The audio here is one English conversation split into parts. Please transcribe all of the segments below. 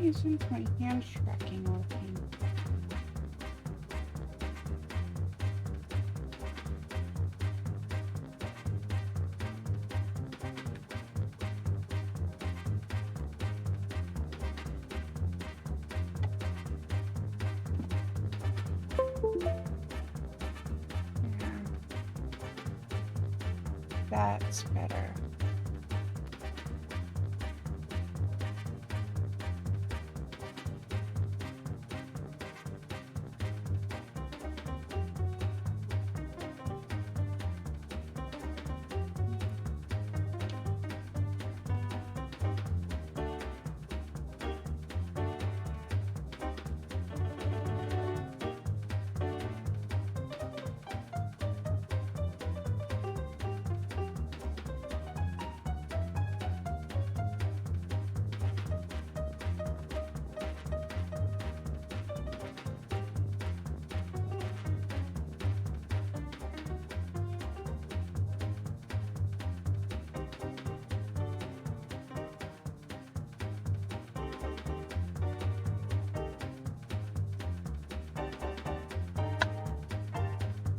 isn't my hand tracking working? That's better.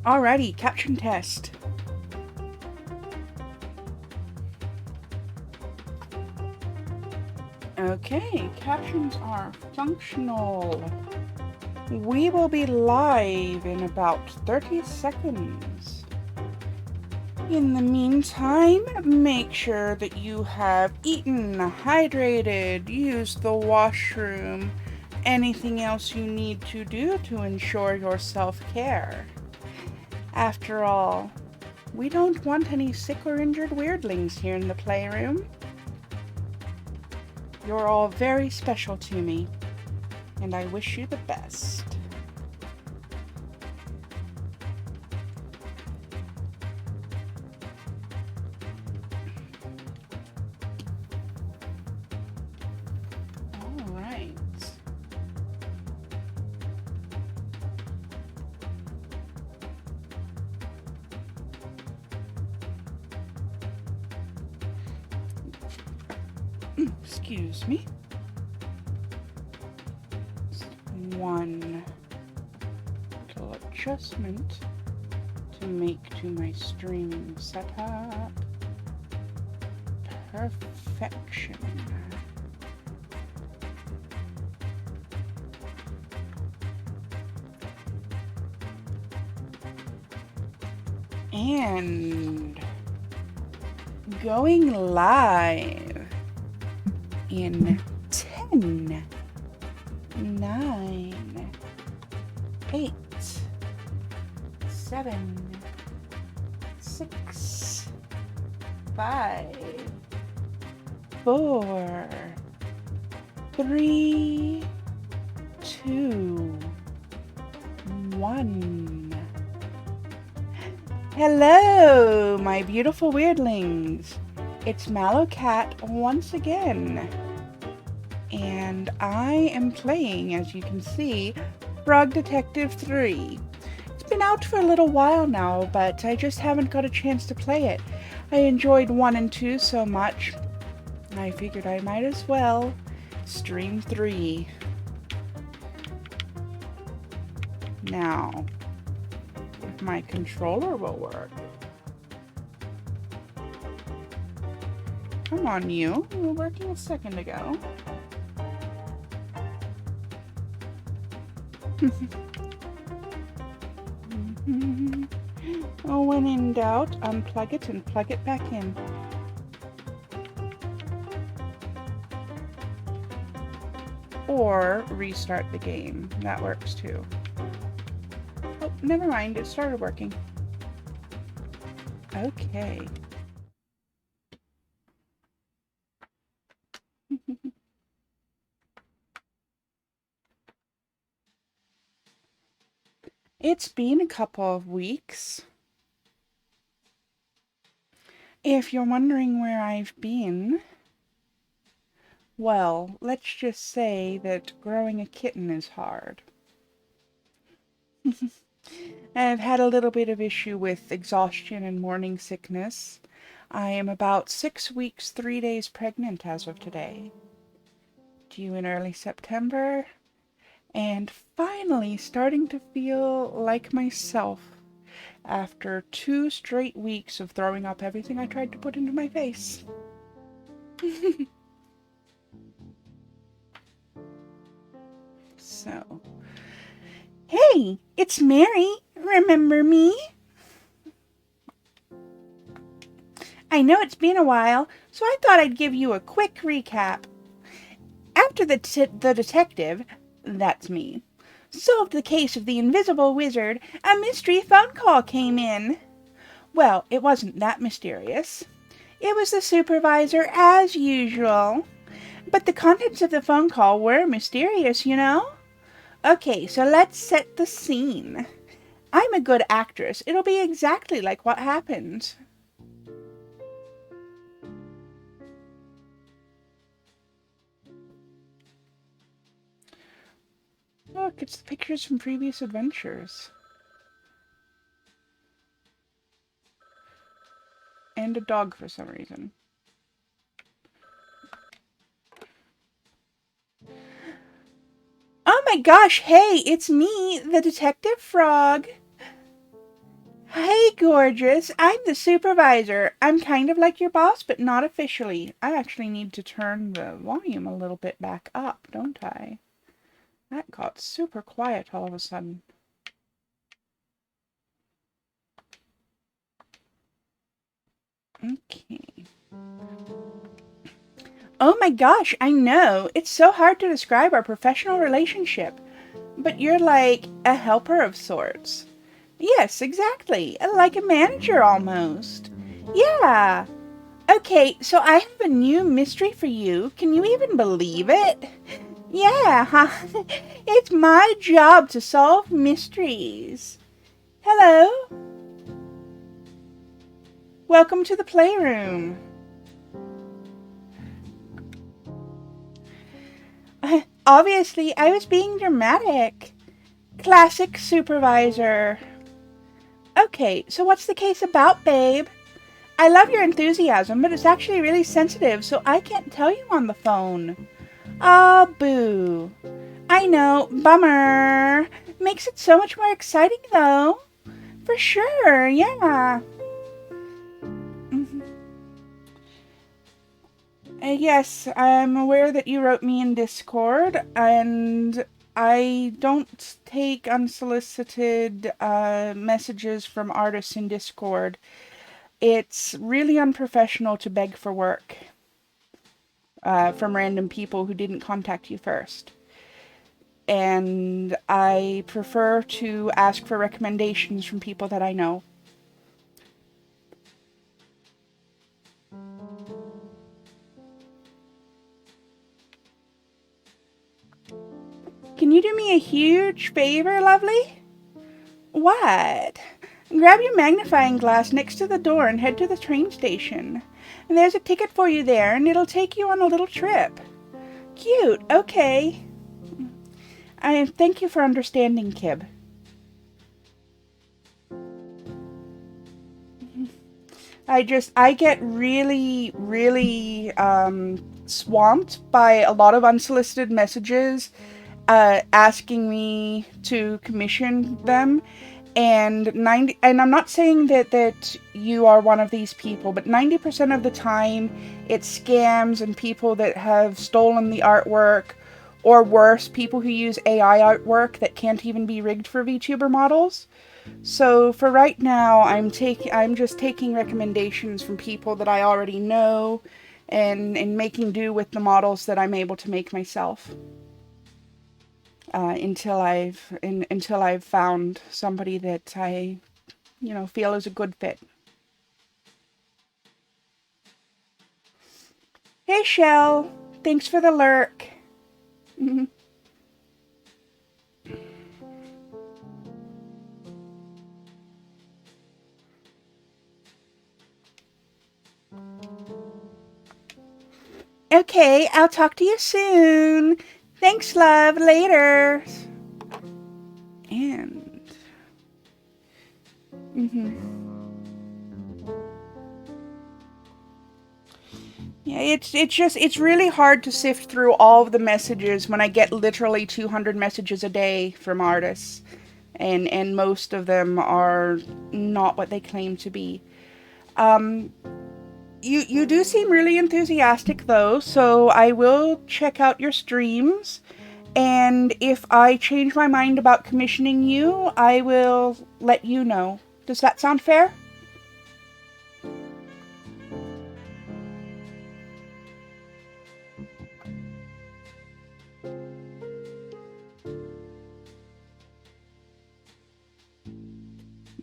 Alrighty, caption test. Okay, captions are functional. We will be live in about 30 seconds. In the meantime, make sure that you have eaten, hydrated, used the washroom, anything else you need to do to ensure your self-care. After all, we don't want any sick or injured weirdlings here in the playroom. You're all very special to me, and I wish you the best. All right. Excuse me. One little adjustment to make to my streaming setup. Perfection. And going live in 10, 9, 8, 7, 6, 5, 4, 3, 2, 1. Hello, my beautiful weirdlings. It's MallowCat once again. And I am playing, as you can see, Frog Detective 3. It's been out for a little while now, but I just haven't got a chance to play it. I enjoyed 1 and 2 so much, I figured I might as well stream 3. Now, if my controller will work. Come on, you were working a second ago. Oh, when in doubt, unplug it and plug it back in. Or restart the game. That works too. Oh, never mind. It started working. Okay. It's been a couple of weeks. If you're wondering where I've been, well, let's just say that growing a kitten is hard. I've had a little bit of issue with exhaustion and morning sickness. I am about 6 weeks, 3 days pregnant as of today. you in early September, and finally starting to feel like myself after 2 straight weeks of throwing up everything I tried to put into my face. So, hey, it's Mary. Remember me? I know it's been a while, so I thought I'd give you a quick recap. After the detective, that's me, solved the case of the invisible wizard, a mystery phone call came in. Well, it wasn't that mysterious. It was the supervisor as usual. But the contents of the phone call were mysterious, you know? Okay, so let's set the scene. I'm a good actress. It'll be exactly like what happened. Look, it's the pictures from previous adventures. And a dog for some reason. Oh my gosh, hey, it's me, the Detective Frog. Hey, gorgeous, I'm the supervisor. I'm kind of like your boss, but not officially. I actually need to turn the volume a little bit back up, don't I? That got super quiet all of a sudden. Okay. Oh my gosh, I know. It's so hard to describe our professional relationship. But you're like a helper of sorts. Yes, exactly. Like a manager almost. Yeah. Okay, so I have a new mystery for you. Can you even believe it? Yeah, huh? It's my job to solve mysteries. Hello. Welcome to the playroom. Obviously, I was being dramatic. Classic supervisor. Okay, so what's the case about, babe? I love your enthusiasm, but it's actually really sensitive, so I can't tell you on the phone. Ah, boo. I know, bummer. Makes it so much more exciting, though. For sure, yeah. Yes, I'm aware that you wrote me in Discord, and I don't take unsolicited messages from artists in Discord. It's really unprofessional to beg for work from random people who didn't contact you first. And I prefer to ask for recommendations from people that I know. Can you do me a huge favor, lovely? What? Grab your magnifying glass next to the door and head to the train station. And there's a ticket for you there, and it'll take you on a little trip. Cute, okay. I thank you for understanding, Kib. I get really, really swamped by a lot of unsolicited messages asking me to commission them. And I'm not saying that you are one of these people, but 90% of the time it's scams and people that have stolen the artwork, or worse, people who use AI artwork that can't even be rigged for VTuber models. So for right now, I'm just taking recommendations from people that I already know, and making do with the models that I'm able to make myself. Until I've found somebody that I, feel is a good fit. Hey, Shell. Thanks for the lurk. Okay, I'll talk to you soon. Thanks, love. Later. And... Yeah, it's really hard to sift through all of the messages when I get literally 200 messages a day from artists, and most of them are not what they claim to be. Um, you do seem really enthusiastic though, so I will check out your streams, and if I change my mind about commissioning you, I will let you know. Does that sound fair?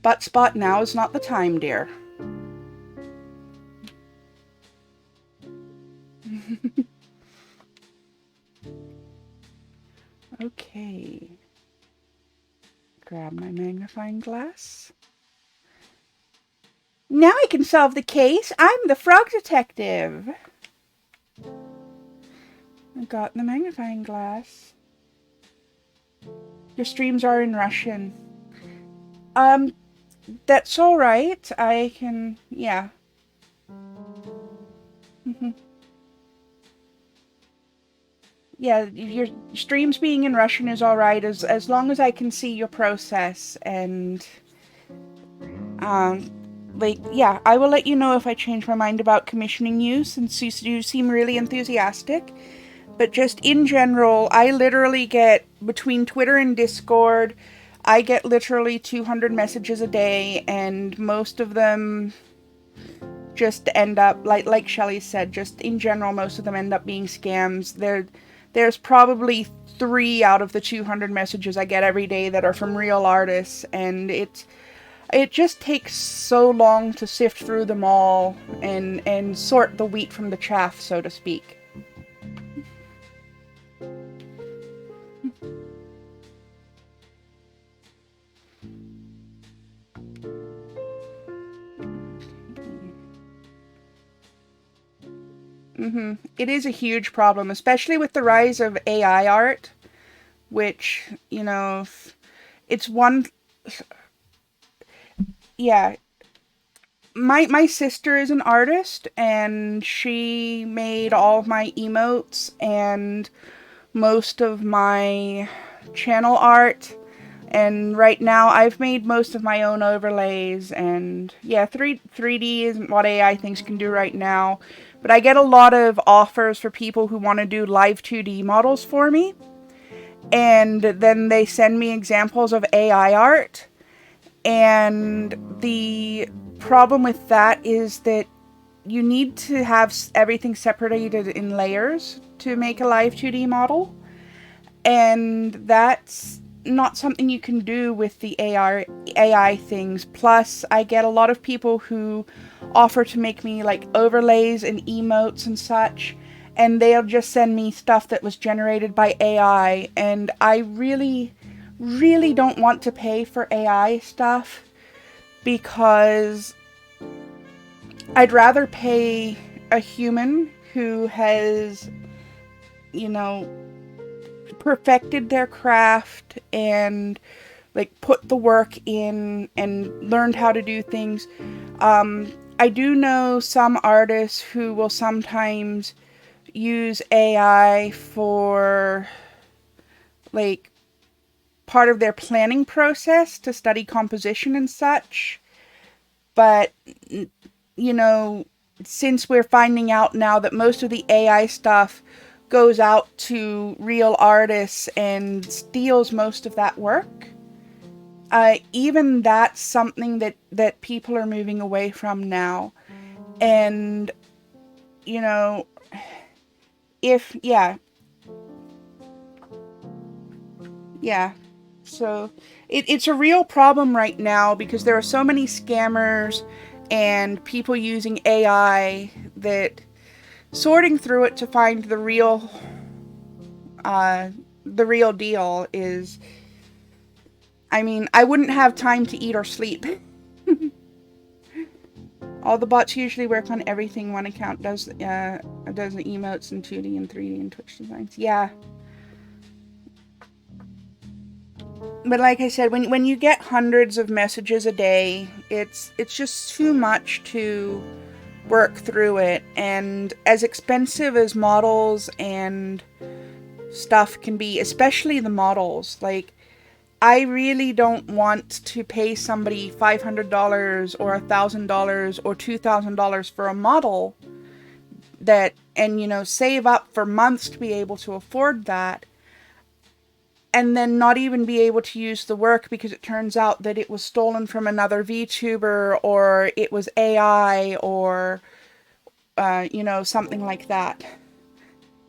But spot now is not the time, dear. Okay. Grab my magnifying glass. Now I can solve the case. I'm the frog detective. I got the magnifying glass. Your streams are in Russian. That's all right. I can, yeah. Yeah, your streams being in Russian is all right as long as I can see your process, and like, yeah, I will let you know if I change my mind about commissioning you, since you seem really enthusiastic. But just in general, I literally get, between Twitter and Discord, I get literally 200 messages a day, and most of them just end up, like Shelly said, just in general, most of them end up being scams. There's probably 3 out of the 200 messages I get every day that are from real artists, and it just takes so long to sift through them all and sort the wheat from the chaff, so to speak. It is a huge problem, especially with the rise of AI art, which, you know, it's one... Yeah. My sister is an artist, and she made all of my emotes and most of my channel art, and right now I've made most of my own overlays, and yeah, 3D isn't what AI thinks can do right now, but I get a lot of offers for people who want to do live 2D models for me, and then they send me examples of AI art, and the problem with that is that you need to have everything separated in layers to make a live 2D model, and that's not something you can do with the AI things. Plus, I get a lot of people who offer to make me like overlays and emotes and such, and they'll just send me stuff that was generated by AI, and I really don't want to pay for AI stuff, because I'd rather pay a human who has, you know, perfected their craft and like put the work in and learned how to do things. I do know some artists who will sometimes use AI for like part of their planning process to study composition and such, but you know, since we're finding out now that most of the AI stuff goes out to real artists and steals most of that work, even that's something that people are moving away from now. And, you know, yeah. So it's a real problem right now because there are so many scammers and people using AI that sorting through it to find the real deal is, I mean, I wouldn't have time to eat or sleep. All the bots usually work on everything. One account does the emotes in 2D and 3D and Twitch designs. Yeah. But like I said, when you get hundreds of messages a day, it's just too much to work through it. And as expensive as models and stuff can be, especially the models, like, I really don't want to pay somebody $500 or $1,000 or $2,000 for a model that, and, you know, save up for months to be able to afford that, and then not even be able to use the work because it turns out that it was stolen from another VTuber, or it was AI, or, you know, something like that.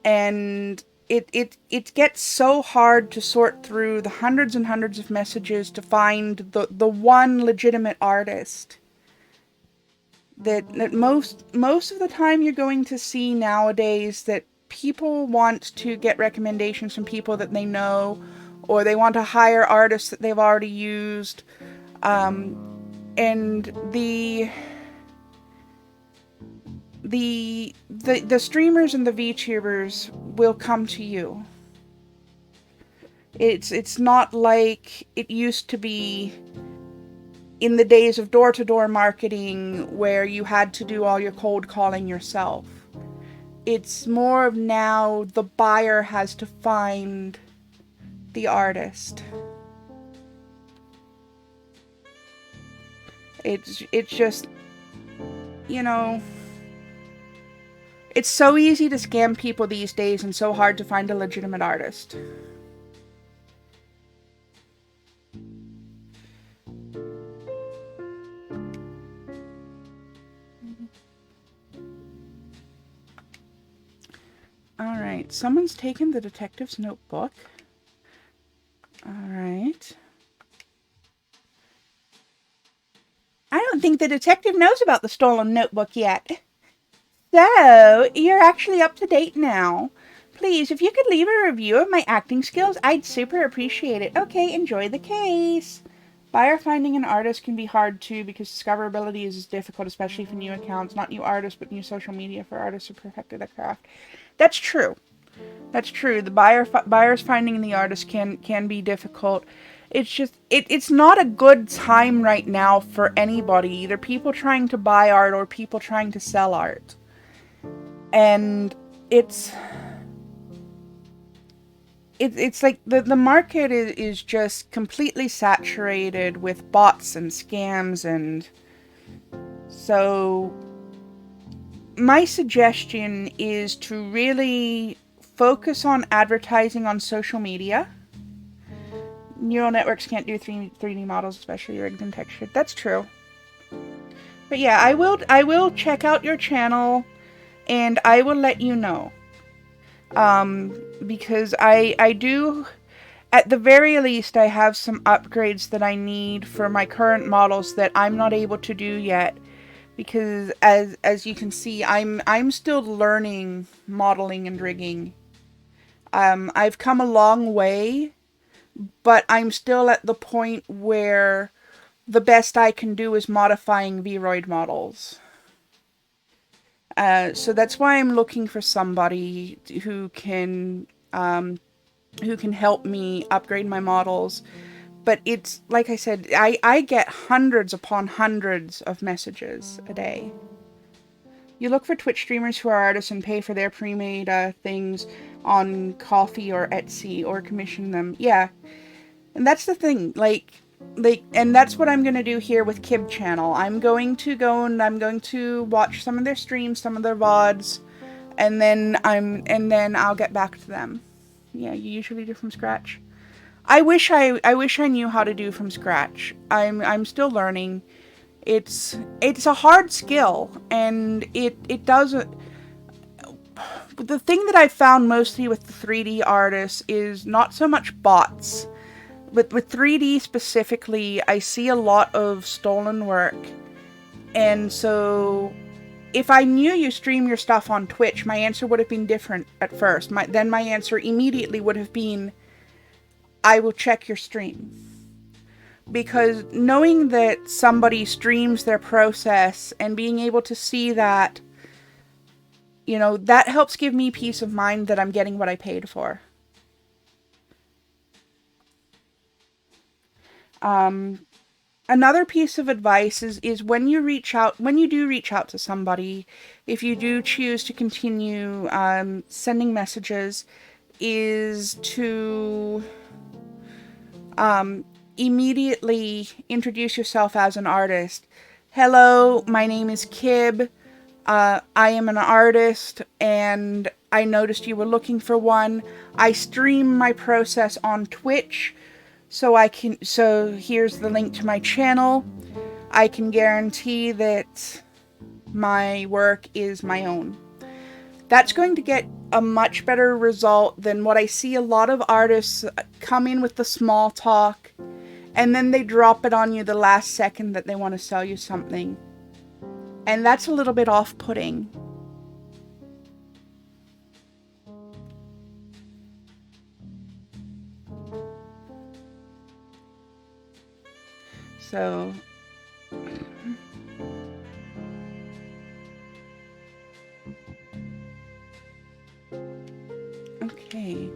And it gets so hard to sort through the hundreds and hundreds of messages to find the one legitimate artist that most of the time you're going to see nowadays, that people want to get recommendations from people that they know, or they want to hire artists that they've already used, and the streamers and the VTubers will come to you. It's not like it used to be in the days of door-to-door marketing where you had to do all your cold calling yourself. It's more of now the buyer has to find the artist. It's just, you know, it's so easy to scam people these days and so hard to find a legitimate artist. Alright, someone's taken the detective's notebook. Alright. I don't think the detective knows about the stolen notebook yet. So, you're actually up to date now. Please, if you could leave a review of my acting skills, I'd super appreciate it. Okay, enjoy the case. Buyer finding an artist can be hard too, because discoverability is difficult, especially for new accounts. Not new artists, but new social media for artists who perfected their craft. That's true. That's true. The buyers finding the artist can be difficult. It's just, it's not a good time right now for anybody. Either people trying to buy art or people trying to sell art. And it's like the market is just completely saturated with bots and scams, and so my suggestion is to really focus on advertising on social media. Neural networks can't do 3D models, especially rigged and textured. That's true. But yeah, I will check out your channel, and I will let you know. Because I do, at the very least, I have some upgrades that I need for my current models that I'm not able to do yet. Because as you can see, I'm still learning modeling and rigging. I've come a long way, but I'm still at the point where the best I can do is modifying Vroid models. So that's why I'm looking for somebody who can help me upgrade my models. But it's, like I said, I get hundreds upon hundreds of messages a day. You look for Twitch streamers who are artists and pay for their pre-made things on Ko-fi or Etsy, or commission them. Yeah. And that's the thing, and that's what I'm going to do here with Kib Channel. I'm going to go and I'm going to watch some of their streams, some of their VODs, and then I'll get back to them. Yeah, you usually do from scratch. I wish I knew how to do from scratch. I'm still learning. It's a hard skill, and it doesn't. The thing that I've found mostly with the 3D artists is not so much bots. But with 3D specifically, I see a lot of stolen work. And so, if I knew you stream your stuff on Twitch, my answer would have been different at first. Then my answer immediately would have been, I will check your stream. Because knowing that somebody streams their process and being able to see that, you know, that helps give me peace of mind that I'm getting what I paid for. Another piece of advice is when you do reach out to somebody, if you do choose to continue sending messages, is to immediately introduce yourself as an artist. Hello, my name is Kib. I am an artist, and I noticed you were looking for one. I stream my process on Twitch, so here's the link to my channel. I can guarantee that my work is my own. That's going to get a much better result than what I see a lot of artists come in with the small talk, and then they drop it on you the last second that they want to sell you something. And that's a little bit off-putting. So... okay.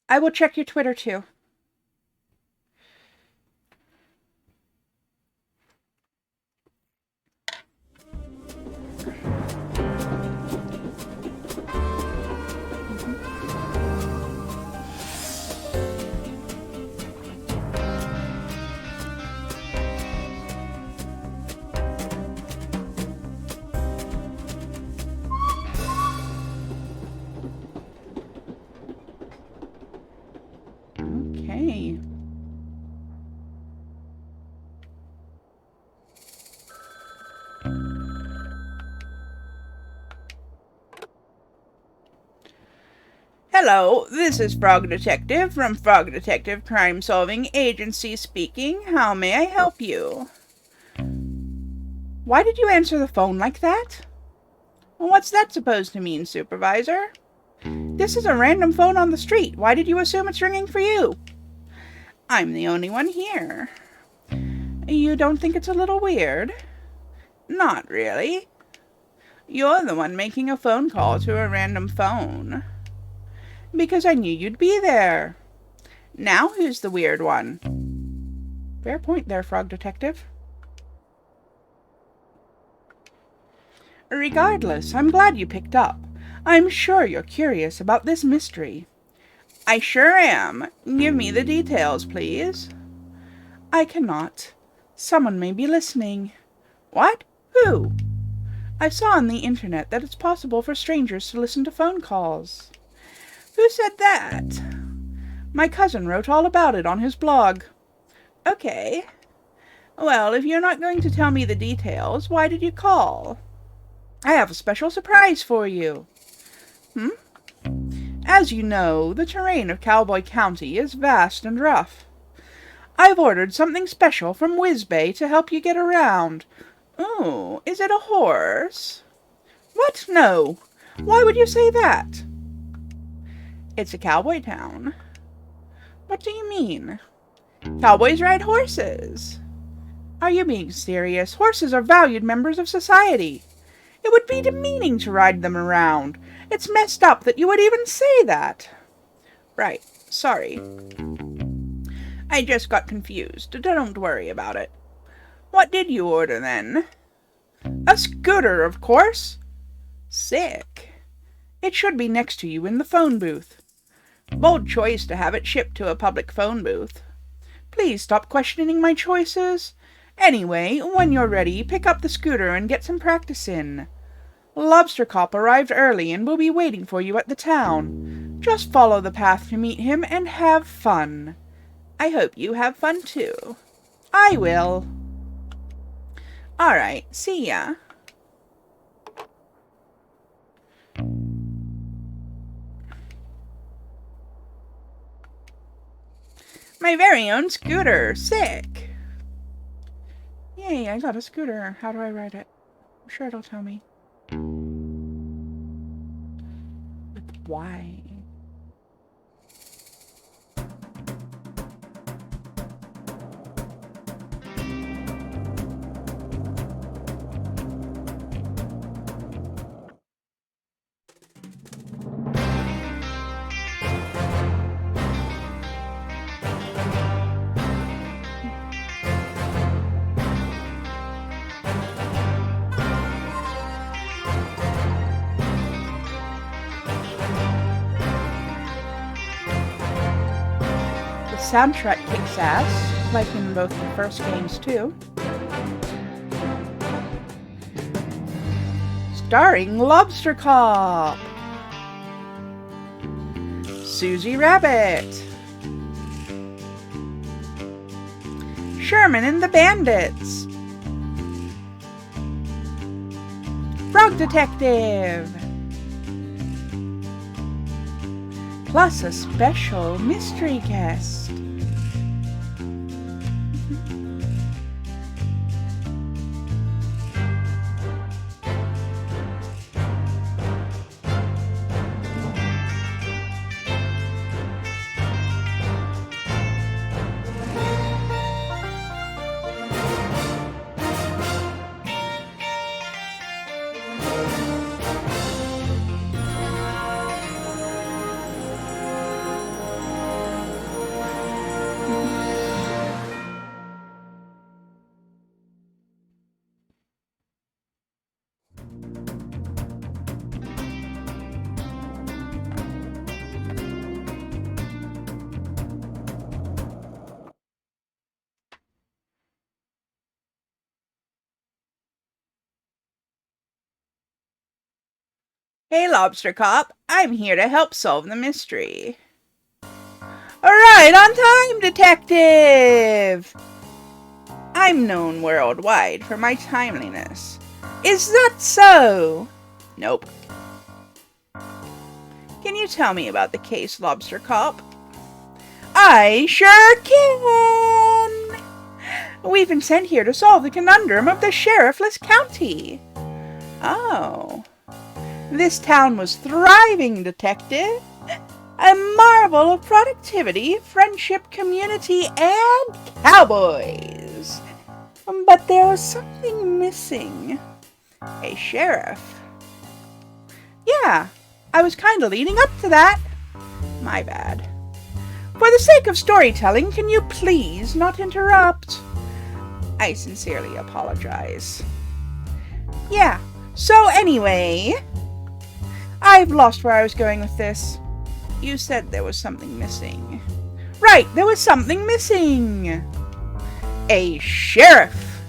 I will check your Twitter too. Okay. Hello, this is Frog Detective from Frog Detective Crime Solving Agency speaking. How may I help you? Why did you answer the phone like that? Well, what's that supposed to mean, Supervisor? This is a random phone on the street. Why did you assume it's ringing for you? I'm the only one here. You don't think it's a little weird? Not really. You're the one making a phone call to a random phone. Because I knew you'd be there. Now who's the weird one? Fair point there, Frog Detective. Regardless, I'm glad you picked up. I'm sure you're curious about this mystery. I sure am. Give me the details, please. I cannot. Someone may be listening. What? Who? I saw on the internet that it's possible for strangers to listen to phone calls. Who said that? My cousin wrote all about it on his blog. Okay. Well, if you're not going to tell me the details, why did you call? I have a special surprise for you. As you know, the terrain of Cowboy County is vast and rough. I've ordered something special from Whizbay to help you get around. Ooh, is it a horse? What? No. Why would you say that? It's a cowboy town. What do you mean? Cowboys ride horses. Are you being serious? Horses are valued members of society. It would be demeaning to ride them around. It's messed up that you would even say that. Right. Sorry. I just got confused. Don't worry about it. What did you order, then? A scooter, of course. Sick. It should be next to you in the phone booth. Bold choice to have it shipped to a public phone booth. Please stop questioning my choices. Anyway, when you're ready, pick up the scooter and get some practice in. Lobster Cop arrived early and will be waiting for you at the town. Just follow the path to meet him and have fun. I hope you have fun too. I will. All right, see ya. My very own scooter. Sick. Yay, I got a scooter. How do I ride it? I'm sure it'll tell me. With Y. soundtrack kicks ass, like in both the first games too. Starring Lobster Cop, Susie Rabbit, Sherman and the Bandits, Frog Detective, plus a special mystery guest. Hey, Lobster Cop, I'm here to help solve the mystery. Right on time, Detective! I'm known worldwide for my timeliness. Is that so? Nope. Can you tell me about the case, Lobster Cop? I sure can! We've been sent here to solve the conundrum of the sheriffless county. Oh. This town was thriving, Detective. A marvel of productivity, friendship, community, and cowboys. But there was something missing. A sheriff. Yeah, I was kinda leading up to that. My bad. For the sake of storytelling, can you please not interrupt? I sincerely apologize. Yeah, so anyway, I've lost where I was going with this. You said there was something missing. Right, there was something missing. A sheriff.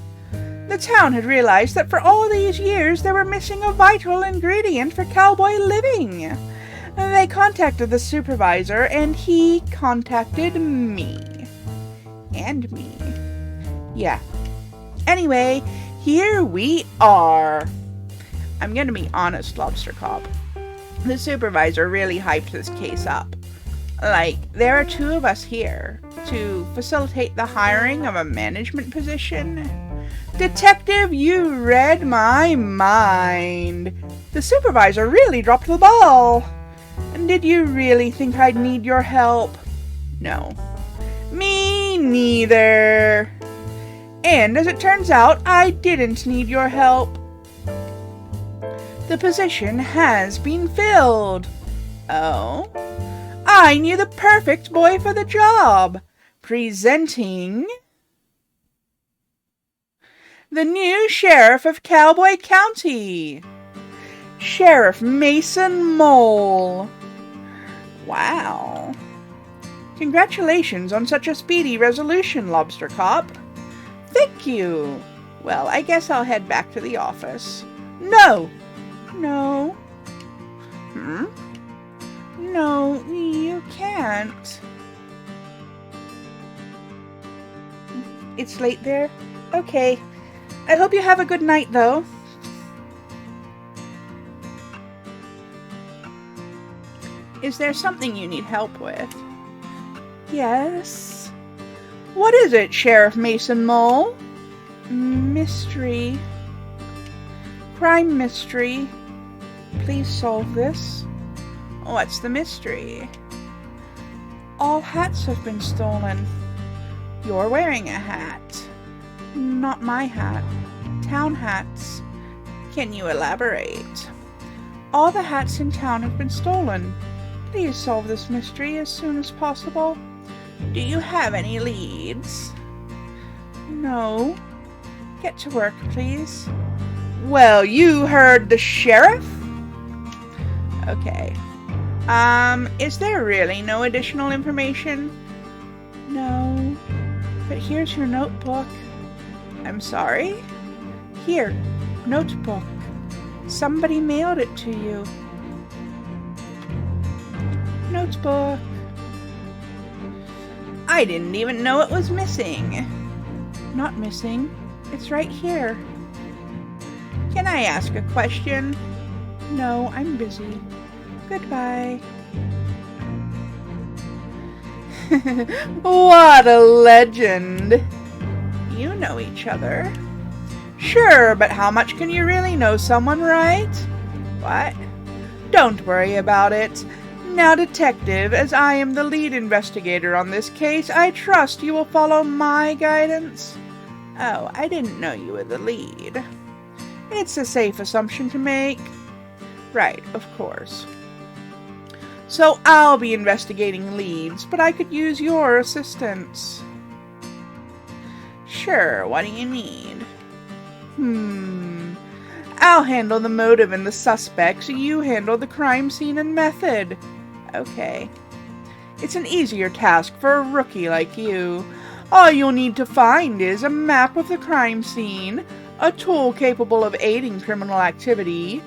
The town had realized that for all these years they were missing a vital ingredient for cowboy living. They contacted the supervisor and he contacted me. And me. Yeah. Anyway, here we are. I'm gonna be honest, Lobster Cop. The supervisor really hyped this case up. Like, there are two of us here to facilitate the hiring of a management position. Detective, you read my mind. The supervisor really dropped the ball. Did you really think I'd need your help? No. Me neither. And as it turns out, I didn't need your help. The position has been filled. Oh? I knew the perfect boy for the job. Presenting the new sheriff of Cowboy County, Sheriff Mason Mole. Wow. Congratulations on such a speedy resolution, Lobster Cop. Thank you. Well, I guess I'll head back to the office. No. No. No, you can't. It's late there? Okay. I hope you have a good night, though. Is there something you need help with? Yes. What is it, Sheriff Mason Mole? Mystery. Crime mystery. Please solve this. What's the mystery? All hats have been stolen. You're wearing a hat. Not my hat. Town hats. Can you elaborate? All the hats in town have been stolen. Please solve this mystery as soon as possible. Do you have any leads? No. Get to work, please. Well, you heard the sheriff? Okay. Is there really no additional information? No, but here's your notebook. I'm sorry? Here, notebook. Somebody mailed it to you. Notebook. I didn't even know it was missing. Not missing. It's right here. Can I ask a question? No, I'm busy. Goodbye. What a legend. You know each other. Sure, but how much can you really know someone, right? What? Don't worry about it. Now, Detective, as I am the lead investigator on this case, I trust you will follow my guidance. Oh, I didn't know you were the lead. It's a safe assumption to make. Right, of course. So I'll be investigating leads, but I could use your assistance. Sure, what do you need? I'll handle the motive and the suspects. You handle the crime scene and method. Okay. It's an easier task for a rookie like you. All you'll need to find is a map of the crime scene, a tool capable of aiding criminal activity,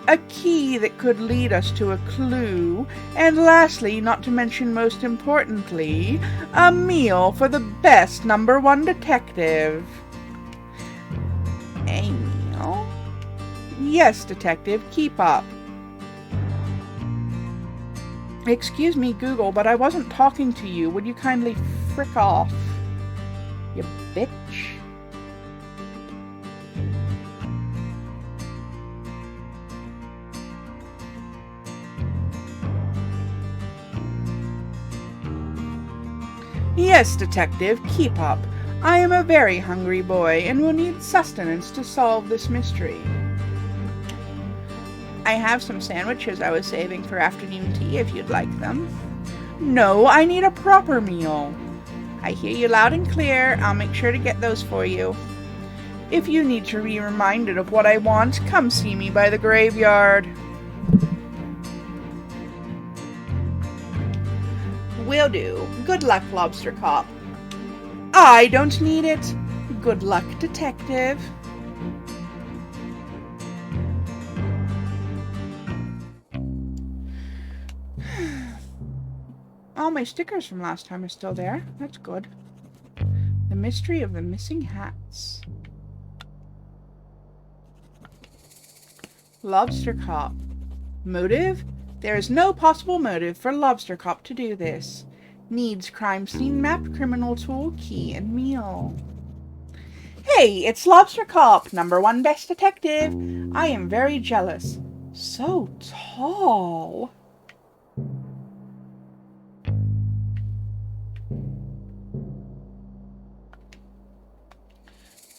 a key that could lead us to a clue, and lastly, not to mention most importantly, a meal for the best #1 detective. A meal? Yes, Detective, keep up. Excuse me, Google, but I wasn't talking to you. Would you kindly frick off? You bitch. Yes, Detective, keep up. I am a very hungry boy and will need sustenance to solve this mystery. I have some sandwiches I was saving for afternoon tea if you'd like them. No, I need a proper meal. I hear you loud and clear. I'll make sure to get those for you. If you need to be reminded of what I want, come see me by the graveyard. Will do. Good luck, Lobster Cop. I don't need it. Good luck, Detective. All my stickers from last time are still there. That's good. The mystery of the missing hats. Lobster Cop. Motive? There is no possible motive for Lobster Cop to do this. Needs crime scene map, criminal tool, key, and meal. Hey, it's Lobster Cop, #1 best detective. I am very jealous. So tall.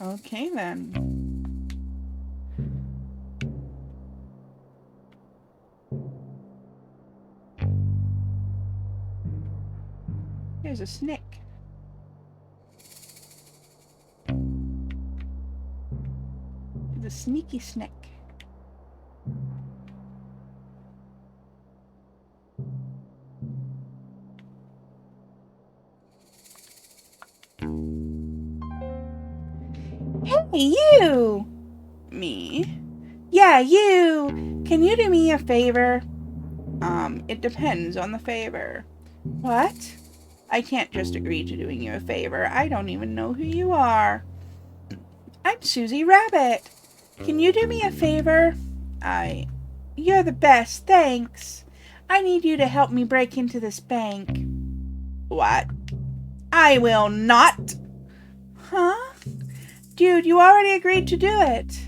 Okay, then. Here's a snake. Here's a sneaky snake. Hey, you! Me? Yeah, you! Can you do me a favor? It depends on the favor. What? I can't just agree to doing you a favor. I don't even know who you are. I'm Susie Rabbit. Can you do me a favor? You're the best, thanks. I need you to help me break into this bank. What? I will not! Huh? Dude, you already agreed to do it.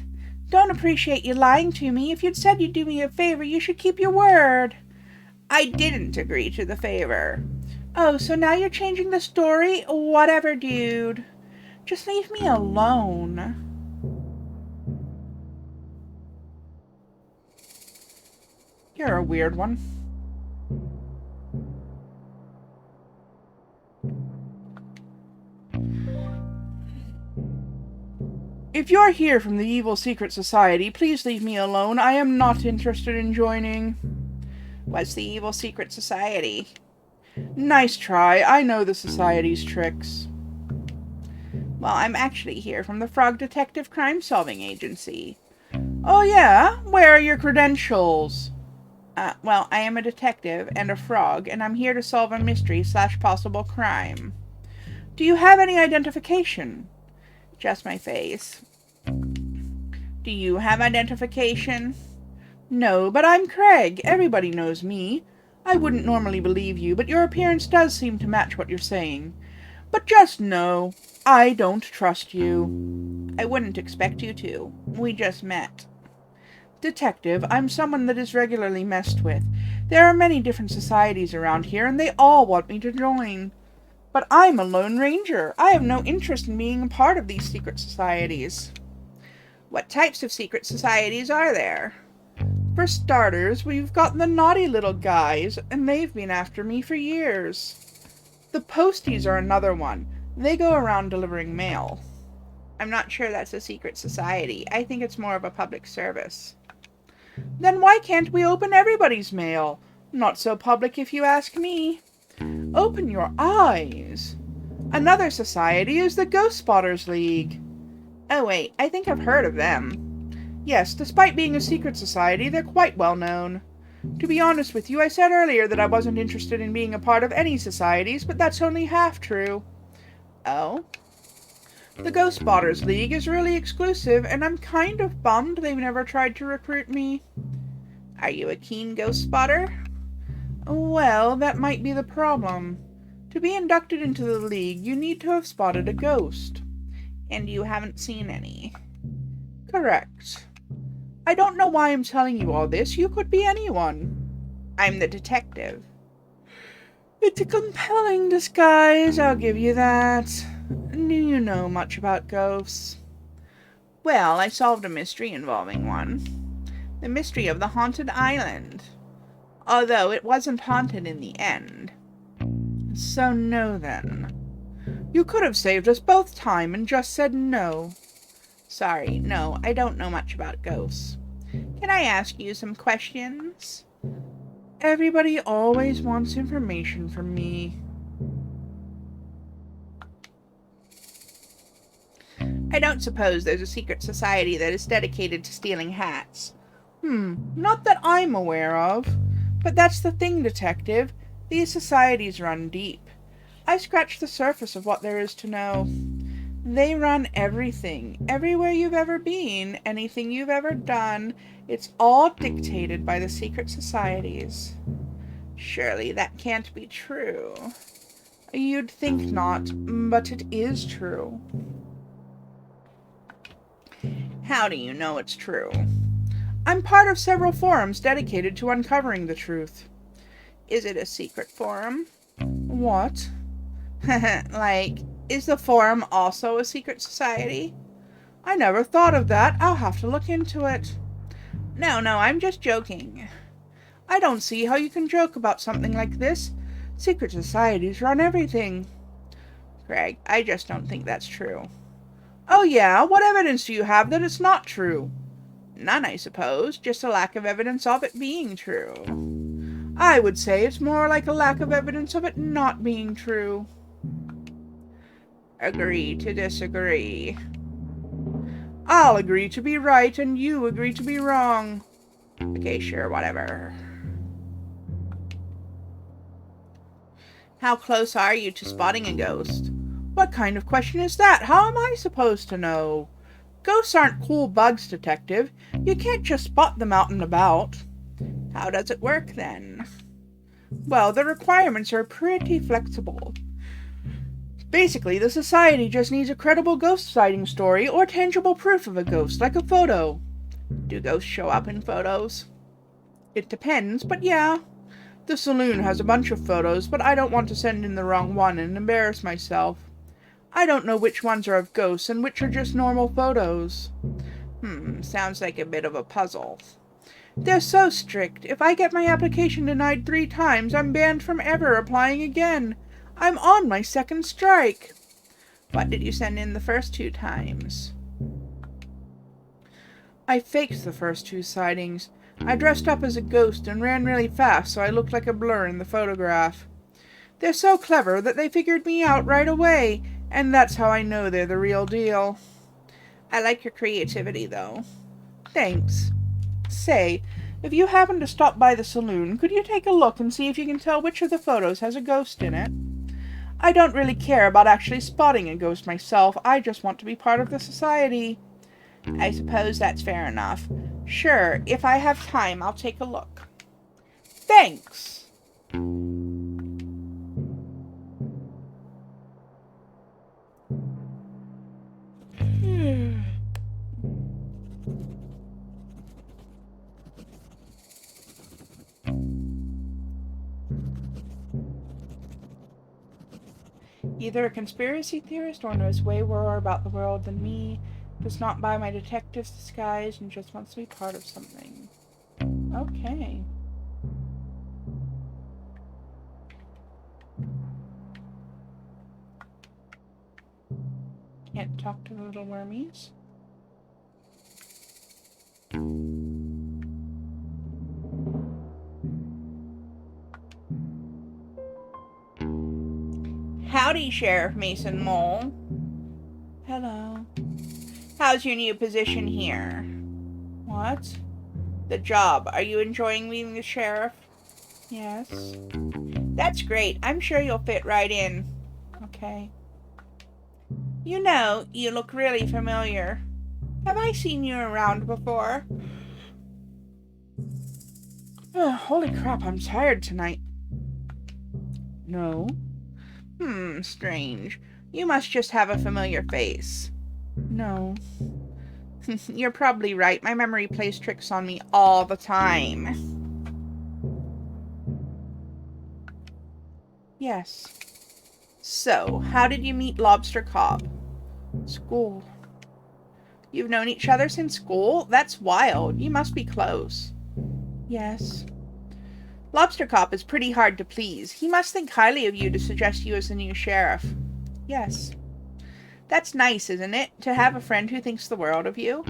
Don't appreciate you lying to me. If you'd said you'd do me a favor, you should keep your word. I didn't agree to the favor. Oh, so now you're changing the story? Whatever, dude. Just leave me alone. You're a weird one. If you're here from the Evil Secret Society, please leave me alone. I am not interested in joining. What's the Evil Secret Society? Nice try. I know the Society's tricks. Well, I'm actually here from the Frog Detective Crime Solving Agency. Oh yeah? Where are your credentials? Well, I am a detective and a frog, and I'm here to solve a mystery/possible crime. Do you have any identification? Just my face. Do you have identification? No, but I'm Craig. Everybody knows me. I wouldn't normally believe you, but your appearance does seem to match what you're saying. But just know, I don't trust you. I wouldn't expect you to. We just met. Detective, I'm someone that is regularly messed with. There are many different societies around here, and they all want me to join. But I'm a Lone Ranger. I have no interest in being a part of these secret societies. What types of secret societies are there? For starters, we've got the naughty little guys, and they've been after me for years. The Posties are another one. They go around delivering mail. I'm not sure that's a secret society. I think it's more of a public service. Then why can't we open everybody's mail? Not so public if you ask me. Open your eyes. Another society is the Ghost Spotters League. Oh wait, I think I've heard of them. Yes, despite being a secret society, they're quite well known. To be honest with you, I said earlier that I wasn't interested in being a part of any societies, but that's only half true. Oh? The Ghost Spotters League is really exclusive, and I'm kind of bummed they've never tried to recruit me. Are you a keen ghost spotter? Well, that might be the problem. To be inducted into the League, you need to have spotted a ghost. And you haven't seen any. Correct. I don't know why I'm telling you all this. You could be anyone. I'm the detective. It's a compelling disguise, I'll give you that. Do you know much about ghosts? Well, I solved a mystery involving one. The mystery of the haunted island. Although it wasn't haunted in the end. So no then. You could have saved us both time and just said no. Sorry, no, I don't know much about ghosts. Can I ask you some questions? Everybody always wants information from me. I don't suppose there's a secret society that is dedicated to stealing hats. Not that I'm aware of. But that's the thing, Detective. These societies run deep. I scratched the surface of what there is to know. They run everything. Everywhere you've ever been, anything you've ever done, it's all dictated by the secret societies. Surely that can't be true. You'd think not, but it is true. How do you know it's true? I'm part of several forums dedicated to uncovering the truth. Is it a secret forum? What? Like, is the forum also a secret society? I never thought of that. I'll have to look into it. No, I'm just joking. I don't see how you can joke about something like this. Secret societies run everything. Craig, I just don't think that's true. Oh yeah? What evidence do you have that it's not true? None, I suppose. Just a lack of evidence of it being true. I would say it's more like a lack of evidence of it not being true. Agree to disagree. I'll agree to be right and you agree to be wrong. Okay, sure, whatever. How close are you to spotting a ghost? What kind of question is that? How am I supposed to know? Ghosts aren't cool bugs, Detective. You can't just spot them out and about. How does it work, then? Well, the requirements are pretty flexible. Basically, the society just needs a credible ghost sighting story or tangible proof of a ghost, like a photo. Do ghosts show up in photos? It depends, but yeah. The saloon has a bunch of photos, but I don't want to send in the wrong one and embarrass myself. I don't know which ones are of ghosts and which are just normal photos. Sounds like a bit of a puzzle. They're so strict. If I get my application denied 3 times, I'm banned from ever applying again. I'm on my 2nd strike. What did you send in the first 2 times? I faked the first 2 sightings. I dressed up as a ghost and ran really fast so I looked like a blur in the photograph. They're so clever that they figured me out right away, and that's how I know they're the real deal. I like your creativity, though. Thanks. Say, if you happen to stop by the saloon, could you take a look and see if you can tell which of the photos has a ghost in it? I don't really care about actually spotting a ghost myself. I just want to be part of the society. I suppose that's fair enough. Sure, if I have time, I'll take a look. Thanks. Either a conspiracy theorist or knows way more about the world than me, does not buy my detective's disguise, and just wants to be part of something. Okay. Can't talk to the little wormies. Howdy, Sheriff Mason Mole. Hello. How's your new position here? What? The job. Are you enjoying being the sheriff? Yes. That's great. I'm sure you'll fit right in. Okay. You know, you look really familiar. Have I seen you around before? Holy crap, I'm tired tonight. No. Strange. You must just have a familiar face. No. You're probably right. My memory plays tricks on me all the time. Yes. So, how did you meet Lobster Cobb? School. You've known each other since school? That's wild. You must be close. Yes. Lobster Cop is pretty hard to please. He must think highly of you to suggest you as the new sheriff. Yes. That's nice, isn't it? To have a friend who thinks the world of you?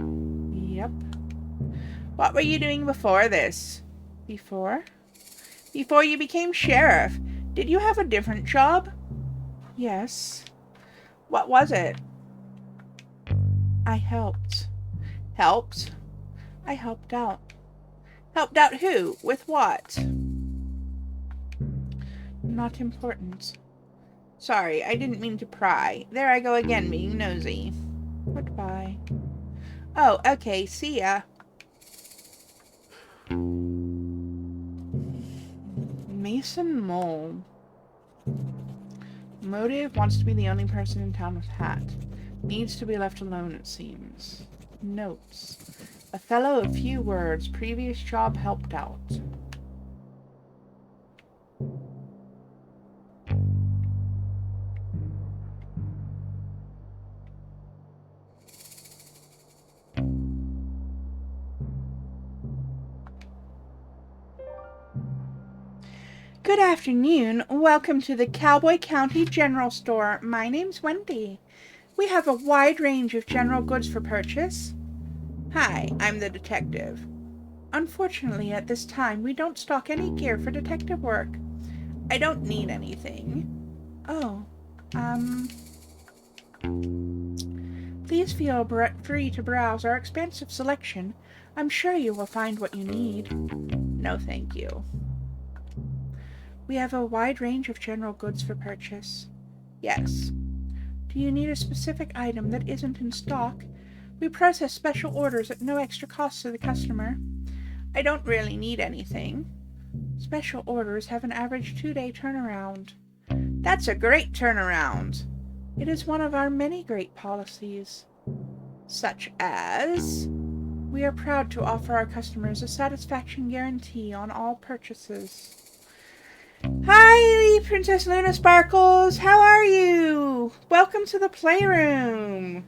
Yep. What were you doing before this? Before? Before you became sheriff. Did you have a different job? Yes. What was it? I helped. Helped? I helped out. Helped out who? With what? Not important. Sorry, I didn't mean to pry. There I go again, being nosy. Goodbye. Oh, okay, see ya. Mason Mole. Motive: wants to be the only person in town with hat. Needs to be left alone, it seems. Notes: a fellow of few words. Previous job helped out. Good afternoon. Welcome to the Cowboy County General Store. My name's Wendy. We have a wide range of general goods for purchase. Hi, I'm the detective. Unfortunately, at this time, we don't stock any gear for detective work. I don't need anything. Oh, please feel free to browse our expansive selection. I'm sure you will find what you need. No, thank you. We have a wide range of general goods for purchase. Yes. Do you need a specific item that isn't in stock? We process special orders at no extra cost to the customer. I don't really need anything. Special orders have an average 2-day turnaround. That's a great turnaround. It is one of our many great policies. Such as? We are proud to offer our customers a satisfaction guarantee on all purchases. Hi, Princess Luna Sparkles! How are you? Welcome to the playroom!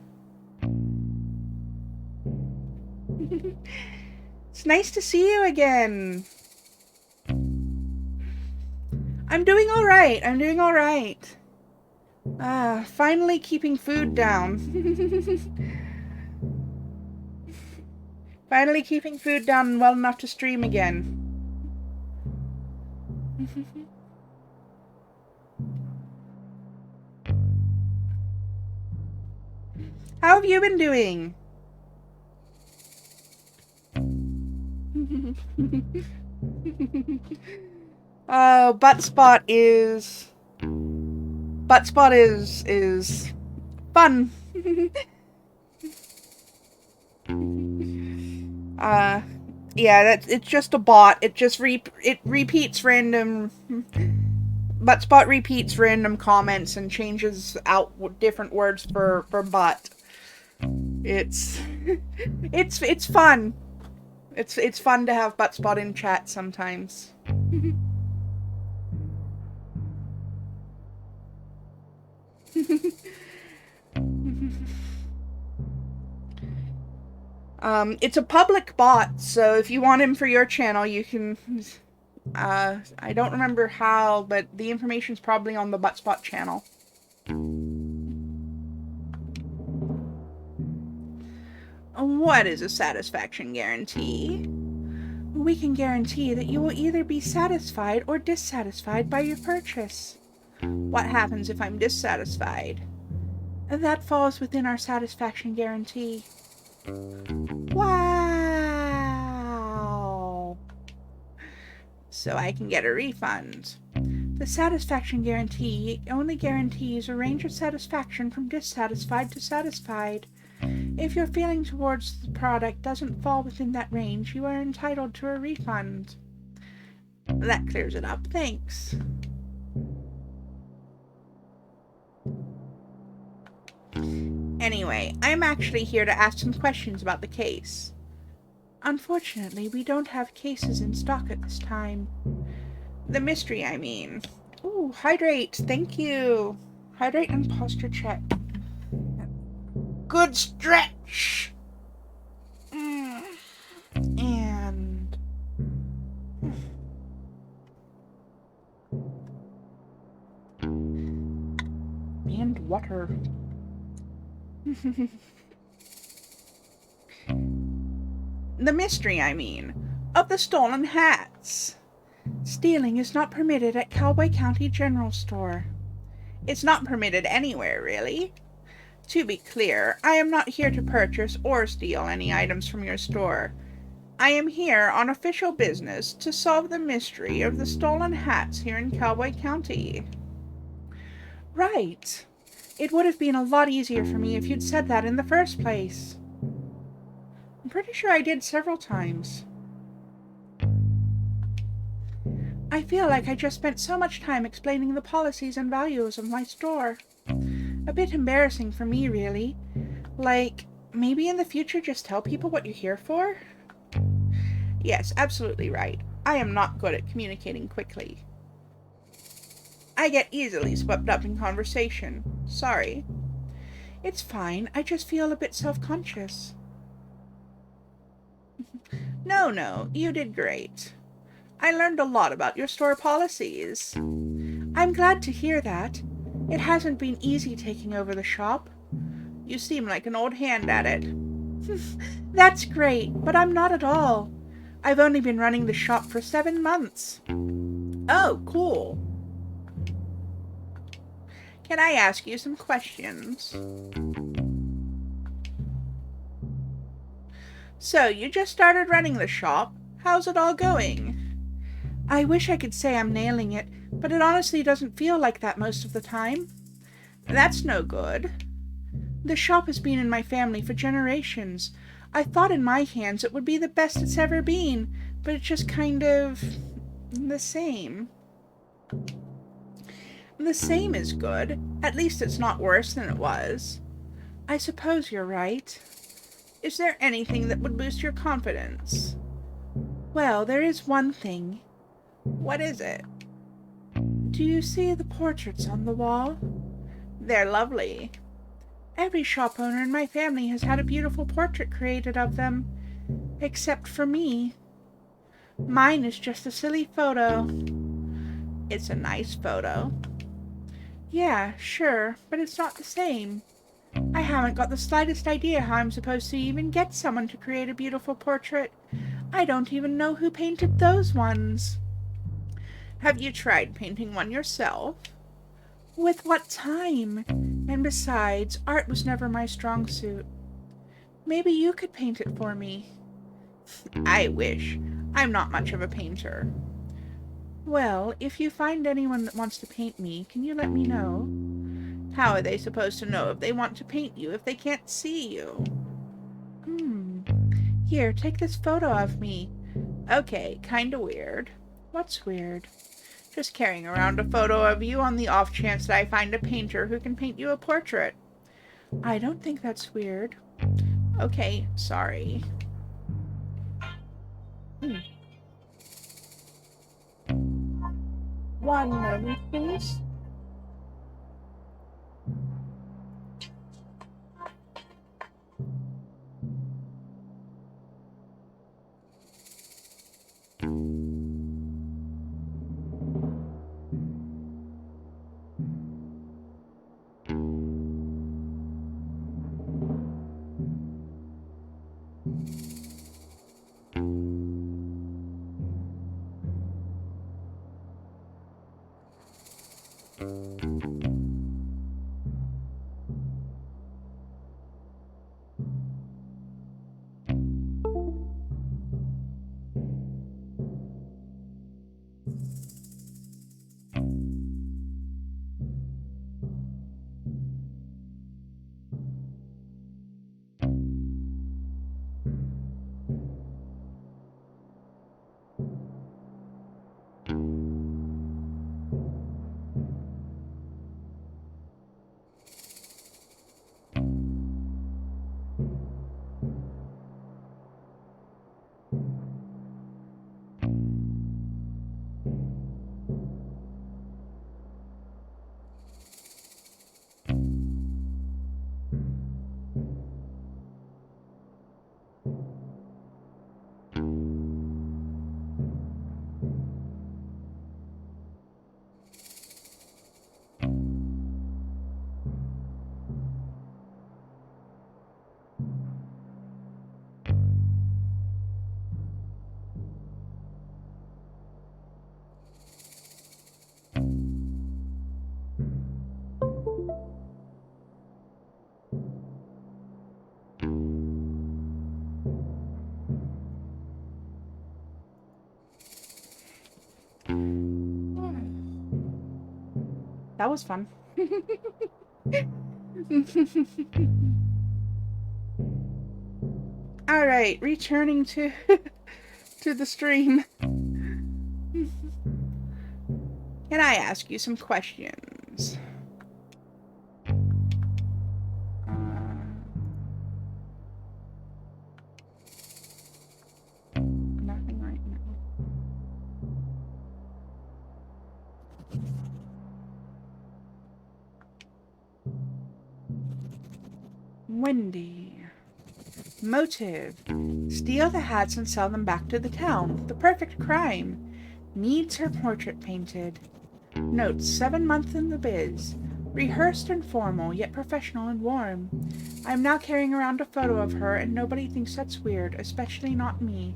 It's nice to see you again. I'm doing alright. I'm doing alright. Finally keeping food down. Finally keeping food down well enough to stream again. How have you been doing? Buttspot is fun. Yeah, it's just a bot. It just repeats random. Buttspot repeats random comments and changes out different words for butt. It's it's fun. It's fun to have Buttspot in chat sometimes. It's a public bot, so if you want him for your channel, you can. I don't remember how, but the information's probably on the Buttspot channel. What is a satisfaction guarantee? We can guarantee that you will either be satisfied or dissatisfied by your purchase. What happens if I'm dissatisfied? That falls within our satisfaction guarantee. Wow! So I can get a refund. The satisfaction guarantee only guarantees a range of satisfaction from dissatisfied to satisfied. If your feeling towards the product doesn't fall within that range, you are entitled to a refund. That clears it up. Thanks. Anyway, I'm actually here to ask some questions about the case. Unfortunately, we don't have cases in stock at this time. The mystery, I mean. Ooh, hydrate. Thank you. Hydrate and posture check. Good stretch. And water. The mystery, I mean, of the stolen hats. Stealing is not permitted at Cowboy County General Store. It's not permitted anywhere, really. To be clear, I am not here to purchase or steal any items from your store. I am here on official business to solve the mystery of the stolen hats here in Cowboy County. Right. It would have been a lot easier for me if you'd said that in the first place. I'm pretty sure I did several times. I feel like I just spent so much time explaining the policies and values of my store. A bit embarrassing for me, really. Like, maybe in the future just tell people what you're here for? Yes, absolutely right. I am not good at communicating quickly. I get easily swept up in conversation. Sorry. It's fine. I just feel a bit self-conscious. No, you did great. I learned a lot about your store policies. I'm glad to hear that. It hasn't been easy taking over the shop. You seem like an old hand at it. That's great, but I'm not at all. I've only been running the shop for 7 months. Oh, cool. Can I ask you some questions? So, you just started running the shop. How's it all going? I wish I could say I'm nailing it, but it honestly doesn't feel like that most of the time. That's no good. The shop has been in my family for generations. I thought in my hands it would be the best it's ever been, but it's just kind of the same. The same is good. At least it's not worse than it was. I suppose you're right. Is there anything that would boost your confidence? Well, there is one thing. What is it? Do you see the portraits on the wall? They're lovely. Every shop owner in my family has had a beautiful portrait created of them, except for me. Mine is just a silly photo. It's a nice photo. Yeah, sure, but it's not the same. I haven't got the slightest idea how I'm supposed to even get someone to create a beautiful portrait. I don't even know who painted those ones. Have you tried painting one yourself? With what time? And besides, art was never my strong suit. Maybe you could paint it for me. I wish. I'm not much of a painter. Well, if you find anyone that wants to paint me, can you let me know? How are they supposed to know if they want to paint you if they can't see you? Here, take this photo of me. Okay, kinda weird. What's weird? Just carrying around a photo of you on the off chance that I find a painter who can paint you a portrait. I don't think that's weird. Okay, sorry. One moment, please. That was fun. Alright, returning to to the stream. Can I ask you some questions? Nothing right now. Wendy. Motive. Steal the hats and sell them back to the town. The perfect crime. Needs her portrait painted. Notes, 7 months in the biz. Rehearsed and formal, yet professional and warm. I'm now carrying around a photo of her, and nobody thinks that's weird, especially not me.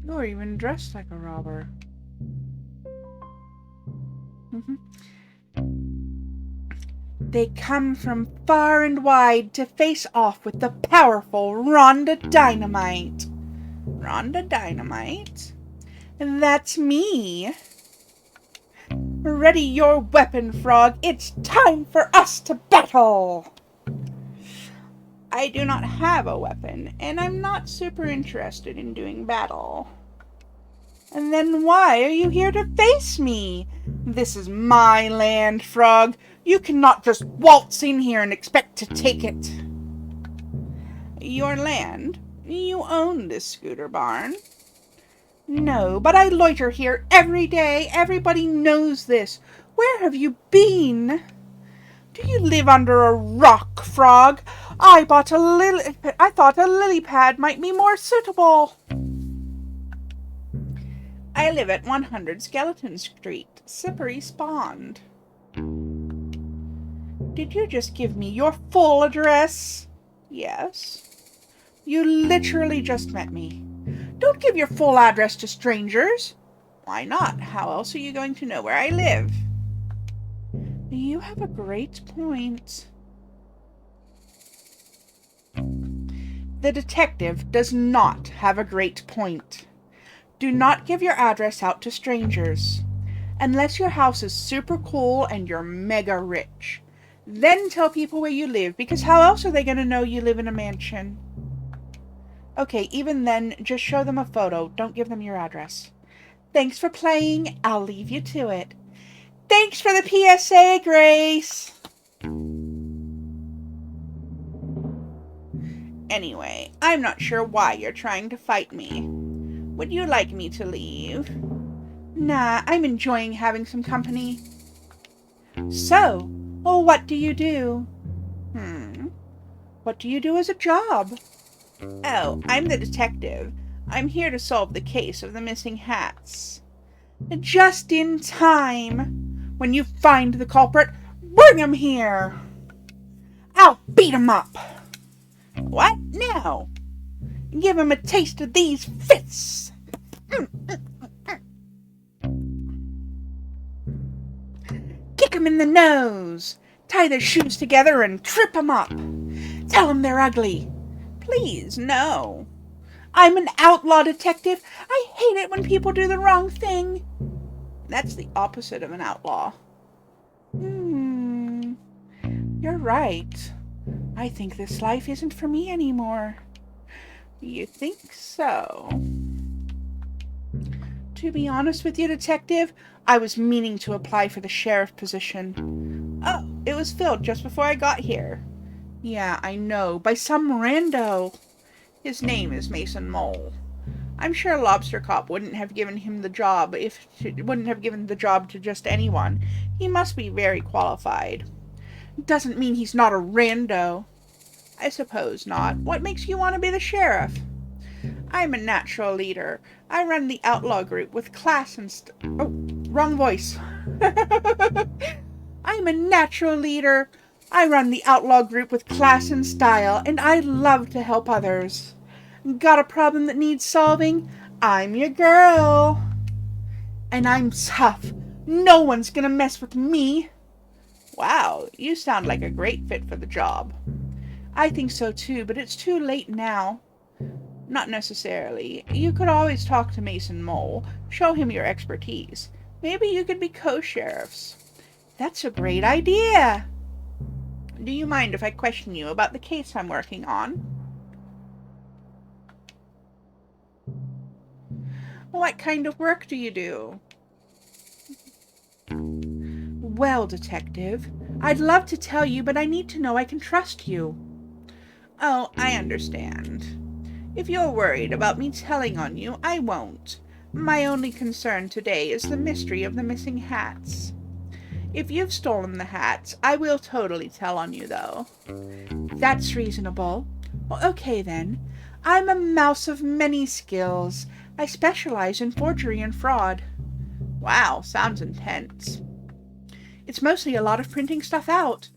You're even dressed like a robber. They come from far and wide to face off with the powerful Rhonda Dynamite. Rhonda Dynamite? That's me. Ready your weapon, Frog. It's time for us to battle. I do not have a weapon, and I'm not super interested in doing battle. And then why are you here to face me? This is my land, Frog. You cannot just waltz in here and expect to take it. Your land? You own this scooter barn. No, but I loiter here every day. Everybody knows this. Where have you been? Do you live under a rock, Frog? I thought a lily pad might be more suitable. I live at 100 Skeleton Street, Slippery Spawned. Did you just give me your full address? Yes. You literally just met me. Don't give your full address to strangers. Why not? How else are you going to know where I live? You have a great point. The detective does not have a great point. Do not give your address out to strangers. Unless your house is super cool and you're mega rich. Then tell people where you live, because how else are they going to know you live in a mansion? Okay, even then, just show them a photo. Don't give them your address. Thanks for playing. I'll leave you to it. Thanks for the PSA, Grace. Anyway, I'm not sure why you're trying to fight me. Would you like me to leave? Nah, I'm enjoying having some company. So, what do you do? What do you do as a job? Oh, I'm the detective. I'm here to solve the case of the missing hats. Just in time. When you find the culprit, bring him here. I'll beat him up. What now? Give him a taste of these fists. Kick him in the nose. Tie their shoes together and trip him up. Tell them they're ugly. Please, no. I'm an outlaw detective. I hate it when people do the wrong thing. That's the opposite of an outlaw. You're right. I think this life isn't for me anymore. You think so? To be honest with you, detective, I was meaning to apply for the sheriff position. Oh, it was filled just before I got here. Yeah, I know, by some rando. His name is Mason Mole. I'm sure Lobster Cop wouldn't have given him the job to just anyone. He must be very qualified. Doesn't mean he's not a rando. I suppose not. What makes you want to be the sheriff? I'm a natural leader. I run the outlaw group with class and wrong voice. I'm a natural leader. I run the outlaw group with class and style, and I love to help others. Got a problem that needs solving? I'm your girl. And I'm tough. No one's gonna mess with me. Wow, you sound like a great fit for the job. I think so too, but it's too late now. Not necessarily. You could always talk to Mason Mole. Show him your expertise. Maybe you could be co-sheriffs. That's a great idea. Do you mind if I question you about the case I'm working on? What kind of work do you do? Well, detective, I'd love to tell you, but I need to know I can trust you. Oh, I understand. If you're worried about me telling on you, I won't. My only concern today is the mystery of the missing hats. If you've stolen the hats, I will totally tell on you, though. That's reasonable. Well, okay, then. I'm a mouse of many skills. I specialize in forgery and fraud. Wow, sounds intense. It's mostly a lot of printing stuff out.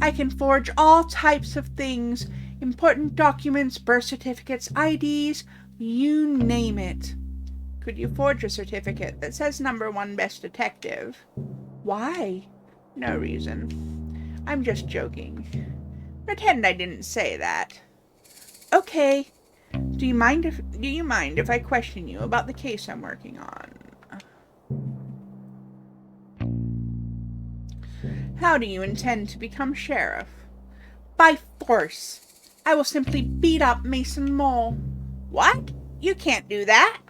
I can forge all types of things. Important documents, birth certificates, IDs, you name it. Could you forge a certificate that says #1 best detective? Why? No reason. I'm just joking. Pretend I didn't say that. Okay. Do you mind if I question you about the case I'm working on? How do you intend to become sheriff? By force. I will simply beat up Mason Mole. What? You can't do that.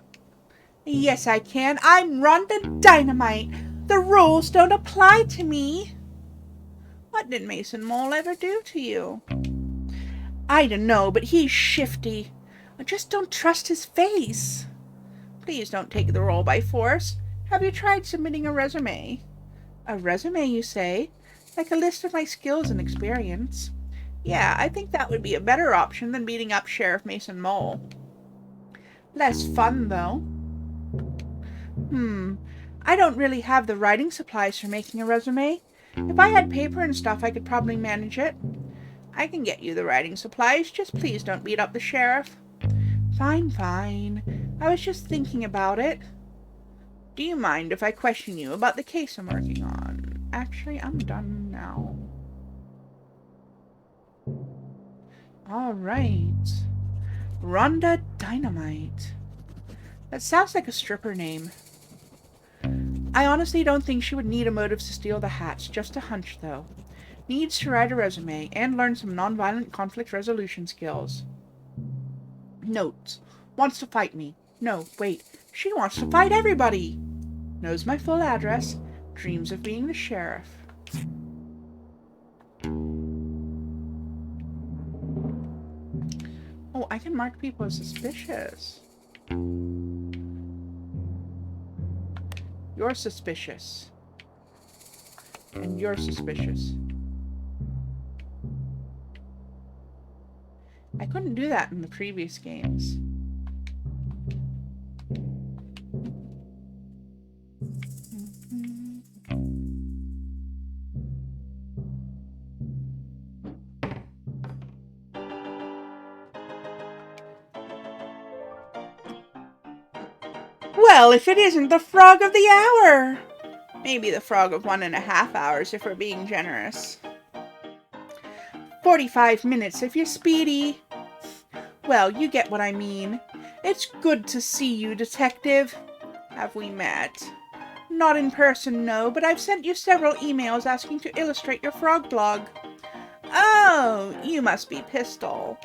Yes, I can. I'm Rhonda Dynamite. The rules don't apply to me. What did Mason Mole ever do to you? I don't know, but he's shifty. I just don't trust his face. Please don't take the role by force. Have you tried submitting a resume? A resume, you say? Like a list of my skills and experience. Yeah, I think that would be a better option than beating up Sheriff Mason Mole. Less fun, though. I don't really have the writing supplies for making a resume. If I had paper and stuff, I could probably manage it. I can get you the writing supplies, just please don't beat up the sheriff. Fine, fine. I was just thinking about it. Do you mind if I question you about the case I'm working on? Actually, I'm done now. Alright. Rhonda Dynamite. That sounds like a stripper name. I honestly don't think she would need a motive to steal the hats, just a hunch though. Needs to write a resume and learn some nonviolent conflict resolution skills. Notes. Wants to fight me. No, wait. She wants to fight everybody. Knows my full address. Dreams of being the sheriff. Oh, I can mark people as suspicious. You're suspicious. And you're suspicious. I couldn't do that in the previous games. Well, if it isn't the frog of the hour! Maybe the frog of 1.5 hours if we're being generous. 45 minutes if you're speedy. Well, you get what I mean. It's good to see you, Detective. Have we met? Not in person, no, but I've sent you several emails asking to illustrate your frog blog. Oh, you must be Pistol.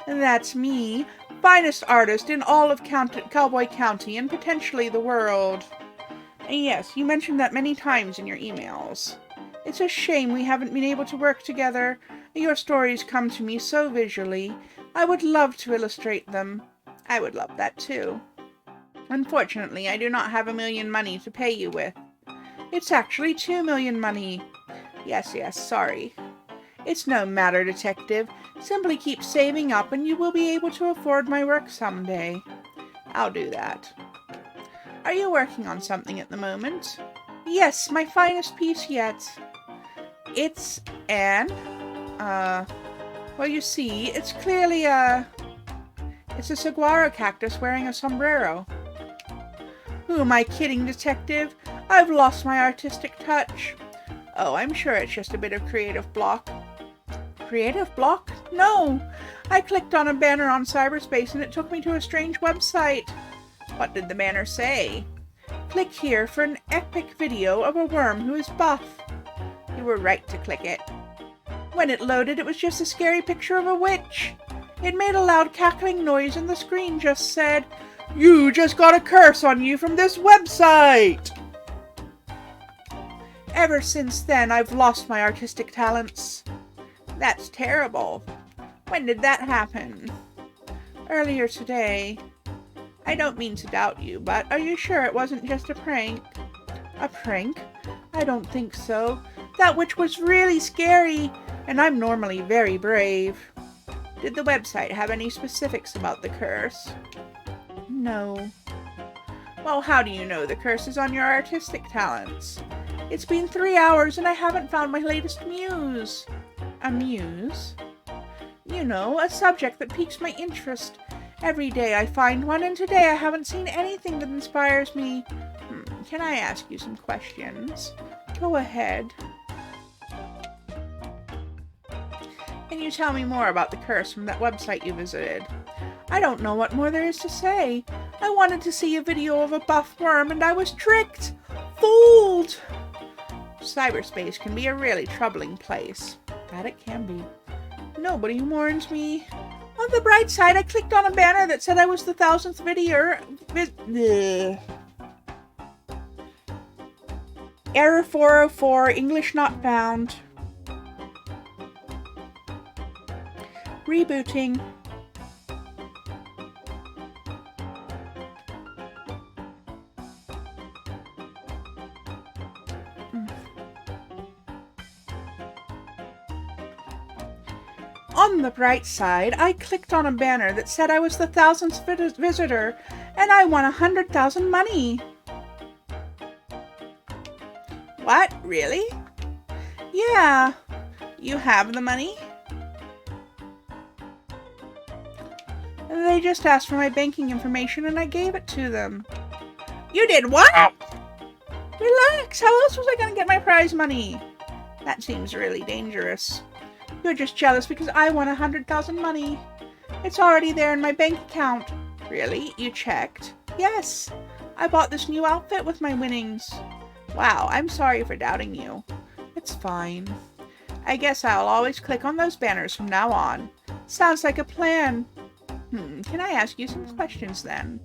That's me. Finest artist in all of Cowboy County and potentially the world. Yes, you mentioned that many times in your emails. It's a shame we haven't been able to work together. Your stories come to me so visually. I would love to illustrate them. I would love that too. Unfortunately, I do not have $1 million money to pay you with. It's actually $2 million money. Yes, sorry. It's no matter, Detective. Simply keep saving up and you will be able to afford my work someday. I'll do that. Are you working on something at the moment? Yes, my finest piece yet. It's an... well, you see, it's clearly it's a saguaro cactus wearing a sombrero. Who am I kidding, Detective? I've lost my artistic touch. Oh, I'm sure it's just a bit of creative block. Creative block? No! I clicked on a banner on cyberspace and it took me to a strange website. What did the banner say? Click here for an epic video of a worm who is buff. You were right to click it. When it loaded, it was just a scary picture of a witch. It made a loud cackling noise and the screen just said, "You just got a curse on you from this website!" Ever since then, I've lost my artistic talents. That's terrible. When did that happen? Earlier today. I don't mean to doubt you, but are you sure it wasn't just a prank? A prank? I don't think so. That witch was really scary, and I'm normally very brave. Did the website have any specifics about the curse? No. Well, how do you know the curse is on your artistic talents? It's been 3 hours and I haven't found my latest muse. A muse? You know, a subject that piques my interest. Every day I find one, and today I haven't seen anything that inspires me. Can I ask you some questions? Go ahead. Can you tell me more about the curse from that website you visited? I don't know what more there is to say. I wanted to see a video of a buff worm and I was tricked! Fooled! Cyberspace can be a really troubling place. That it can be. Nobody warned me. On the bright side, I clicked on a banner that said I was the 1000th Error 404, English not found. Rebooting. On the bright side, I clicked on a banner that said I was the 1000th visitor, and I won 100,000 money. What? Really? Yeah. You have the money? They just asked for my banking information and I gave it to them. You did what? Relax. How else was I going to get my prize money? That seems really dangerous. You're just jealous because I won 100,000 money. It's already there in my bank account. Really? You checked? Yes. I bought this new outfit with my winnings. Wow, I'm sorry for doubting you. It's fine. I guess I'll always click on those banners from now on. Sounds like a plan. Can I ask you some questions then?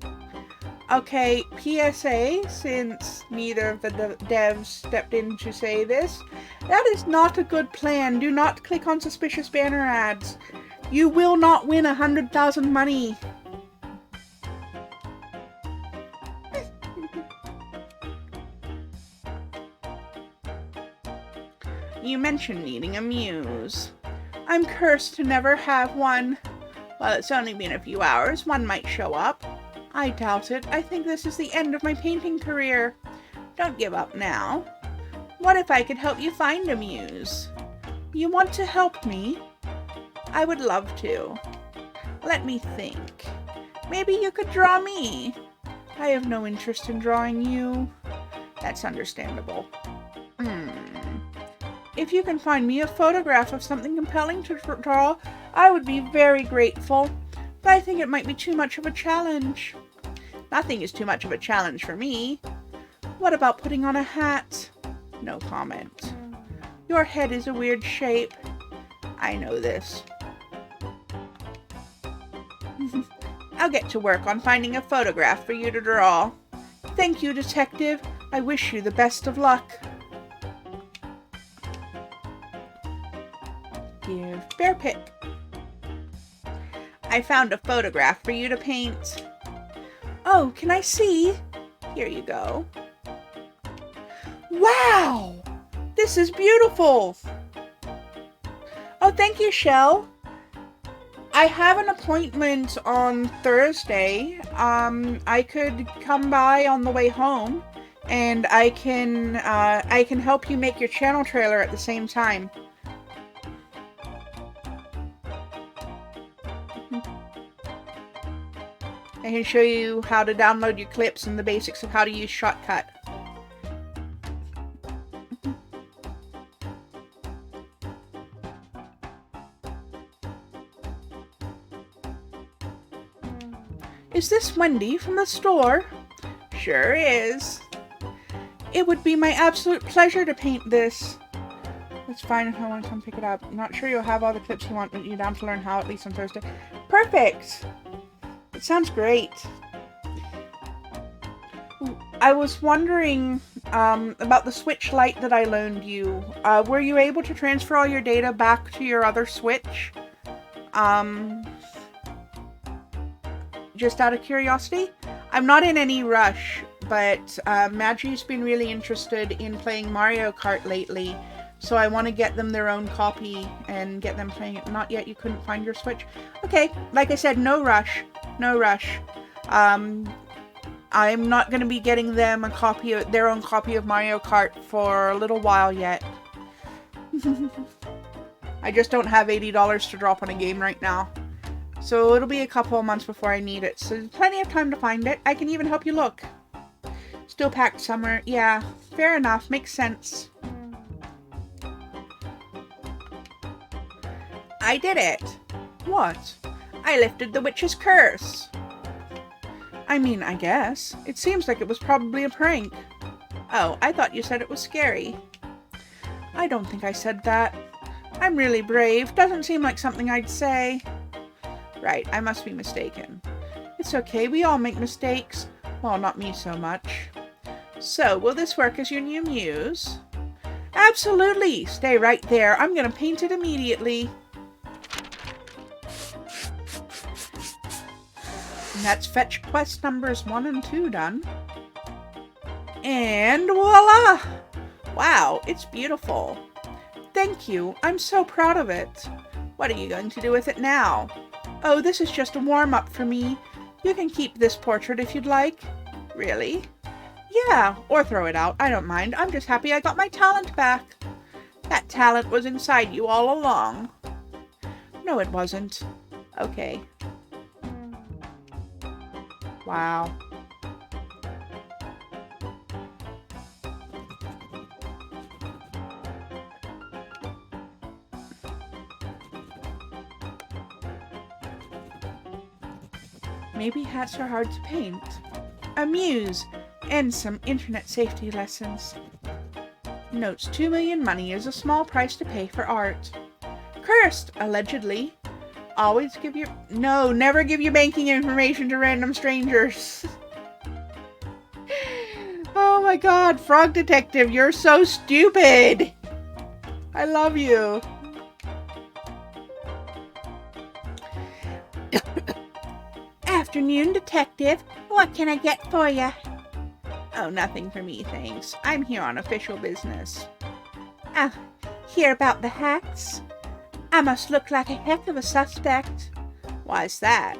Okay, PSA, since neither of the devs stepped in to say this, that is not a good plan. Do not click on suspicious banner ads. You will not win 100,000 money. You mentioned needing a muse. I'm cursed to never have one. While it's only been a few hours, one might show up. I doubt it. I think this is the end of my painting career. Don't give up now. What if I could help you find a muse? You want to help me? I would love to. Let me think. Maybe you could draw me. I have no interest in drawing you. That's understandable. If you can find me a photograph of something compelling to draw, I would be very grateful. But I think it might be too much of a challenge. Nothing is too much of a challenge for me. What about putting on a hat? No comment. Your head is a weird shape. I know this. I'll get to work on finding a photograph for you to draw. Thank you, detective. I wish you the best of luck. Give bear pick. I found a photograph for you to paint. Oh, can I see? Here you go. Wow! This is beautiful! Oh, thank you, Shell. I have an appointment on Thursday. I could come by on the way home, and I can help you make your channel trailer at the same time. I can show you how to download your clips and the basics of how to use Shotcut. Is this Wendy from the store? Sure is. It would be my absolute pleasure to paint this. It's fine if I want to come pick it up. I'm not sure you'll have all the clips you want, but you're down to learn how, at least on Thursday. Perfect! It sounds great. I was wondering about the Switch Lite that I loaned you. Were you able to transfer all your data back to your other Switch? Just out of curiosity? I'm not in any rush, but Magi's been really interested in playing Mario Kart lately, so I want to get them their own copy and get them playing it. Not yet, you couldn't find your Switch? Okay, like I said, no rush. No rush. I'm not going to be getting them their own copy of Mario Kart for a little while yet. I just don't have $80 to drop on a game right now. So it'll be a couple of months before I need it. So plenty of time to find it. I can even help you look. Still packed somewhere. Yeah, fair enough. Makes sense. I did it. What? I lifted the witch's curse. I mean, I guess. It seems like it was probably a prank. Oh, I thought you said it was scary. I don't think I said that. I'm really brave. Doesn't seem like something I'd say. Right, I must be mistaken. It's okay, we all make mistakes. Well, not me so much. So, will this work as your new muse? Absolutely! Stay right there. I'm gonna paint it immediately. And that's fetch quest numbers 1 and 2 done. And voila! Wow, it's beautiful. Thank you. I'm so proud of it. What are you going to do with it now? Oh, this is just a warm-up for me. You can keep this portrait if you'd like. Really? Yeah, or throw it out. I don't mind. I'm just happy I got my talent back. That talent was inside you all along. No, it wasn't. Okay. Wow. Maybe hats are hard to paint. Amuse, and some internet safety lessons. Notes 2 million money is a small price to pay for art. Cursed, allegedly. Always give your... No, never give your banking information to random strangers. Oh my god, Frog Detective, you're so stupid! I love you. Afternoon, Detective. What can I get for you? Oh, nothing for me, thanks. I'm here on official business. Hear about the hats? I must look like a heck of a suspect. Why's that?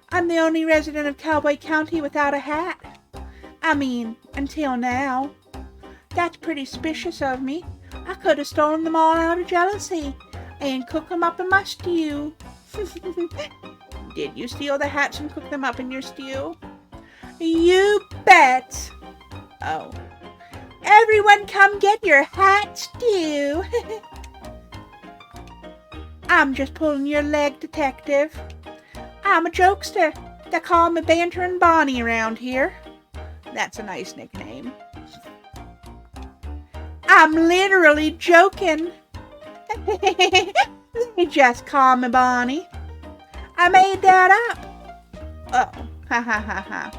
I'm the only resident of Cowboy County without a hat. I mean, until now. That's pretty suspicious of me. I could have stolen them all out of jealousy and cooked them up in my stew. Did you steal the hats and cook them up in your stew? You bet! Oh. Everyone come get your hat stew. I'm just pulling your leg, Detective. I'm a jokester. They call me Banterin' Bonnie around here. That's a nice nickname. I'm literally joking. They just call me Bonnie. I made that up. Oh, ha ha ha ha.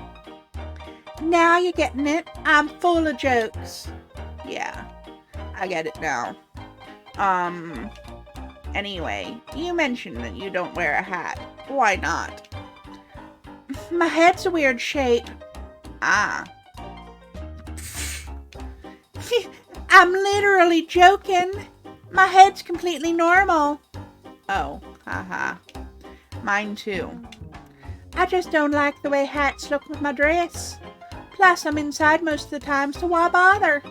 Now you're getting it. I'm full of jokes. Yeah, I get it now. Anyway, you mentioned that you don't wear a hat. Why not? My head's a weird shape. Ah. I'm literally joking. My head's completely normal. Oh, haha. Mine too. I just don't like the way hats look with my dress. Plus, I'm inside most of the time, so why bother?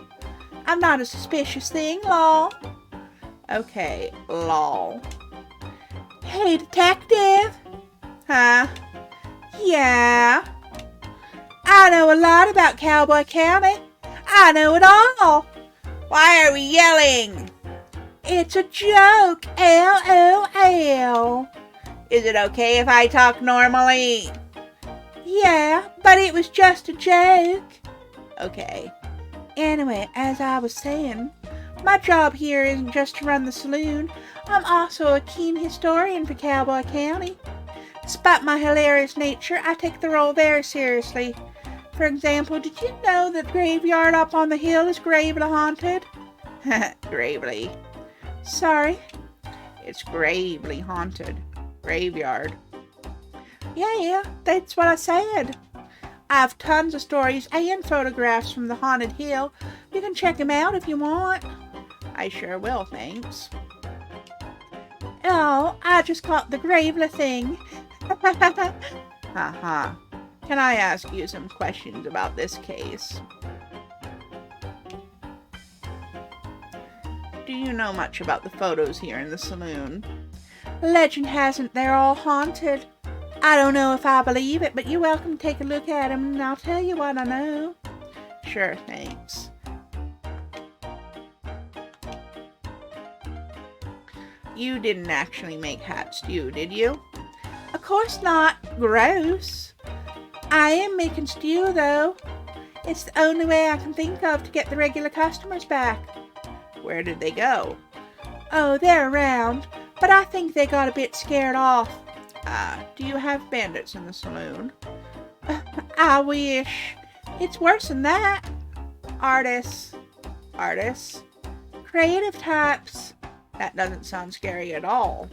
I'm not a suspicious thing, lol. Okay, lol. Hey, Detective. Huh? Yeah. I know a lot about Cowboy County. I know it all. Why are we yelling? It's a joke. LOL. Is it okay if I talk normally? Yeah, but it was just a joke. Okay. Anyway, as I was saying, my job here isn't just to run the saloon. I'm also a keen historian for Cowboy County. Despite my hilarious nature, I take the role very seriously. For example, did you know that the graveyard up on the hill is gravely haunted? Gravely. Sorry? It's gravely haunted. Graveyard. Yeah, that's what I said. I have tons of stories and photographs from the haunted hill. You can check them out if you want. I sure will, thanks. Oh, I just caught the Gravely thing. Haha. Can I ask you some questions about this case? Do you know much about the photos here in the saloon? Legend has it they're all haunted. I don't know if I believe it, but you're welcome to take a look at them and I'll tell you what I know. Sure, thanks. You didn't actually make hat stew, did you? Of course not. Gross. I am making stew, though. It's the only way I can think of to get the regular customers back. Where did they go? Oh, they're around, but I think they got a bit scared off. Do you have bandits in the saloon? I wish. It's worse than that. Artists. Artists? Creative types. That doesn't sound scary at all.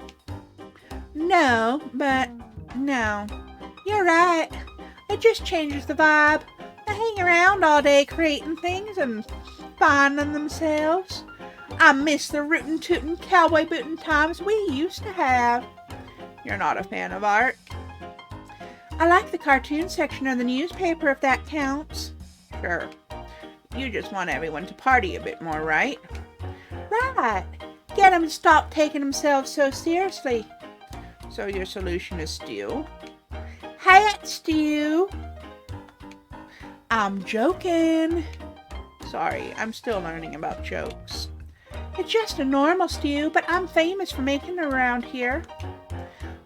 No, but no. You're right. It just changes the vibe. They hang around all day creating things and finding themselves. I miss the rootin' tootin' cowboy bootin' times we used to have. You're not a fan of art? I like the cartoon section of the newspaper, if that counts. Sure. You just want everyone to party a bit more, right? Right. Get them to stop taking themselves so seriously. So your solution is Stu? Hey, it's Stu. I'm joking. Sorry, I'm still learning about jokes. It's just a normal stew, but I'm famous for making it around here.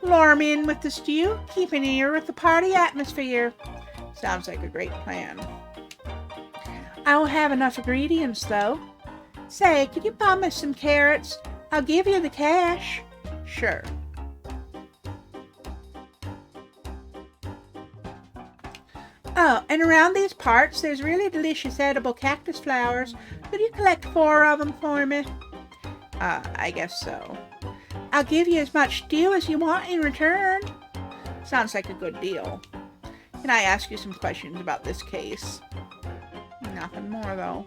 Lure me in with the stew, keep an ear with the party atmosphere. Sounds like a great plan. I don't have enough ingredients, though. Say, could you buy me some carrots? I'll give you the cash. Sure. Oh, and around these parts, there's really delicious edible cactus flowers. Could you collect 4 of them for me? I guess so. I'll give you as much stew as you want in return. Sounds like a good deal. Can I ask you some questions about this case? Nothing more, though.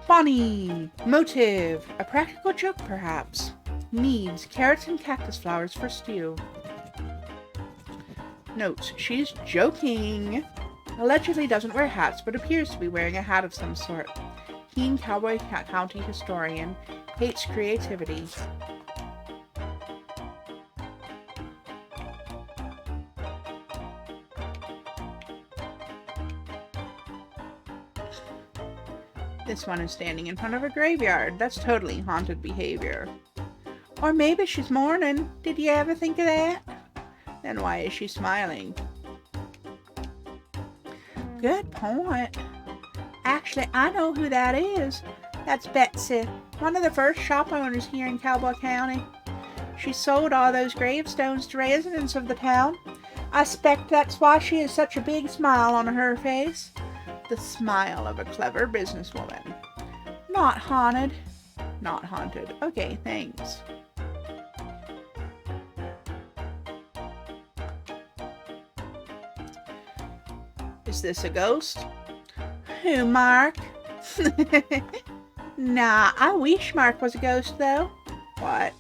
Funny. Motive. A practical joke, perhaps. Needs carrots and cactus flowers for stew. Notes. She's joking. Allegedly doesn't wear hats, but appears to be wearing a hat of some sort. Keen Cowboy County historian. Hates creativity. This one is standing in front of a graveyard. That's totally haunted behavior. Or maybe she's mourning. Did you ever think of that? Then why is she smiling? Good point. Actually, I know who that is. That's Betsy, one of the first shop owners here in Cowboy County. She sold all those gravestones to residents of the town. I expect that's why she has such a big smile on her face. The smile of a clever businesswoman. Not haunted. Not haunted. Okay, thanks. Is this a ghost? Who, Mark? Nah, I wish Mark was a ghost, though. What?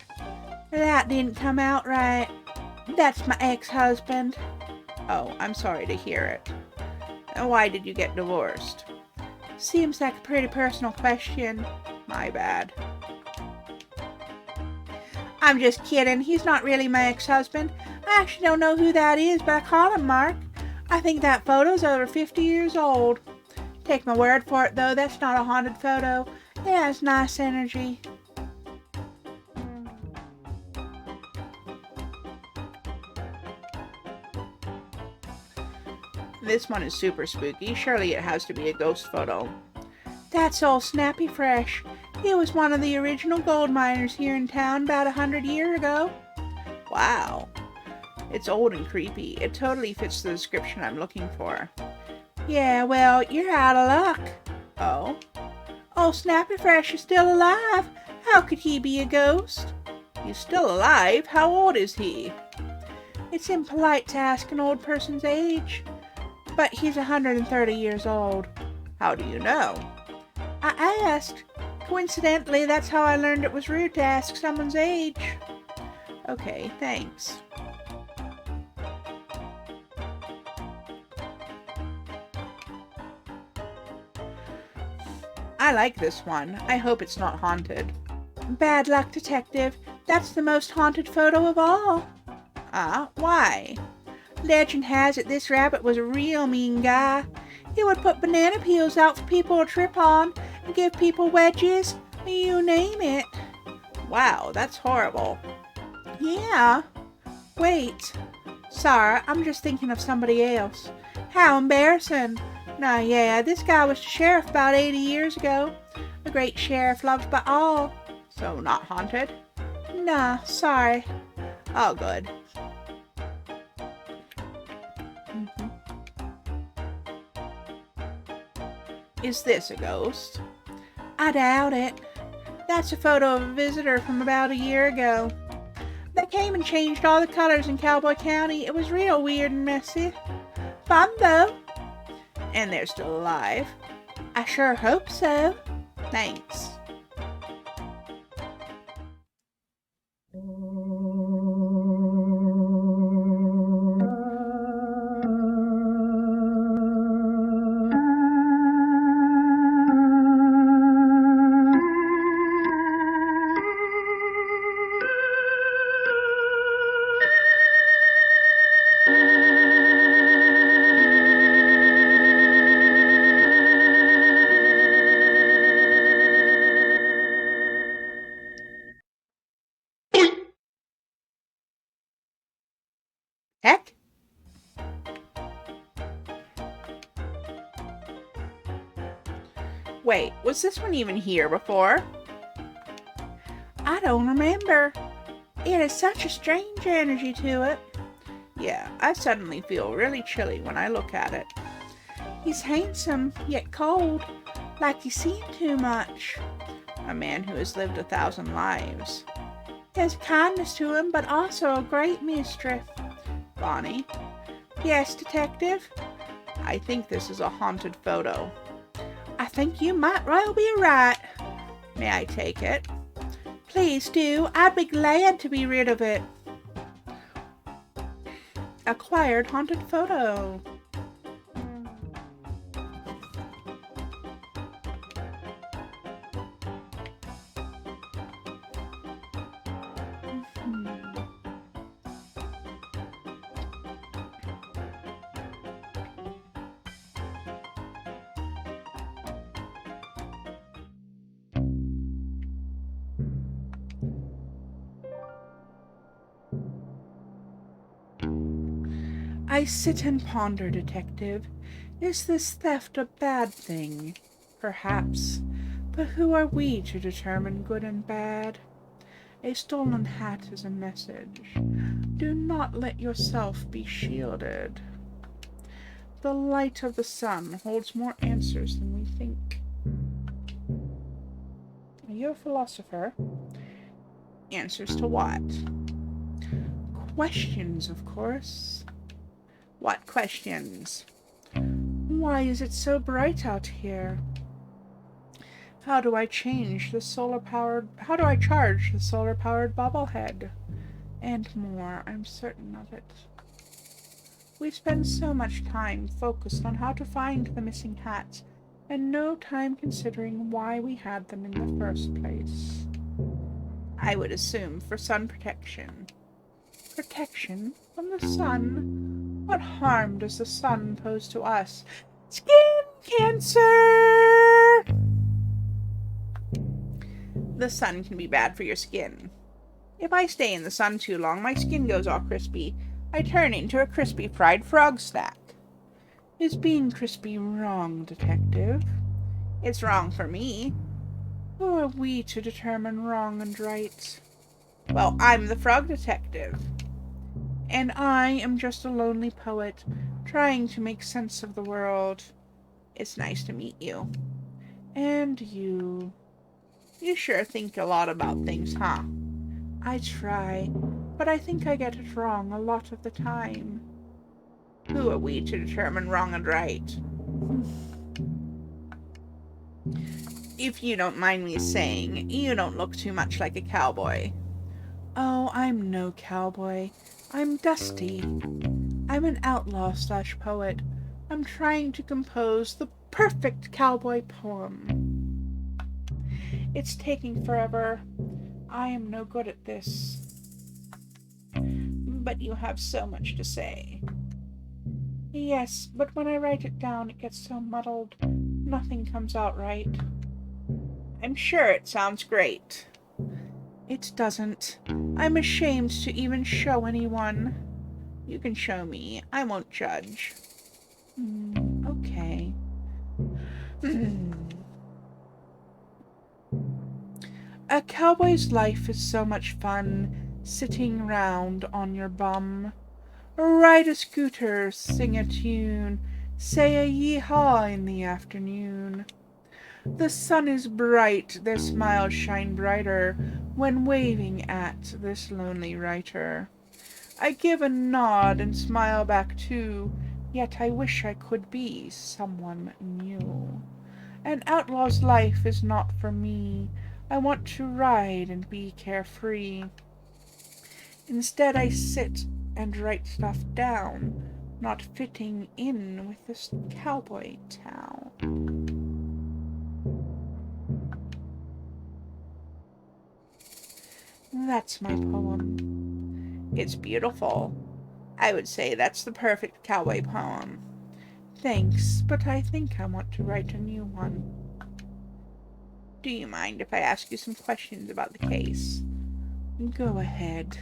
That didn't come out right. That's my ex-husband. Oh, I'm sorry to hear it. Why did you get divorced? Seems like a pretty personal question. My bad. I'm just kidding. He's not really my ex-husband. I actually don't know who that is, but I call him Mark. I think that photo's over 50 years old. Take my word for it, though. That's not a haunted photo. It has nice energy. This one is super spooky. Surely it has to be a ghost photo. That's old Snappy Fresh. He was one of the original gold miners here in town about 100 years ago. Wow. It's old and creepy. It totally fits the description I'm looking for. Yeah, well, you're out of luck. Oh? Old Snappy Fresh is still alive. How could he be a ghost? He's still alive? How old is he? It's impolite to ask an old person's age. But he's 130 years old. How do you know? I asked. Coincidentally, that's how I learned it was rude to ask someone's age. Okay, thanks. I like this one. I hope it's not haunted. Bad luck, detective. That's the most haunted photo of all. Why? Legend has it this rabbit was a real mean guy. He would put banana peels out for people to trip on and give people wedges. You name it. Wow, that's horrible. Yeah. Wait. Sorry, I'm just thinking of somebody else. How embarrassing. Nah, yeah, this guy was the sheriff about 80 years ago. A great sheriff loved by all. So not haunted? Nah, sorry. Oh, good. Is this a ghost? I doubt it. That's a photo of a visitor from about a year ago. They came and changed all the colors in Cowboy County. It was real weird and messy. Fun, though. And they're still alive. I sure hope so. Thanks. Heck? Wait, was this one even here before? I don't remember. It has such a strange energy to it. Yeah, I suddenly feel really chilly when I look at it. He's handsome, yet cold, like he's seen too much. A man who has lived 1,000 lives. There's kindness to him, but also a great mischief. Bonnie? Yes, detective? I think this is a haunted photo. I think you might well be right. May I take it? Please do. I'd be glad to be rid of it. Acquired haunted photo. I sit and ponder, detective. Is this theft a bad thing? Perhaps. But who are we to determine good and bad? A stolen hat is a message. Do not let yourself be shielded. The light of the sun holds more answers than we think. Are you a philosopher? Answers to what? Questions, of course. What questions? Why is it so bright out here? How do I charge the solar-powered bobblehead? And more, I'm certain of it. We spend so much time focused on how to find the missing hats, and no time considering why we had them in the first place. I would assume for sun protection. Protection from the sun? What harm does the sun pose to us? Skin cancer! The sun can be bad for your skin. If I stay in the sun too long, my skin goes all crispy. I turn into a crispy fried frog snack. Is being crispy wrong, detective? It's wrong for me. Who are we to determine wrong and right? Well, I'm the frog detective. And I am just a lonely poet, trying to make sense of the world. It's nice to meet you. And you. You sure think a lot about things, huh? I try, but I think I get it wrong a lot of the time. Who are we to determine wrong and right? If you don't mind me saying, you don't look too much like a cowboy. Oh, I'm no cowboy. I'm Dusty. I'm an outlaw/poet. I'm trying to compose the perfect cowboy poem. It's taking forever. I am no good at this. But you have so much to say. Yes, but when I write it down, it gets so muddled. Nothing comes out right. I'm sure it sounds great. It doesn't. I'm ashamed to even show anyone. You can show me. I won't judge. Okay. A cowboy's life is so much fun, sitting round on your bum. Ride a scooter, sing a tune, say a yee-haw in the afternoon. The sun is bright, their smiles shine brighter when waving at this lonely writer. I give a nod and smile back too, yet I wish I could be someone new. An outlaw's life is not for me. I want to ride and be carefree. Instead I sit and write stuff down, not fitting in with this cowboy town. That's my poem. It's beautiful. I would say that's the perfect cowboy poem. Thanks, but I think I want to write a new one. Do you mind if I ask you some questions about the case? Go ahead.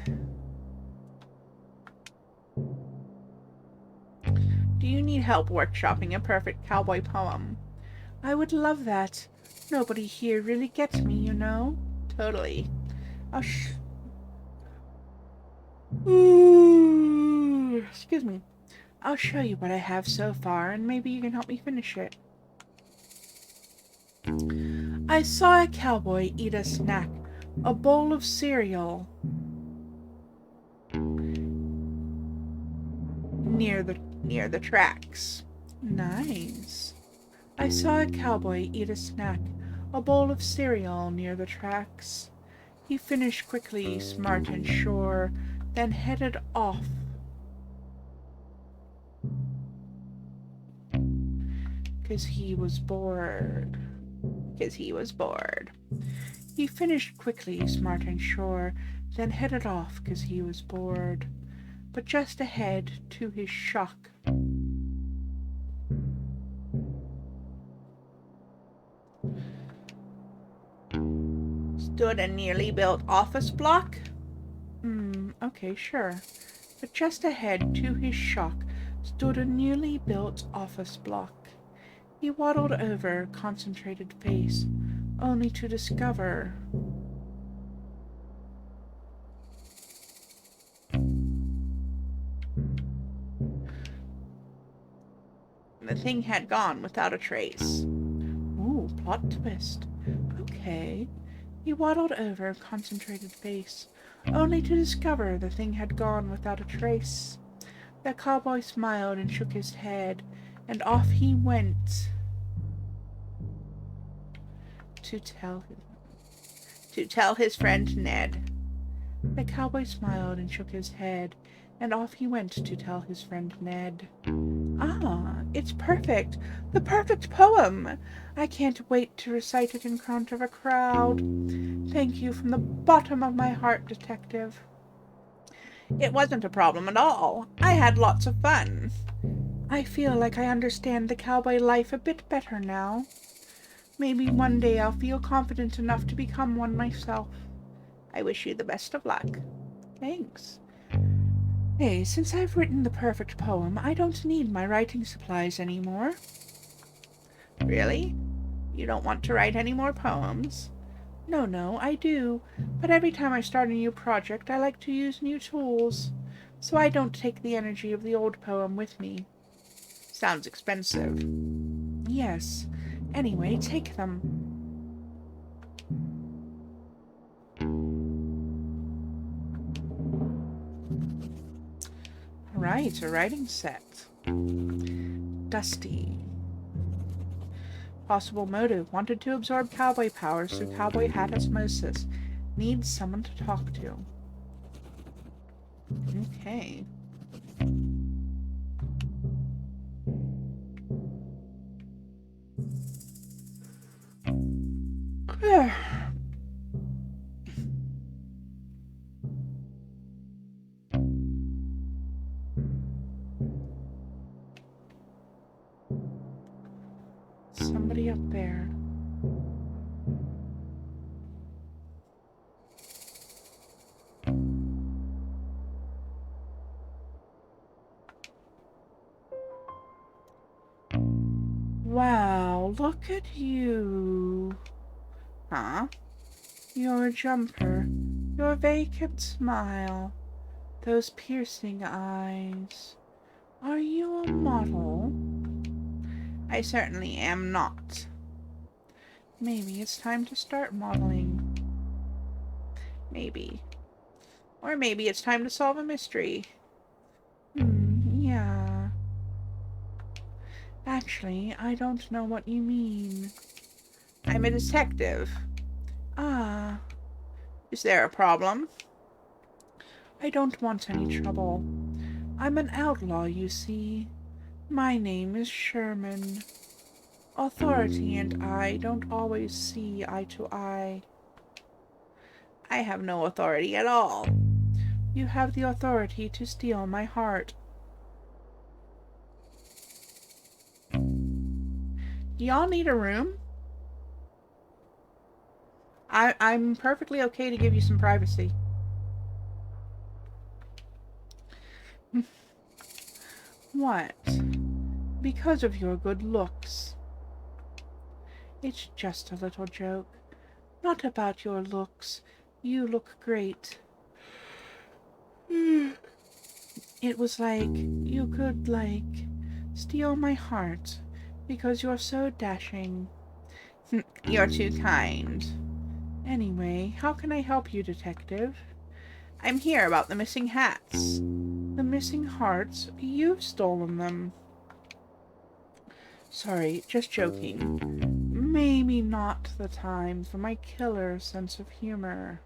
Do you need help workshopping a perfect cowboy poem? I would love that. Nobody here really gets me, you know? Totally. Excuse me. I'll show you what I have so far, and maybe you can help me finish it. I saw a cowboy eat a snack, a bowl of cereal, near the tracks. Nice. I saw a cowboy eat a snack, a bowl of cereal near the tracks. He finished quickly, smart and sure, then headed off. 'Cause he was bored. 'Cause he was bored. He finished quickly, smart and sure, then headed off 'cause he was bored. But just ahead, to his shock, stood a nearly built office block? Okay, sure. But just ahead, to his shock, stood a newly built office block. He waddled over, concentrated face, only to discover the thing had gone without a trace. Ooh, plot twist. Okay. He waddled over, concentrated face, only to discover the thing had gone without a trace. The cowboy smiled and shook his head, and off he went to tell his friend Ned. The cowboy smiled and shook his head, and off he went to tell his friend Ned. Ah, it's perfect! The perfect poem! I can't wait to recite it in front of a crowd. Thank you from the bottom of my heart, Detective. It wasn't a problem at all. I had lots of fun. I feel like I understand the cowboy life a bit better now. Maybe one day I'll feel confident enough to become one myself. I wish you the best of luck. Thanks. Hey, since I've written the perfect poem, I don't need my writing supplies anymore. Really? You don't want to write any more poems? No, I do. But every time I start a new project, I like to use new tools. So I don't take the energy of the old poem with me. Sounds expensive. Yes. Anyway, take them. Right, a writing set. Dusty. Possible motive. Wanted to absorb cowboy powers through cowboy hat osmosis. Needs someone to talk to. Okay. Somebody up there. Wow, look at you. Huh? Your jumper, your vacant smile, those piercing eyes. Are you a model? I certainly am not. Maybe it's time to start modeling. Maybe. Or maybe it's time to solve a mystery. Yeah. Actually, I don't know what you mean. I'm a detective. Ah. Is there a problem? I don't want any trouble. I'm an outlaw, you see. My name is Sherman. Authority and I don't always see eye to eye. I have no authority at all. You have the authority to steal my heart. Do y'all need a room? I'm perfectly okay to give you some privacy. What? because of your good looks. It's just a little joke. Not about your looks. You look great. It was like you could, steal my heart because you're so dashing. You're too kind. Anyway, how can I help you, Detective? I'm here about the missing hats. The missing hearts? You've stolen them. Sorry, just joking. Maybe not the time for my killer sense of humor.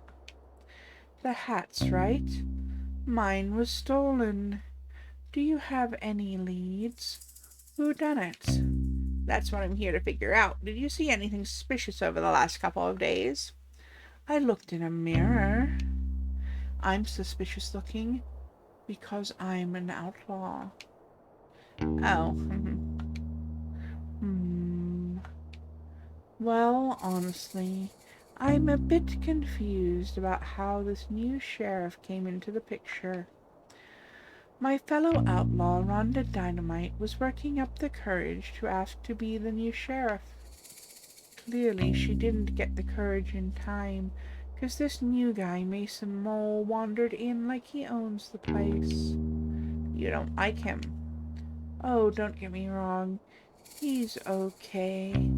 The hats, right? Mine was stolen. Do you have any leads? Who done it? That's what I'm here to figure out. Did you see anything suspicious over the last couple of days? I looked in a mirror. I'm suspicious looking because I'm an outlaw. Oh. Well, honestly, I'm a bit confused about how this new sheriff came into the picture. My fellow outlaw, Rhonda Dynamite, was working up the courage to ask to be the new sheriff. Clearly, she didn't get the courage in time, 'cause this new guy, Mason Mole, wandered in like he owns the place. You don't like him? Oh, don't get me wrong. He's okay.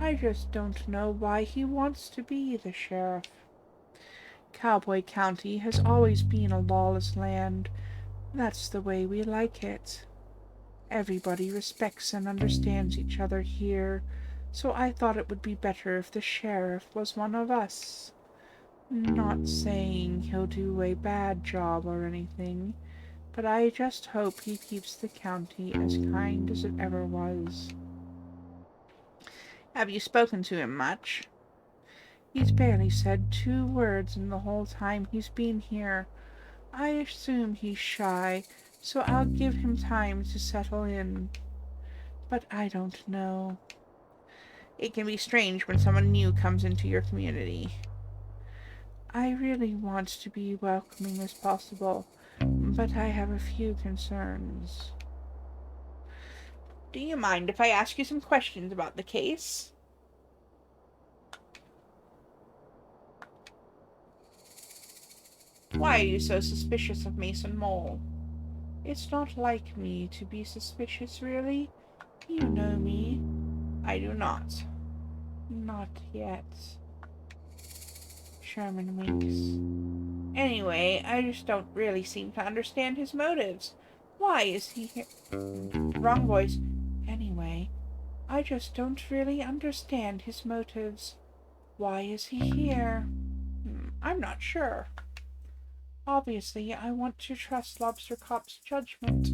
I just don't know why he wants to be the sheriff. Cowboy County has always been a lawless land. That's the way we like it. Everybody respects and understands each other here, so I thought it would be better if the sheriff was one of us. Not saying he'll do a bad job or anything, but I just hope he keeps the county as kind as it ever was. Have you spoken to him much? He's barely said 2 words in the whole time he's been here. I assume he's shy, so I'll give him time to settle in. But I don't know. It can be strange when someone new comes into your community. I really want to be welcoming as possible, but I have a few concerns. Do you mind if I ask you some questions about the case? Why are you so suspicious of Mason Mole? It's not like me to be suspicious, really. You know me. I do not. Not yet. Sherman winks. Anyway, I just don't really seem to understand his motives. Why is he here? Wrong voice. Anyway, I just don't really understand his motives. Why is he here? I'm not sure. Obviously, I want to trust Lobster Cop's judgment,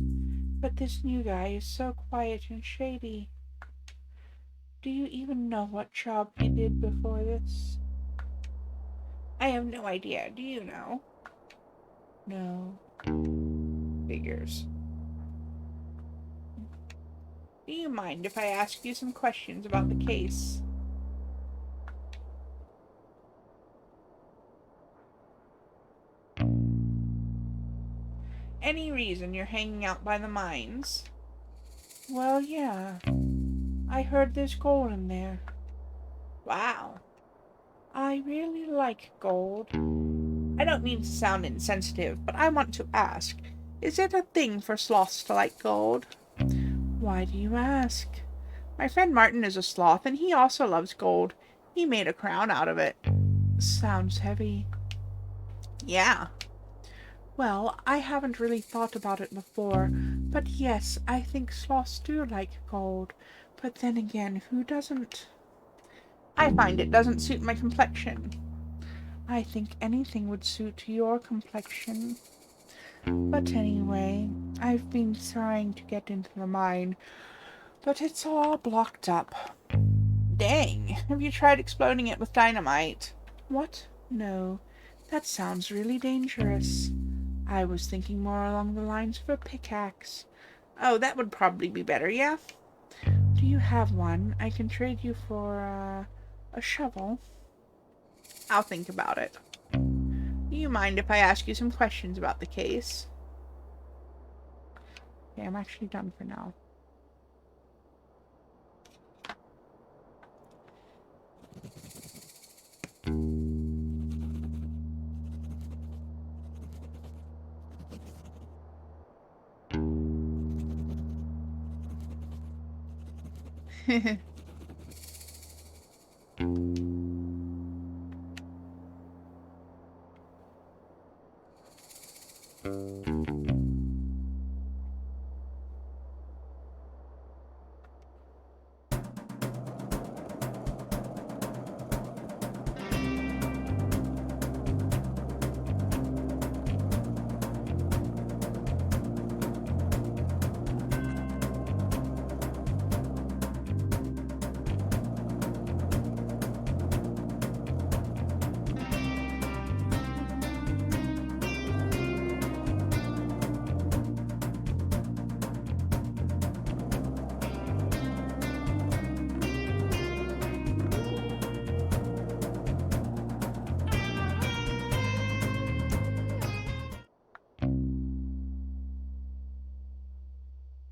but this new guy is so quiet and shady. Do you even know what job he did before this? I have no idea. Do you know? No. Figures. Do you mind if I ask you some questions about the case? Any reason you're hanging out by the mines? Well, yeah. I heard there's gold in there. Wow. I really like gold. I don't mean to sound insensitive, but I want to ask, is it a thing for sloths to like gold? Why do you ask? My friend Martin is a sloth, and he also loves gold. He made a crown out of it. Sounds heavy. Yeah. Well, I haven't really thought about it before, but yes, I think sloths do like gold. But then again, who doesn't? I find it doesn't suit my complexion. I think anything would suit your complexion. But anyway, I've been trying to get into the mine, but it's all blocked up. Dang, have you tried exploding it with dynamite? What? No, that sounds really dangerous. I was thinking more along the lines of a pickaxe. Oh, that would probably be better, yeah? Do you have one? I can trade you for, a shovel. I'll think about it. Do you mind if I ask you some questions about the case? Okay, I'm actually done for now.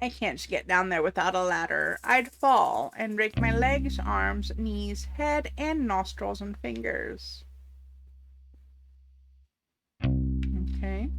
I can't just get down there without a ladder. I'd fall and break my legs, arms, knees, head, and nostrils and fingers. Okay.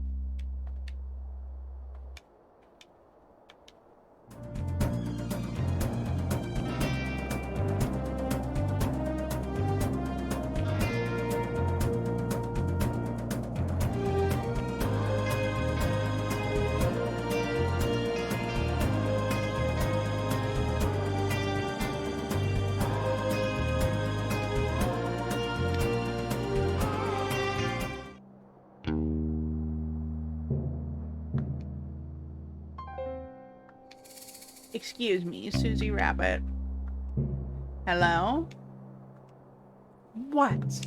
Excuse me, Susie Rabbit. Hello? What?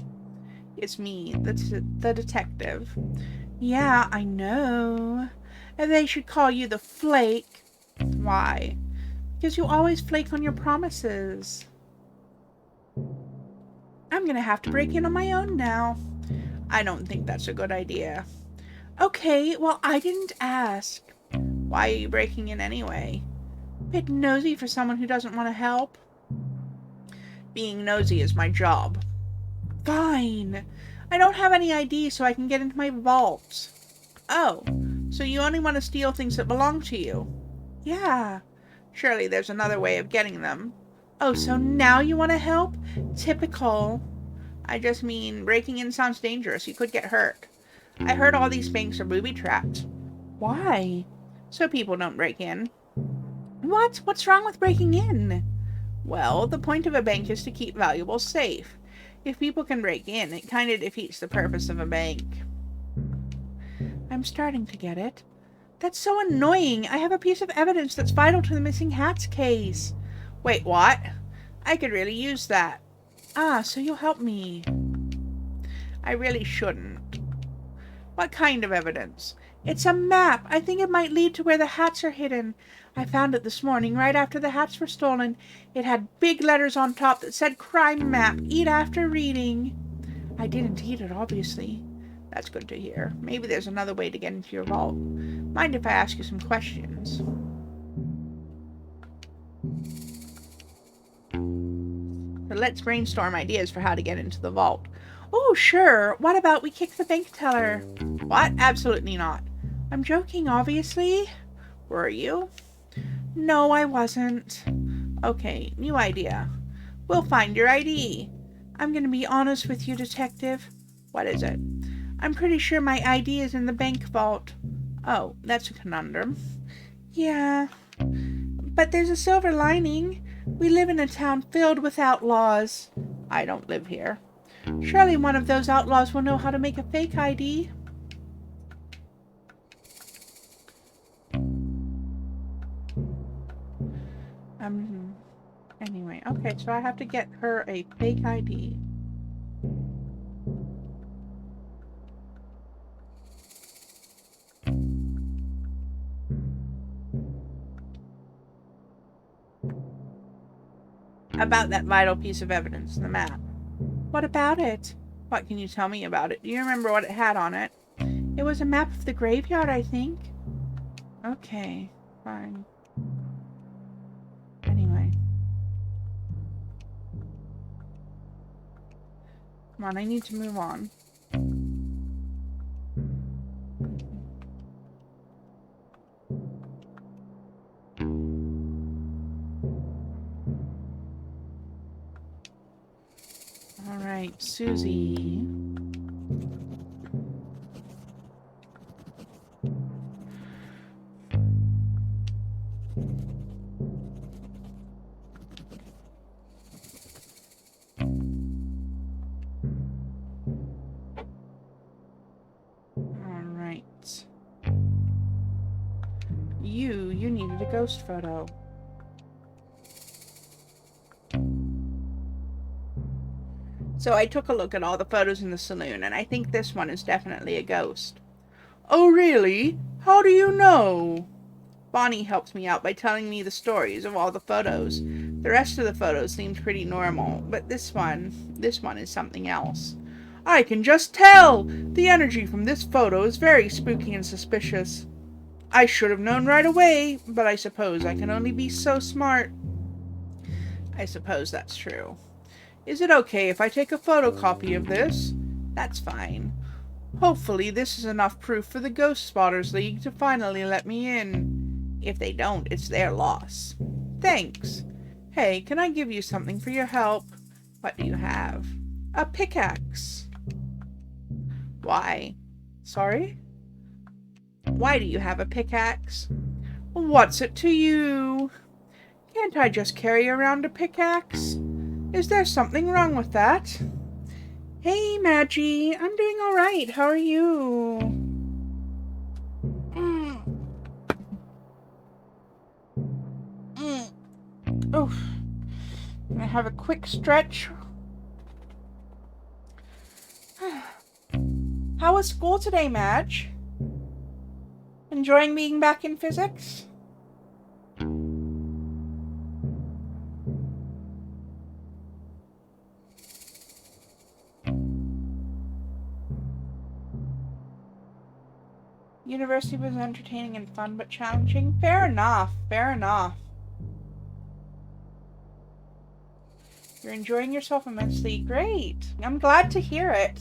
It's me, the detective. Yeah, I know. And they should call you the Flake. Why? Because you always flake on your promises. I'm gonna have to break in on my own now. I don't think that's a good idea. Okay, well, I didn't ask. Why are you breaking in anyway? Bit nosy for someone who doesn't want to help. Being nosy is my job. Fine. I don't have any ID, so I can get into my vault. Oh, so you only want to steal things that belong to you? Yeah. Surely there's another way of getting them. Oh, so now you want to help? Typical. I just mean, breaking in sounds dangerous. You could get hurt. I heard all these banks are booby-trapped. Why? So people don't break in. What? What's wrong with breaking in? Well, the point of a bank is to keep valuables safe. If people can break in, it kind of defeats the purpose of a bank. I'm starting to get it. That's so annoying. I have a piece of evidence that's vital to the missing hats case. Wait, what? I could really use that. Ah, so you'll help me. I really shouldn't. What kind of evidence? It's a map. I think it might lead to where the hats are hidden. I found it this morning, right after the hats were stolen. It had big letters on top that said crime map. Eat after reading. I didn't eat it, obviously. That's good to hear. Maybe there's another way to get into your vault. Mind if I ask you some questions? So let's brainstorm ideas for how to get into the vault. Oh, sure. What about we kick the bank teller? What? Absolutely not. I'm joking, obviously. Were you? No, I wasn't. Okay, new idea. We'll find your ID. I'm going to be honest with you, detective. What is it? I'm pretty sure my ID is in the bank vault. Oh, that's a conundrum. Yeah, but there's a silver lining. We live in a town filled with outlaws. I don't live here. Surely one of those outlaws will know how to make a fake ID. Anyway, okay, so I have to get her a fake ID. About that vital piece of evidence, the map. What about it? What can you tell me about it? Do you remember what it had on it? It was a map of the graveyard, I think. Okay, fine. Anyway. Come on, I need to move on. Susie. Alright. You needed a ghost photo. So I took a look at all the photos in the saloon, and I think this one is definitely a ghost. Oh, really? How do you know? Bonnie helped me out by telling me the stories of all the photos. The rest of the photos seemed pretty normal, but this one is something else. I can just tell! The energy from this photo is very spooky and suspicious. I should have known right away, but I suppose I can only be so smart. I suppose that's true. Is it okay if I take a photocopy of this? That's fine. Hopefully this is enough proof for the Ghost Spotters League to finally let me in. If they don't, it's their loss. Thanks. Hey, can I give you something for your help? What do you have? A pickaxe. Why? Sorry? Why do you have a pickaxe? What's it to you? Can't I just carry around a pickaxe? Is there something wrong with that? Hey, Maggie. I'm doing alright. How are you? Oof. Can I have a quick stretch? How was school today, Madge? Enjoying being back in physics? University was entertaining and fun, but challenging. Fair enough. Fair enough. You're enjoying yourself immensely. Great. I'm glad to hear it.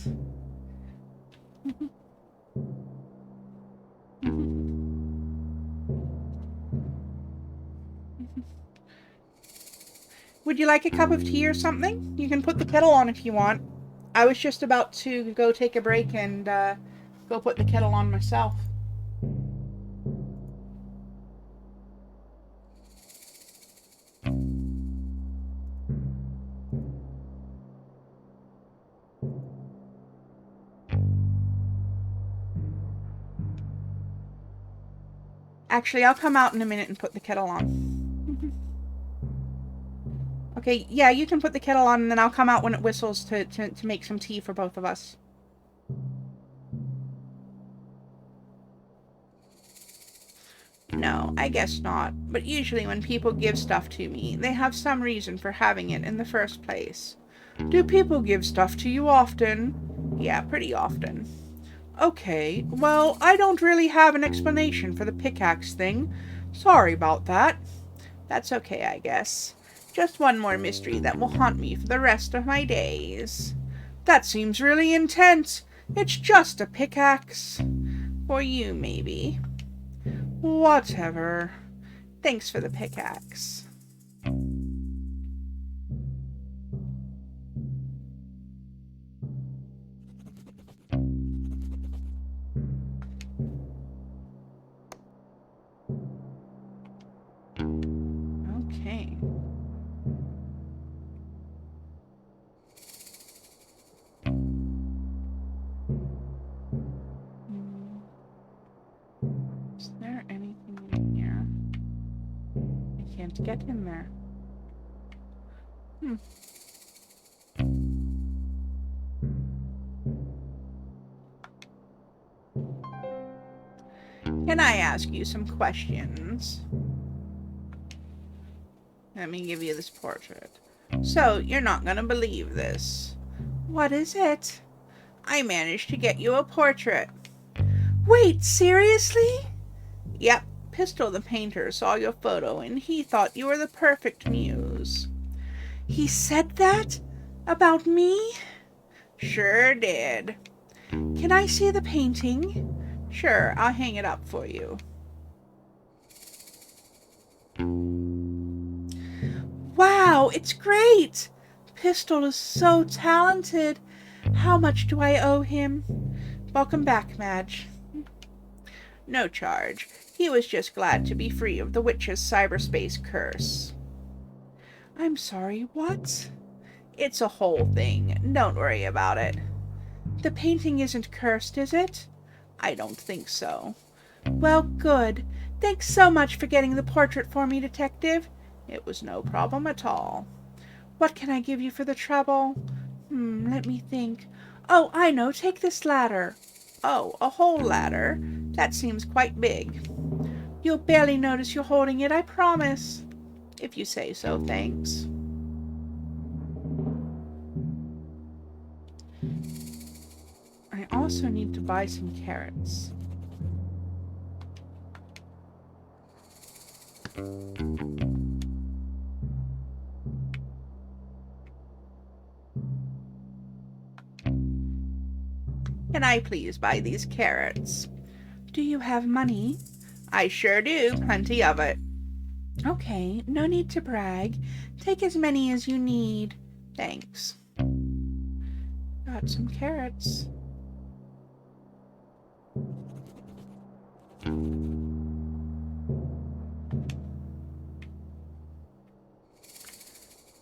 Would you like a cup of tea or something? You can put the kettle on if you want. I was just about to go take a break and go put the kettle on myself. Actually, I'll come out in a minute and put the kettle on. Okay, yeah, you can put the kettle on and then I'll come out when it whistles to make some tea for both of us. No, I guess not. But usually when people give stuff to me, they have some reason for having it in the first place. Do people give stuff to you often? Yeah, pretty often. Okay, well, I don't really have an explanation for the pickaxe thing. Sorry about that. That's okay, I guess. Just one more mystery that will haunt me for the rest of my days. That seems really intense. It's just a pickaxe. For you, maybe. Whatever. Thanks for the pickaxe. Okay. Is there anything in here? I can't get in there. Can I ask you some questions? Let me give you this portrait. So, you're not gonna believe this. What is it? I managed to get you a portrait. Wait, seriously? Yep, Pistol the painter saw your photo and he thought you were the perfect muse. He said that? About me? Sure did. Can I see the painting? Sure, I'll hang it up for you. Wow, it's great! Pistol is so talented. How much do I owe him? Welcome back, Madge. No charge. He was just glad to be free of the witch's cyberspace curse. I'm sorry, what? It's a whole thing. Don't worry about it. The painting isn't cursed, is it? I don't think so. Well, good. Thanks so much for getting the portrait for me, Detective. It was no problem at all. What can I give you for the trouble? Let me think. Oh, I know. Take this ladder. Oh, a whole ladder? That seems quite big. You'll barely notice you're holding it, I promise. If you say so, thanks. I also need to buy some carrots. Can I please buy these carrots? Do you have money? I sure do, plenty of it. Okay, no need to brag. Take as many as you need. Thanks. Got some carrots.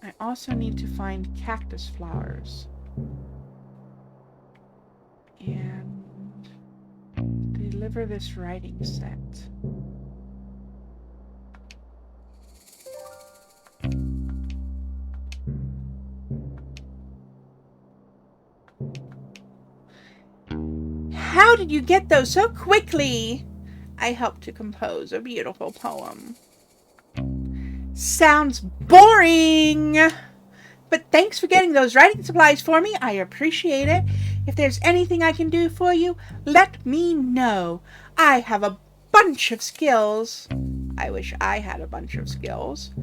I also need to find cactus flowers. And deliver this writing set. How did you get those so quickly? I helped to compose a beautiful poem. Sounds boring! But thanks for getting those writing supplies for me. I appreciate it. If there's anything I can do for you, let me know. I have a bunch of skills. I wish I had a bunch of skills.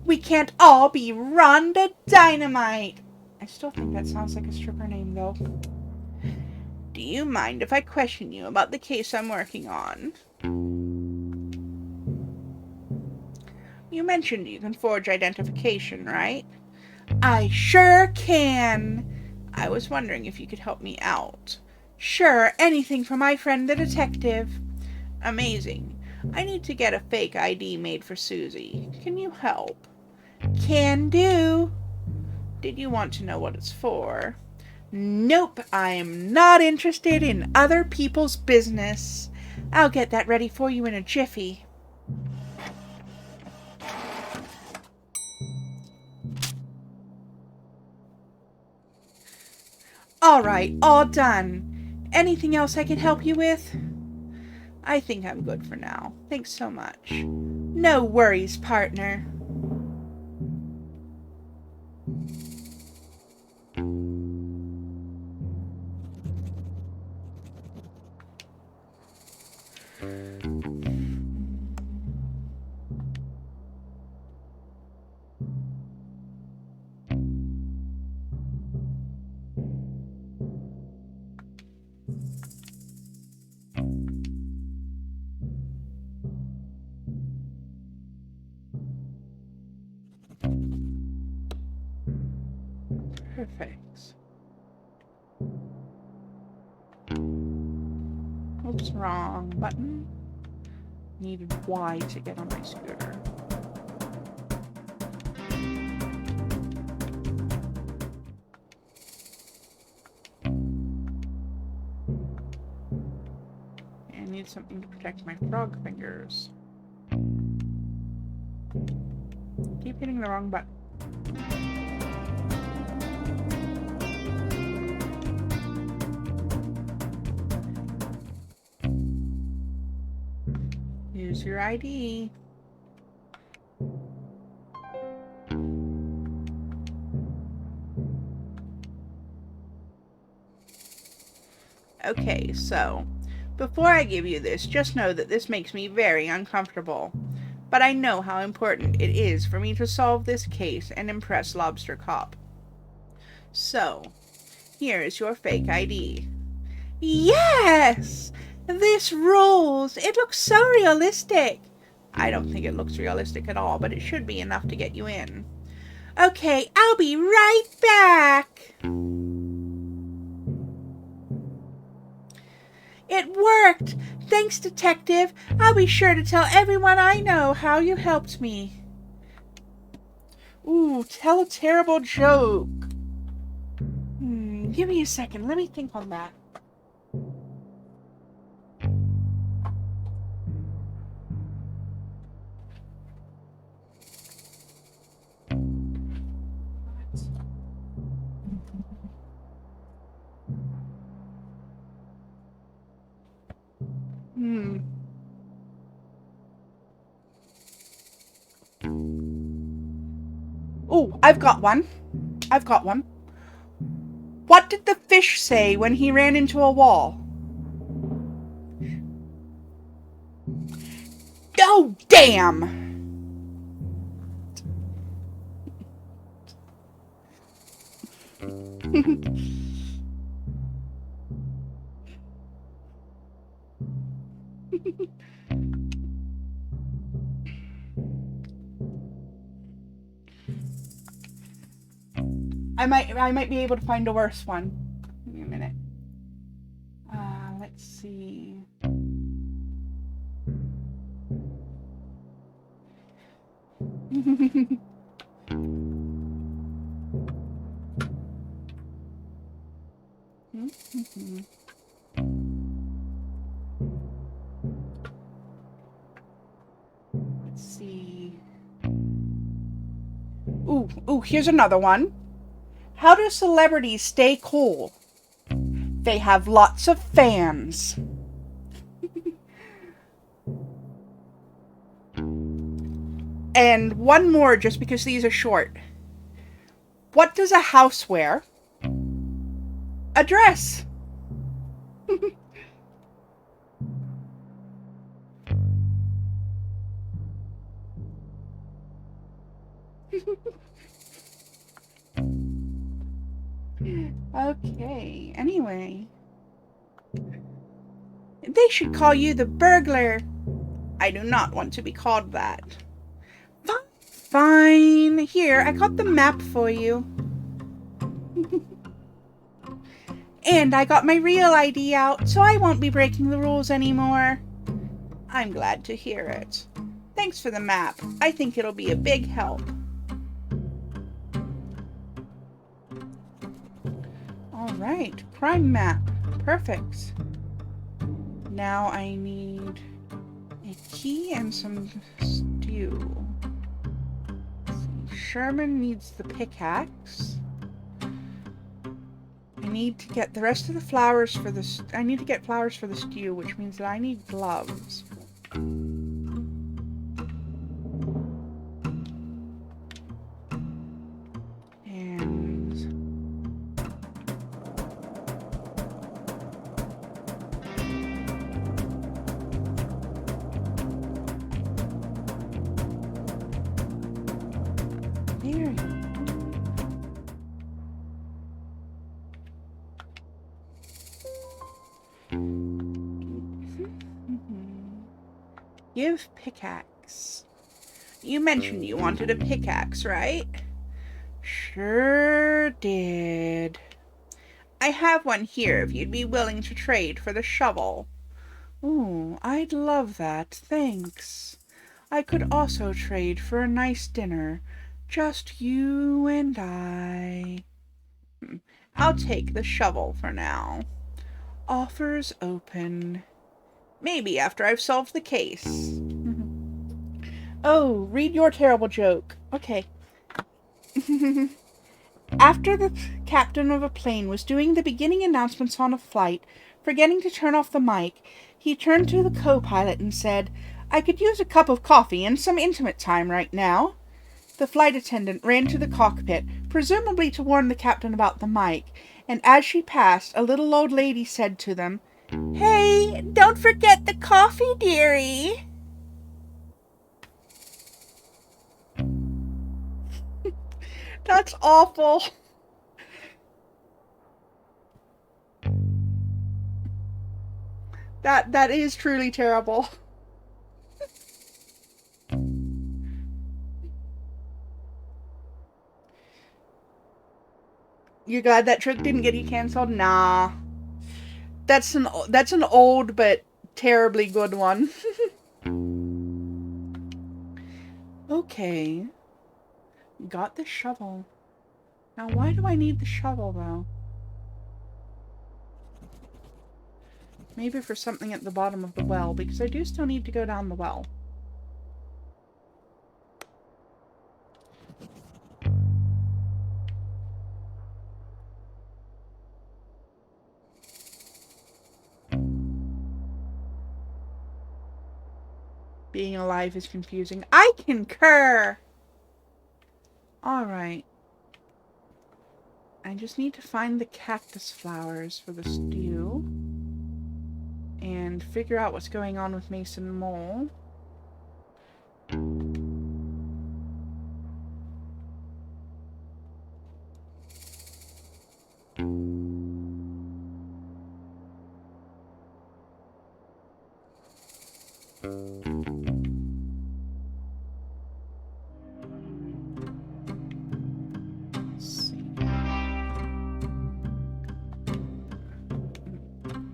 We can't all be Rhonda Dynamite. I still think that sounds like a stripper name, though. Do you mind if I question you about the case I'm working on? You mentioned you can forge identification, right? I sure can. I was wondering if you could help me out. Sure, anything for my friend the detective. Amazing. I need to get a fake ID made for Susie. Can you help? Can do. Did you want to know what it's for? Nope, I am not interested in other people's business. I'll get that ready for you in a jiffy. All right, all done. Anything else I can help you with? I think I'm good for now. Thanks so much. No worries, partner. Perfect. Oops, wrong button. Needed Y to get on my scooter. I need something to protect my frog fingers. Keep hitting the wrong button. Use your ID. Okay, so before I give you this, just know that this makes me very uncomfortable. But I know how important it is for me to solve this case and impress Lobster Cop. So, here is your fake ID. Yes! This rules! It looks so realistic! I don't think it looks realistic at all, but it should be enough to get you in. Okay, I'll be right back! It worked! Thanks, Detective. I'll be sure to tell everyone I know how you helped me. Ooh, tell a terrible joke. Give me a second. Let me think on that. Oh, I've got one. I've got one. What did the fish say when he ran into a wall? Oh, damn! I might be able to find a worse one. Give me a minute. Let's see. Let's see. Ooh, here's another one. How do celebrities stay cool? They have lots of fans. And one more just because these are short. What does a house wear? A dress. Okay, anyway. They should call you the burglar. I do not want to be called that. Fine. Here, I got the map for you. And I got my real ID out, so I won't be breaking the rules anymore. I'm glad to hear it. Thanks for the map. I think it'll be a big help. Alright, crime map. Perfect. Now I need a key and some stew. Sherman needs the pickaxe. I need to get the rest of the flowers for this. I need to get flowers for the stew, which means that I need gloves. Give pickaxe. You mentioned you wanted a pickaxe, right? Sure did. I have one here if you'd be willing to trade for the shovel. Ooh, I'd love that, thanks. I could also trade for a nice dinner. Just you and I. I'll take the shovel for now. Offers open. Maybe after I've solved the case. Oh, read your terrible joke. Okay. After the captain of a plane was doing the beginning announcements on a flight, forgetting to turn off the mic, he turned to the co-pilot and said, "I could use a cup of coffee and some intimate time right now." The flight attendant ran to the cockpit, presumably to warn the captain about the mic, and as she passed, a little old lady said to them, "Hey, don't forget the coffee, dearie." That's awful. That is truly terrible. You glad that trick didn't get you canceled? Nah. That's an old but terribly good one. Okay. Got the shovel. Now why do I need the shovel though? Maybe for something at the bottom of the well, because I do still need to go down the well. Being alive is confusing. I concur! Alright. I just need to find the cactus flowers for the stew. And figure out what's going on with Mason Mole.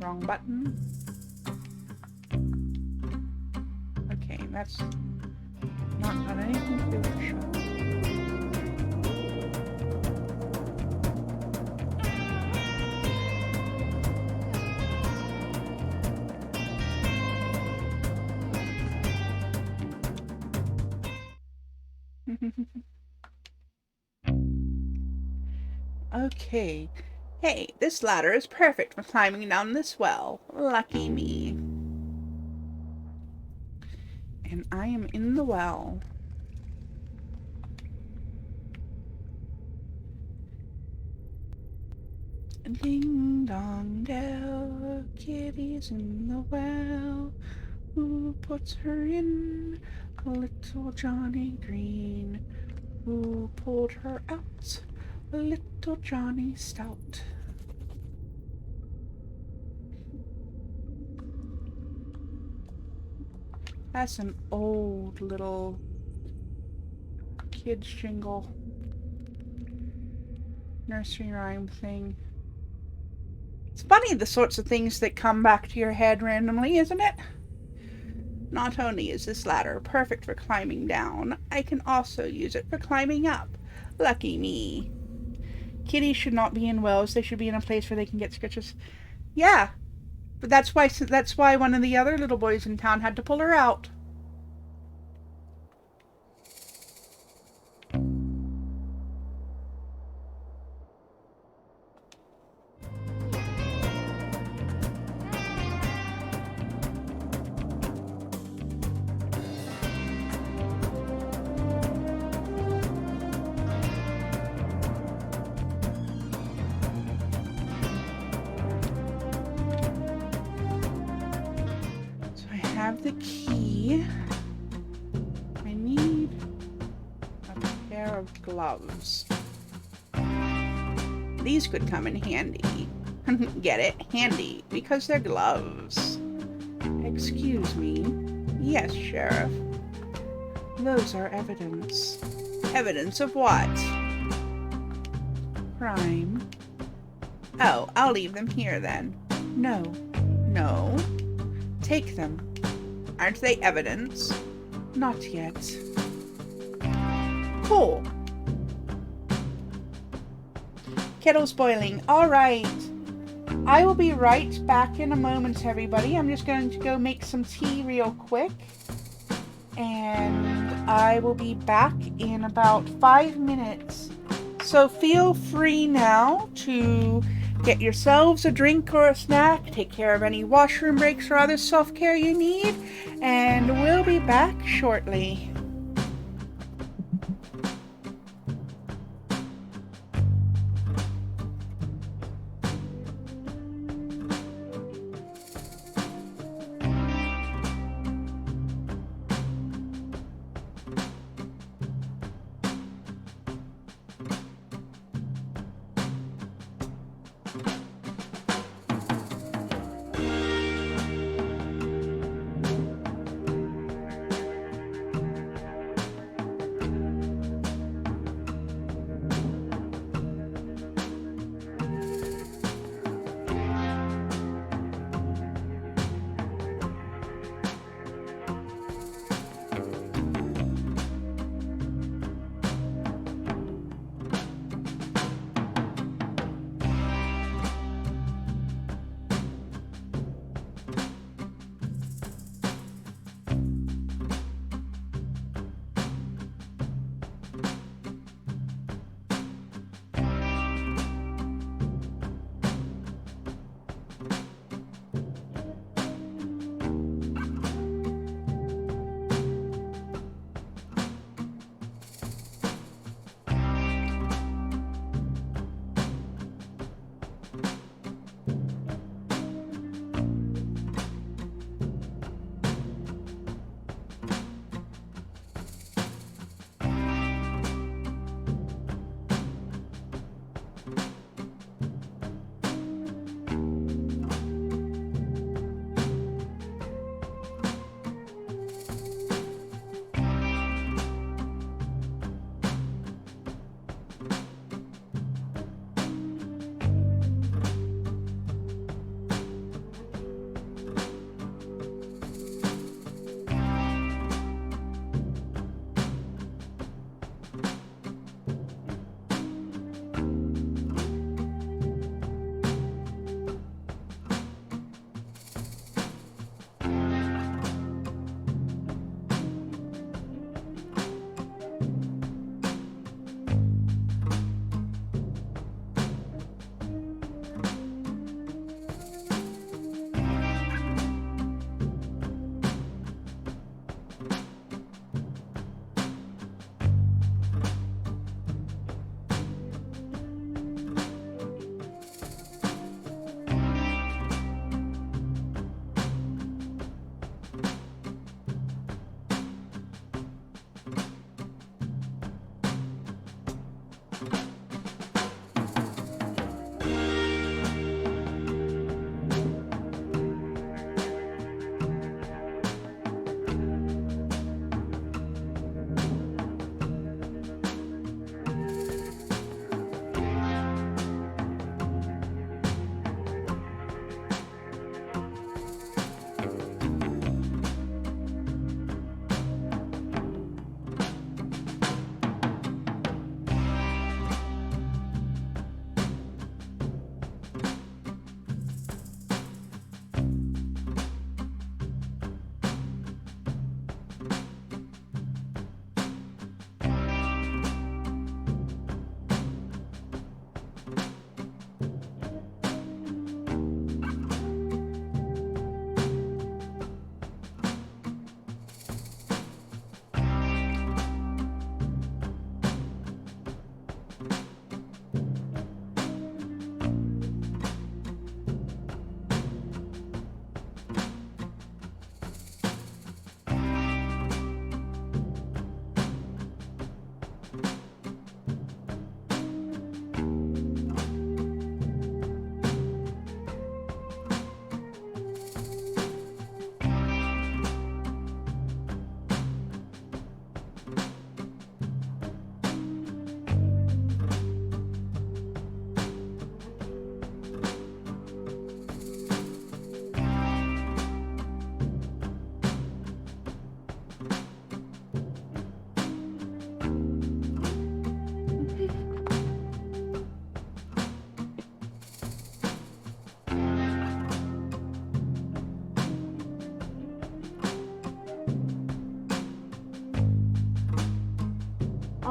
Wrong button. Okay, that's not got anything to do with the show. Okay. Hey, this ladder is perfect for climbing down this well. Lucky me. And I am in the well. Ding dong dell, kitty's in the well. Who puts her in? Little Johnny Green. Who pulled her out? Little Johnny Stout. That's an old little kids jingle. Nursery rhyme thing. It's funny the sorts of things that come back to your head randomly, isn't it? Not only is this ladder perfect for climbing down, I can also use it for climbing up. Lucky me. Kitties should not be in wells. They should be in a place where they can get scratches. Yeah, but that's why one of the other little boys in town had to pull her out. Have the key. I need a pair of gloves. These could come in handy. Get it? Handy. Because they're gloves. Excuse me. Yes, Sheriff. Those are evidence. Evidence of what? Crime. Oh, I'll leave them here then. No. No. Take them. Aren't they evidence? Not yet. Cool. Kettle's boiling. All right. I will be right back in a moment, everybody. I'm just going to go make some tea real quick. And I will be back in about 5 minutes. So feel free now to get yourselves a drink or a snack, take care of any washroom breaks or other self-care you need, and we'll be back shortly.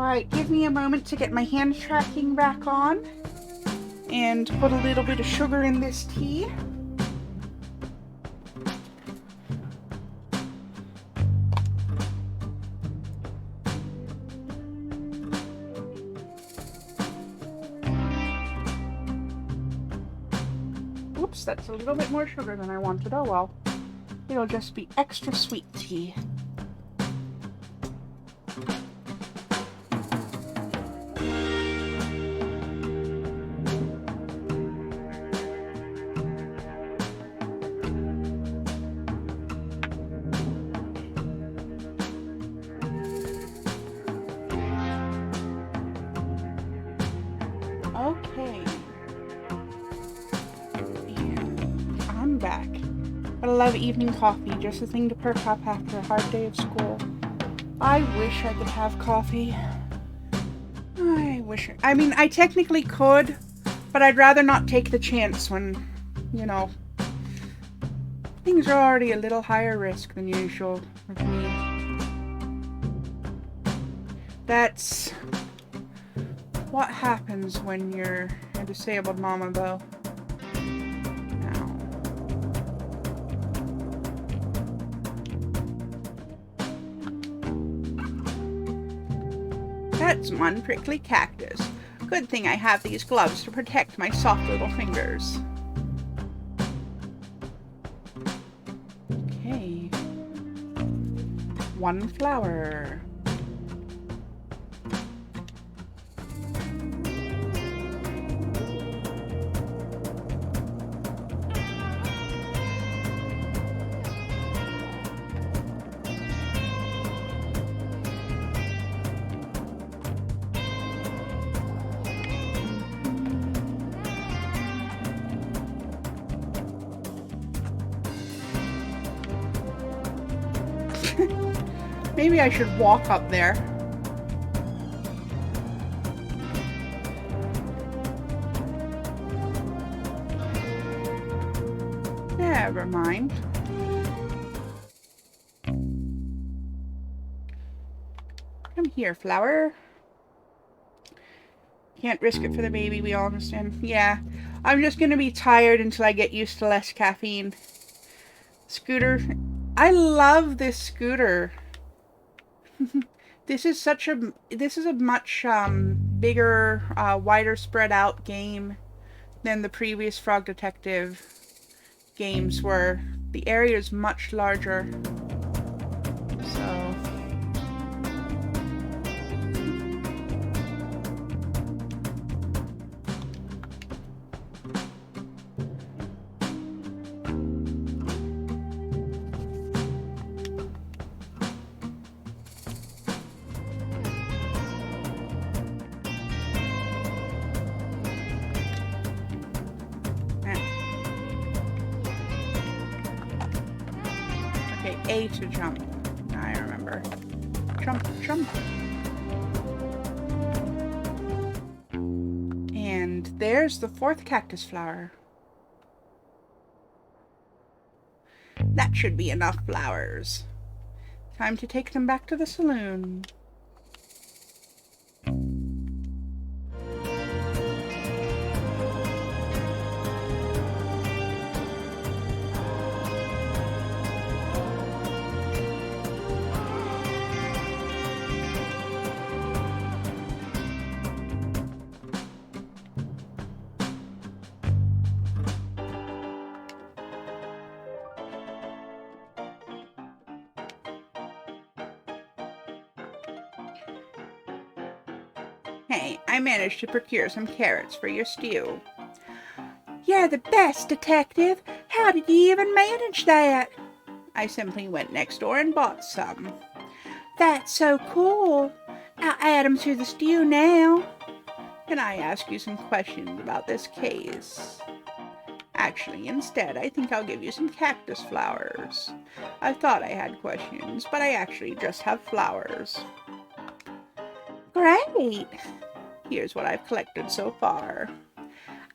Alright, give me a moment to get my hand tracking back on and put a little bit of sugar in this tea. Oops, that's a little bit more sugar than I wanted. Oh well. It'll just be extra sweet tea. Okay. And I'm back. But I love evening coffee, just a thing to perk up after a hard day of school. I wish I could have coffee. I mean, I technically could, but I'd rather not take the chance when, you know, things are already a little higher risk than usual with me. That's what happens when you're a disabled mama, though. That's one prickly cactus. Good thing I have these gloves to protect my soft little fingers. Okay. One flower. Maybe I should walk up there. Never mind. Come here, flower. Can't risk it for the baby, we all understand. Yeah, I'm just gonna be tired until I get used to less caffeine. Scooter. I love this scooter. This is a much bigger, wider spread out game than the previous Frog Detective games were. The area is much larger. So A to jump. I remember. Jump, jump. And there's the fourth cactus flower. That should be enough flowers. Time to take them back to the saloon. Hey, I managed to procure some carrots for your stew. You're the best, detective. How did you even manage that? I simply went next door and bought some. That's so cool. I'll add them to the stew now. Can I ask you some questions about this case? Actually, instead, I think I'll give you some cactus flowers. I thought I had questions, but I actually just have flowers. Great! Here's what I've collected so far.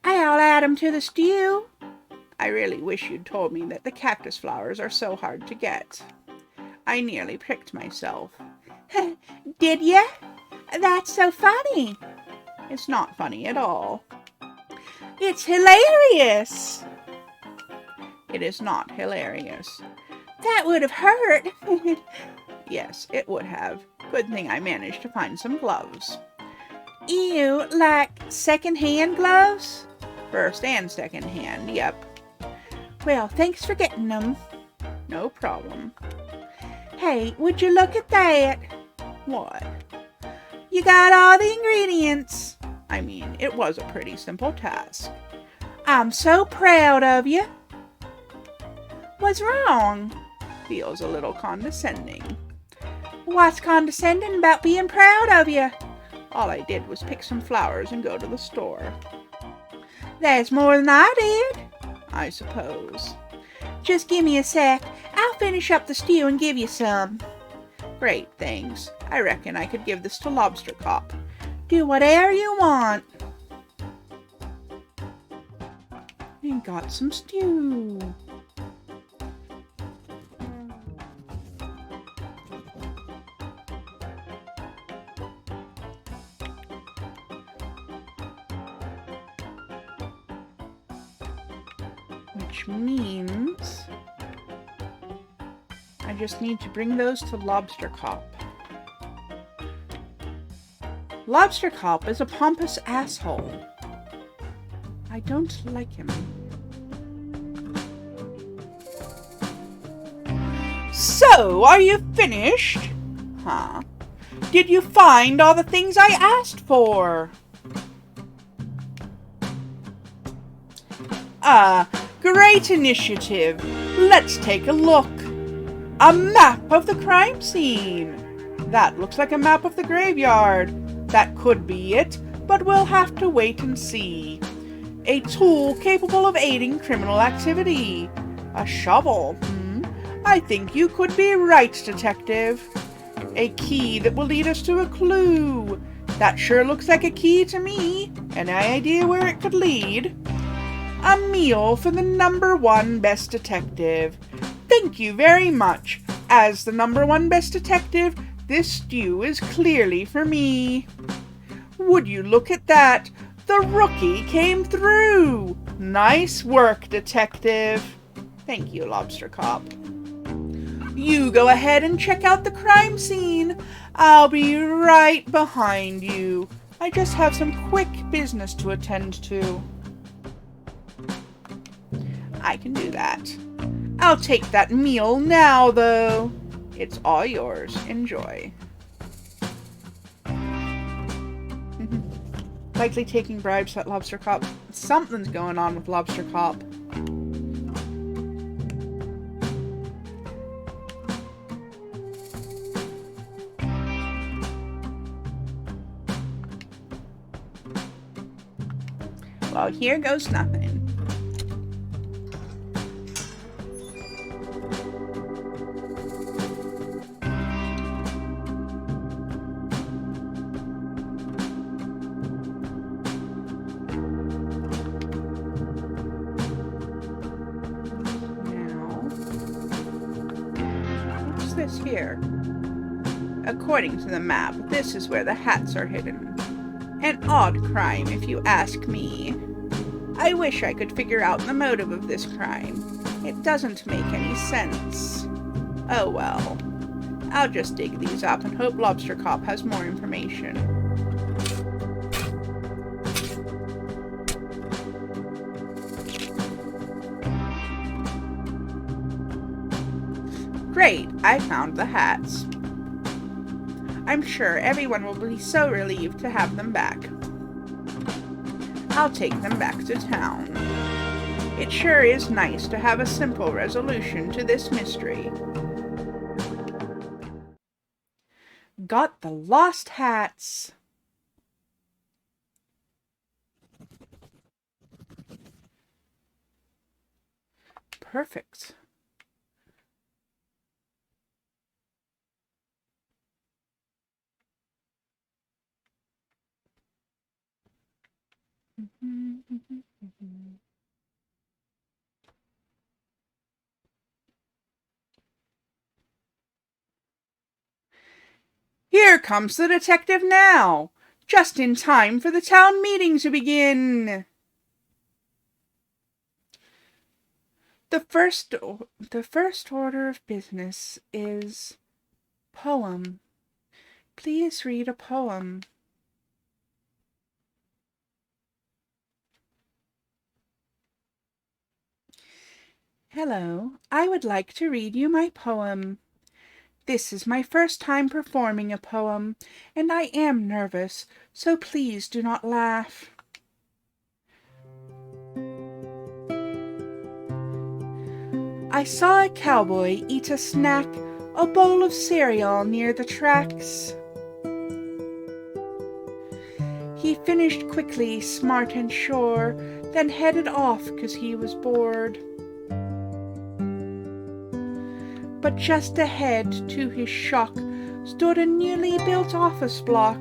I'll add them to the stew. I really wish you'd told me that the cactus flowers are so hard to get. I nearly pricked myself. Did ya? That's so funny. It's not funny at all. It's hilarious. It is not hilarious. That would have hurt. Yes, it would have. Good thing I managed to find some gloves. Ew, like second-hand gloves? First and second-hand, yep. Well, thanks for getting them. No problem. Hey, would you look at that? What? You got all the ingredients. I mean, it was a pretty simple task. I'm so proud of you. What's wrong? Feels a little condescending. What's condescending about being proud of you? All I did was pick some flowers and go to the store. That's more than I did, I suppose. Just give me a sec. I'll finish up the stew and give you some. Great, thanks. I reckon I could give this to Lobster Cop. Do whatever you want. And got some stew. Which means I just need to bring those to Lobster Cop. Lobster Cop is a pompous asshole. I don't like him. So, are you finished? Huh? Did you find all the things I asked for? Great initiative. Let's take a look. A map of the crime scene. That looks like a map of the graveyard. That could be it, but we'll have to wait and see. A tool capable of aiding criminal activity. A shovel. I think you could be right, Detective. A key that will lead us to a clue. That sure looks like a key to me. Any idea where it could lead? A meal for the #1 best detective. Thank you very much. As the #1 best detective, this stew is clearly for me. Would you look at that? The rookie came through. Nice work, Detective. Thank you, Lobster Cop. You go ahead and check out the crime scene. I'll be right behind you. I just have some quick business to attend to. I can do that. I'll take that meal now, though. It's all yours. Enjoy. Likely taking bribes at Lobster Cop. Something's going on with Lobster Cop. Well, here goes nothing. This here. According to the map, this is where the hats are hidden. An odd crime, if you ask me. I wish I could figure out the motive of this crime. It doesn't make any sense. Oh well. I'll just dig these up and hope Lobster Cop has more information. Great, I found the hats. I'm sure everyone will be so relieved to have them back. I'll take them back to town. It sure is nice to have a simple resolution to this mystery. Got the lost hats. Perfect. Here Here comes the detective now, just in time for the town meeting to begin. The first order of business is poem. Please read a poem. Hello, I would like to read you my poem. This is my first time performing a poem, and I am nervous, so please do not laugh. I saw a cowboy eat a snack, a bowl of cereal near the tracks. He finished quickly, smart and sure, then headed off 'cause he was bored. But just ahead, to his shock, stood a newly built office block.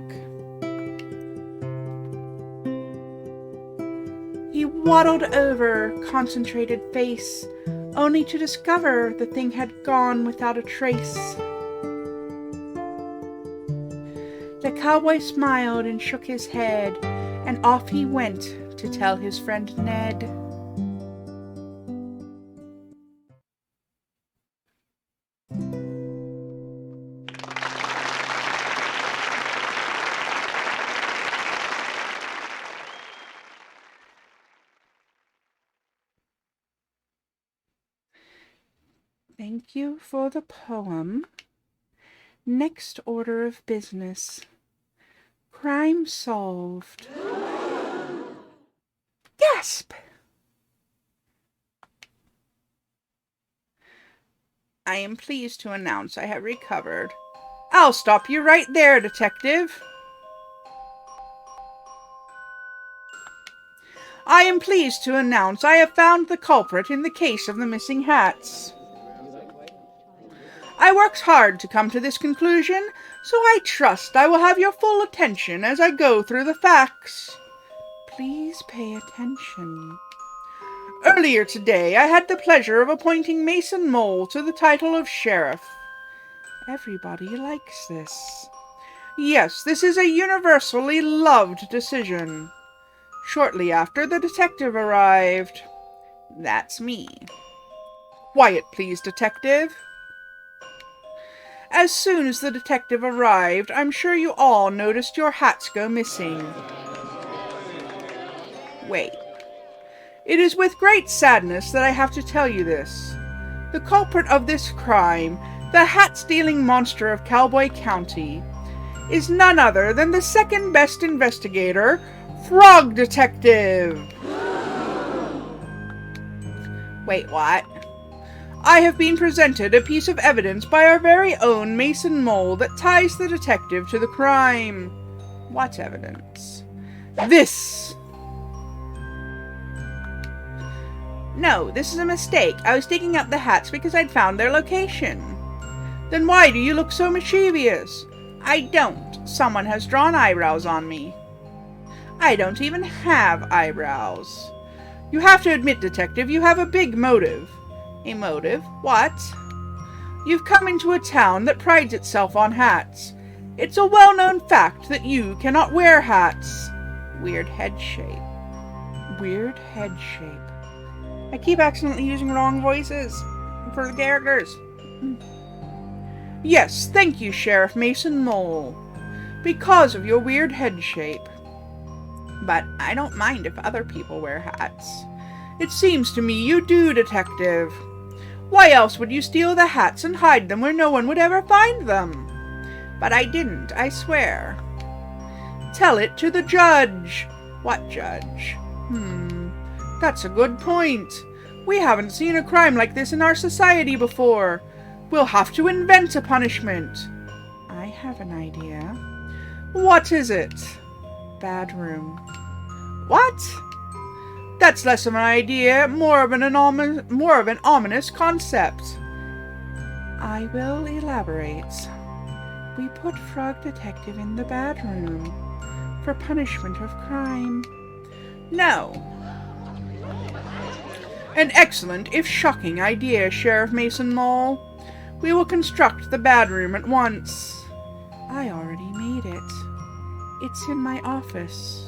He waddled over, concentrated face, only to discover the thing had gone without a trace. The cowboy smiled and shook his head, and off he went to tell his friend Ned. Thank you for the poem. Next order of business. Crime solved. Gasp! I am pleased to announce I have recovered. I'll stop you right there, detective. I am pleased to announce I have found the culprit in the case of the missing hats. I worked hard to come to this conclusion, so I trust I will have your full attention as I go through the facts. Please pay attention. Earlier today, I had the pleasure of appointing Mason Mole to the title of sheriff. Everybody likes this. Yes, this is a universally loved decision. Shortly after, the detective arrived. That's me. Quiet, please, detective. As soon as the detective arrived, I'm sure you all noticed your hats go missing. Wait. It is with great sadness that I have to tell you this. The culprit of this crime, the hat-stealing monster of Cowboy County, is none other than the second-best investigator, Frog Detective! Wait, what? I have been presented a piece of evidence by our very own Mason Mole that ties the detective to the crime. What evidence? This! No, this is a mistake. I was digging up the hats because I'd found their location. Then why do you look so mischievous? I don't. Someone has drawn eyebrows on me. I don't even have eyebrows. You have to admit, detective, you have a big motive. A motive? What? You've come into a town that prides itself on hats. It's a well-known fact that you cannot wear hats. Weird head shape. Weird head shape. I keep accidentally using wrong voices for the characters. Yes, thank you, Sheriff Mason Mole. Because of your weird head shape. But I don't mind if other people wear hats. It seems to me you do, detective. Why else would you steal the hats and hide them where no one would ever find them? But I didn't, I swear. Tell it to the judge. What judge? That's a good point. We haven't seen a crime like this in our society before. We'll have to invent a punishment. I have an idea. What is it? Bad room. What? That's less of an idea, more of an ominous concept. I will elaborate. We put Frog Detective in the bad room for punishment of crime. No. An excellent, if shocking, idea, Sheriff Mason Mole. We will construct the bad room at once. I already made it. It's in my office.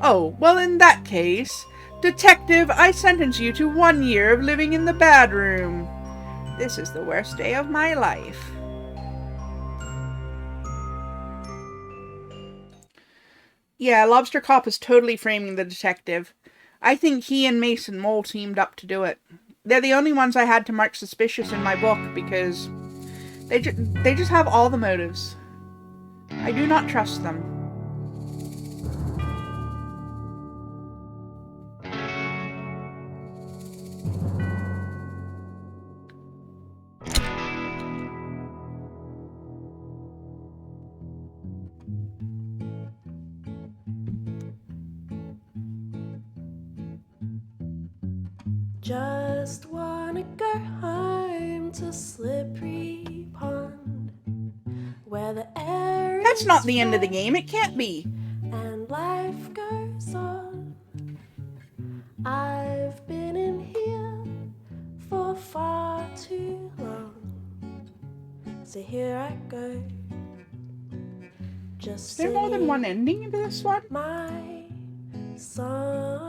Oh, well, in that case, Detective, I sentence you to 1 year of living in the bad room. This is the worst day of my life. Yeah, Lobster Cop is totally framing the detective. I think he and Mason Mole teamed up to do it. They're the only ones I had to mark suspicious in my book because they just have all the motives. I do not trust them. Just wanna go home to Slippery Pond, where the air That's is not the end of the fresh game. It can't be. and life goes on. I've been in here for far too long, so here I go. Just Is there more than one ending into this one? my song.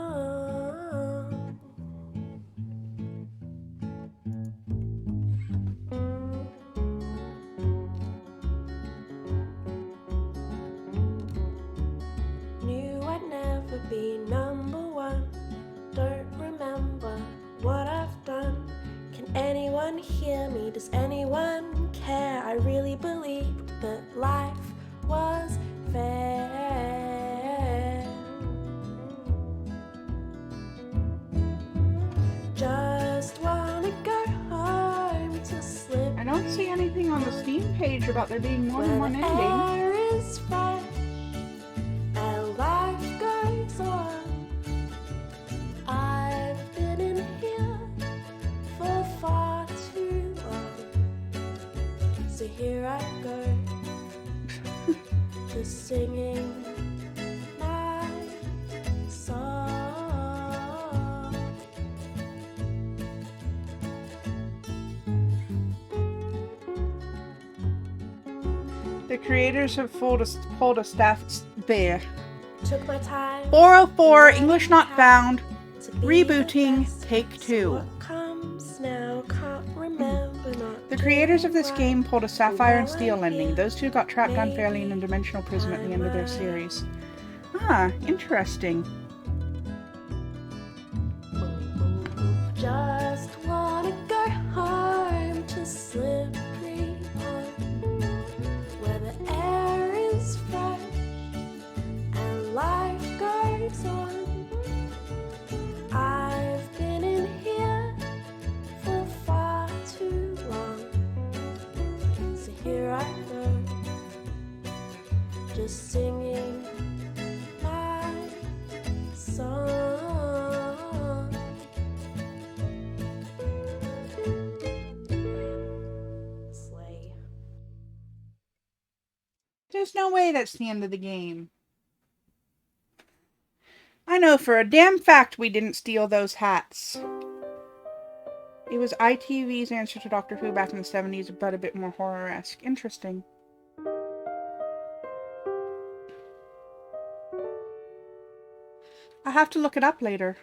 Knew I'd never be number one. Don't remember what I've done. Can anyone hear me? Does anyone care? I really believed that life was fair. Just wanna go home to sleep. I don't see anything on the Steam page about there being more than one ending. Air is fresh and life goes on. I've been in here for far too long, so here I go, just singing my song. The creators have pulled a staff there. Took my time. 404, English Not Found. to be Rebooting, the best. take So 2. what comes now, can't remember not The creators of this doing game right. pulled a Sapphire and Steel ending. Those two got trapped unfairly in a dimensional prison at the end of their series. Ah, interesting. Just wanna go home to Slippery Pond, where the air is fresh and life goes on. I've been in here for far too long, so here I go, just singing my song. Slay. There's no way that's the end of the game. I know for a damn fact we didn't steal those hats. It was ITV's answer to Doctor Who back in the 70s, but a bit more horror-esque. Interesting. I'll have to look it up later.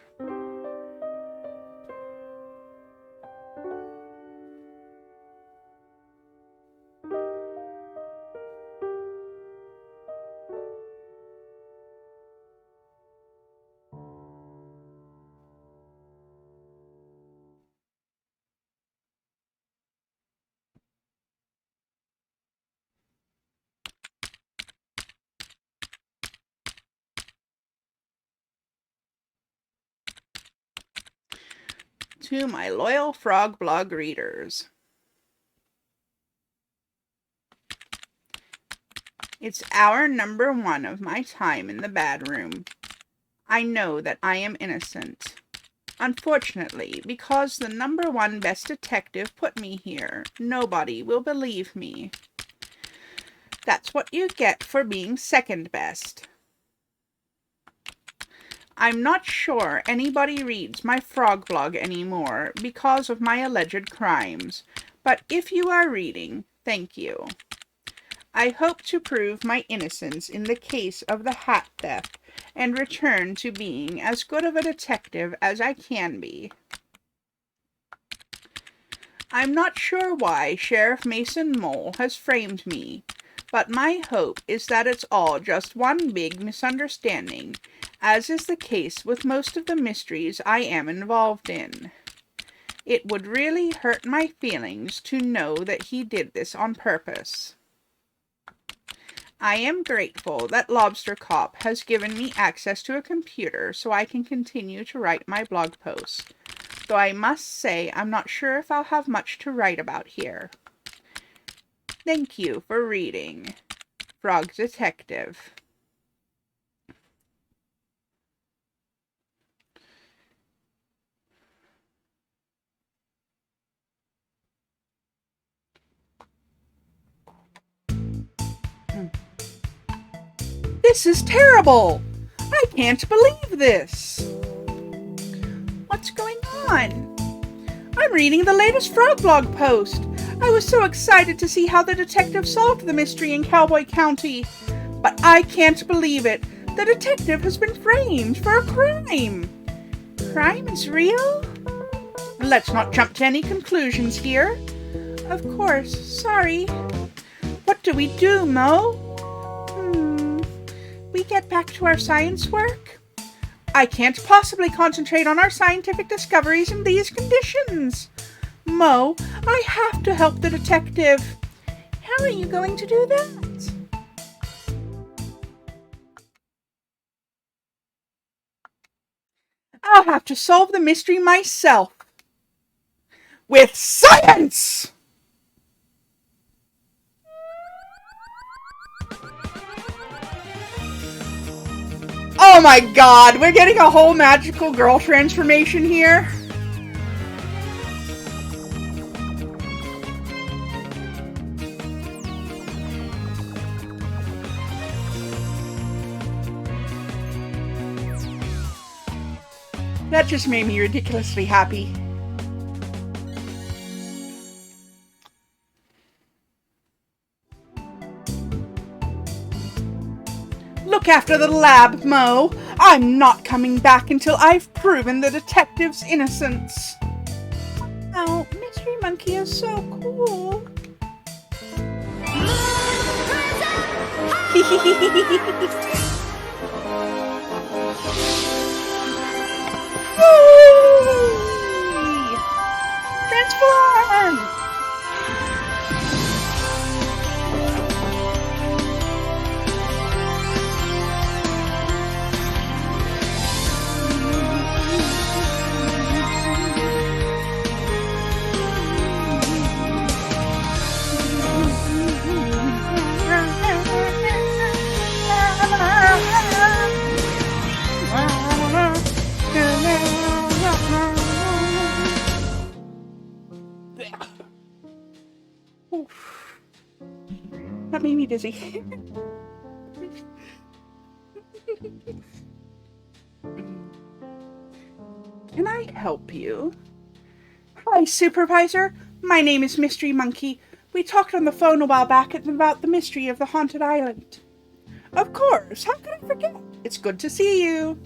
To my loyal Frog Blog readers. It's hour number 1 of my time in the bad room. I know that I am innocent. Unfortunately, because the number 1 best detective put me here, nobody will believe me. That's what you get for being second best. I'm not sure anybody reads my Frog Blog anymore because of my alleged crimes, but if you are reading, thank you. I hope to prove my innocence in the case of the hat theft and return to being as good of a detective as I can be. I'm not sure why Sheriff Mason Mole has framed me, but my hope is that it's all just one big misunderstanding, as is the case with most of the mysteries I am involved in. It would really hurt my feelings to know that he did this on purpose. I am grateful that Lobster Cop has given me access to a computer so I can continue to write my blog posts, though I must say I'm not sure if I'll have much to write about here. Thank you for reading Frog Detective. This is terrible! I can't believe this! What's going on? I'm reading the latest Frog blog post. I was so excited to see how the detective solved the mystery in Cowboy County. But I can't believe it. The detective has been framed for a crime. Crime is real? Let's not jump to any conclusions here. Of course, sorry. What do we do, Mo? We get back to our science work? I can't possibly concentrate on our scientific discoveries in these conditions. Mo, I have to help the detective. How are you going to do that? I'll have to solve the mystery myself. With science! Oh my god, we're getting a whole magical girl transformation here. That just made me ridiculously happy. Look after the lab, Mo. I'm not coming back until I've proven the detective's innocence. Oh, Mystery Monkey is so cool. Yay! Transform! That made me dizzy. Can I help you? Hi, Supervisor. My name is Mystery Monkey. We talked on the phone a while back about the mystery of the haunted island. Of course. How could I forget? It's good to see you.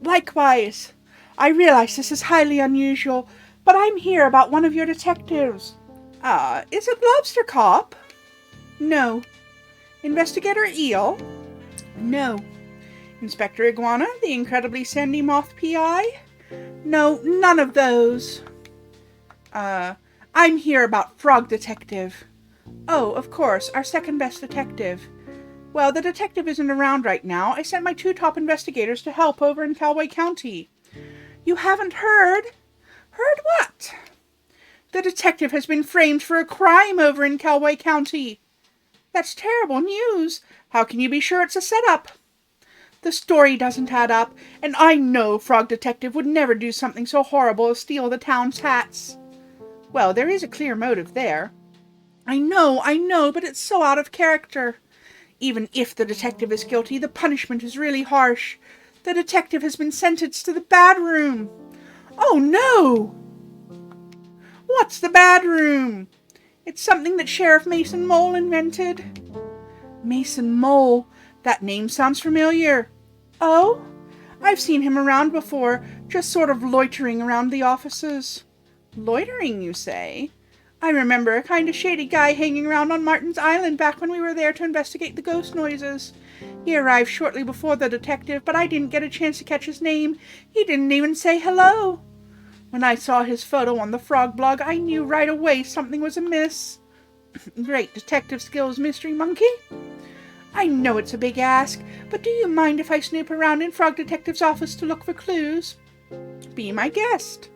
Likewise. I realize this is highly unusual, but I'm here about one of your detectives. Is it Lobster Cop? No. Investigator Eel? No. Inspector Iguana, the incredibly sandy moth PI? No, none of those. I'm here about Frog Detective. Oh, of course, our second best detective. Well, the detective isn't around right now. I sent my 2 top investigators to help over in Cowboy County. You haven't heard? Heard what? The detective has been framed for a crime over in Cowboy County. That's terrible news. How can you be sure it's a setup? The story doesn't add up, and I know Frog Detective would never do something so horrible as steal the town's hats. Well, there is a clear motive there. I know, but it's so out of character. Even if the detective is guilty, the punishment is really harsh. The detective has been sentenced to the bad room. Oh, no! What's the bad room? It's something that Sheriff Mason Mole invented. Mason Mole. That name sounds familiar. Oh? I've seen him around before, just sort of loitering around the offices. Loitering, you say? I remember a kind of shady guy hanging around on Martin's Island back when we were there to investigate the ghost noises. He arrived shortly before the detective, but I didn't get a chance to catch his name. He didn't even say hello. When I saw his photo on the Frog blog, I knew right away something was amiss. Great detective skills, Mystery Monkey. I know it's a big ask, but do you mind if I snoop around in Frog Detective's office to look for clues? Be my guest.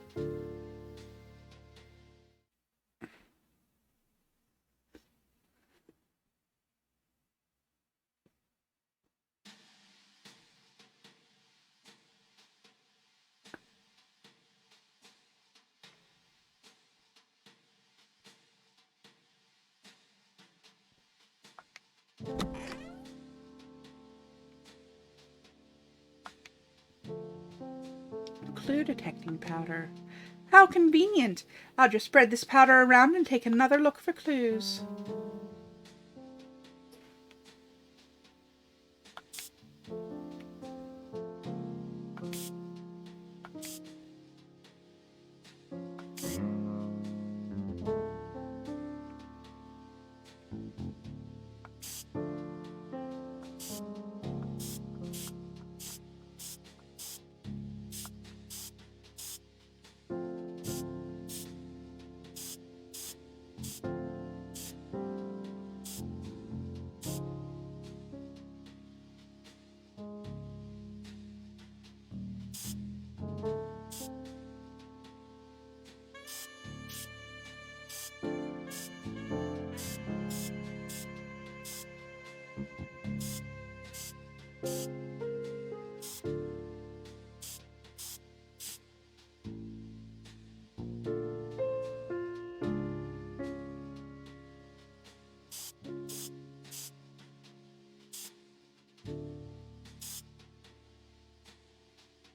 Clue detecting powder. How convenient. I'll just spread this powder around and take another look for clues.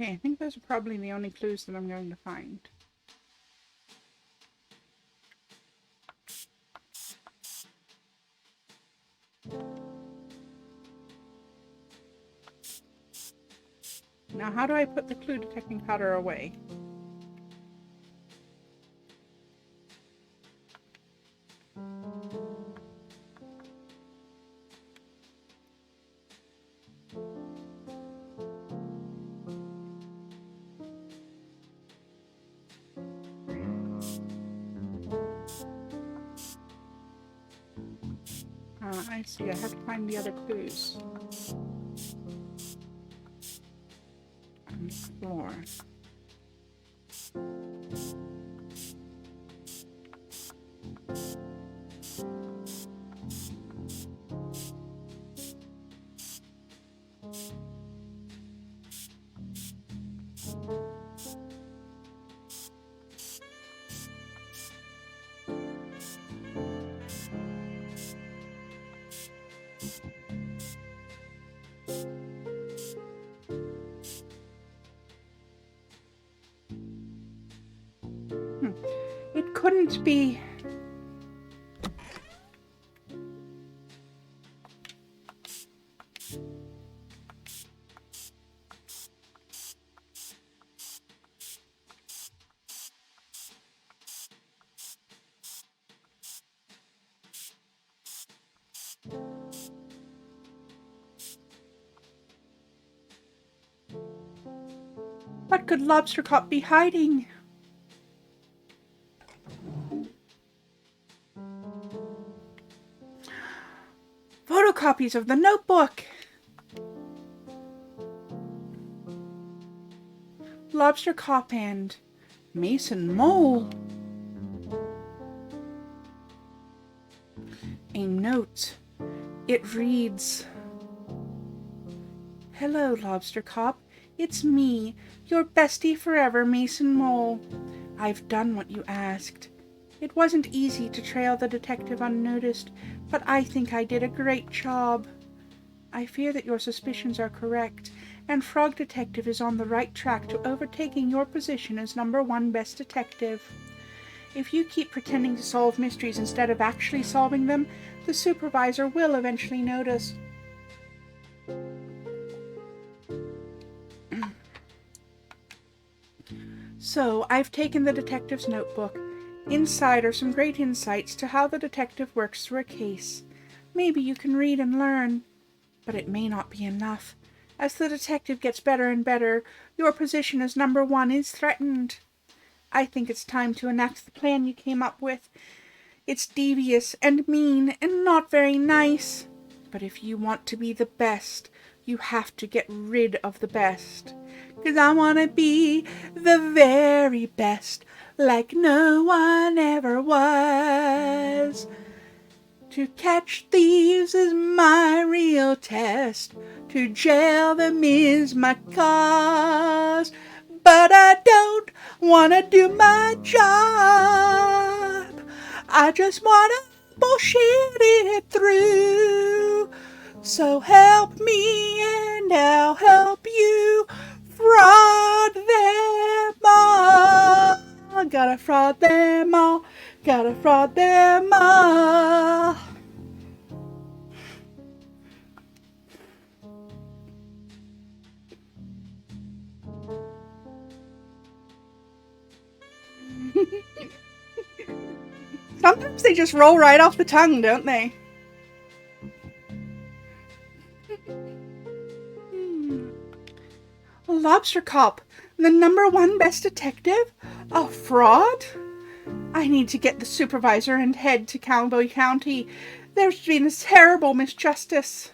Okay, I think those are probably the only clues that I'm going to find. Now, how do I put the clue detecting powder away? I see. I have to find the other clues. On the floor. It couldn't be. What could Lobster Cop be hiding? Photocopies of the notebook. Lobster Cop and Mason Mole. A note. It reads, "Hello, Lobster Cop. It's me, your bestie forever, Mason Mole. I've done what you asked. It wasn't easy to trail the detective unnoticed, but I think I did a great job. I fear that your suspicions are correct, and Frog Detective is on the right track to overtaking your position as #1 best detective. If you keep pretending to solve mysteries instead of actually solving them, the supervisor will eventually notice. So, I've taken the detective's notebook. Inside are some great insights to how the detective works through a case. Maybe you can read and learn, but it may not be enough. As the detective gets better and better, your position as number 1 is threatened. I think it's time to enact the plan you came up with. It's devious and mean and not very nice. But if you want to be the best, you have to get rid of the best. 'Cause I want to be the very best, like no one ever was. To catch thieves is my real test. To jail them is my cause. But I don't want to do my job. I just want to bullshit it through. So help me and I'll help you fraud them all. Gotta fraud them all. Gotta fraud them all. Sometimes they just roll right off the tongue, don't they? Lobster Cop, the number 1 best detective? A fraud? I need to get the supervisor and head to Cowboy County. There's been a terrible misjustice.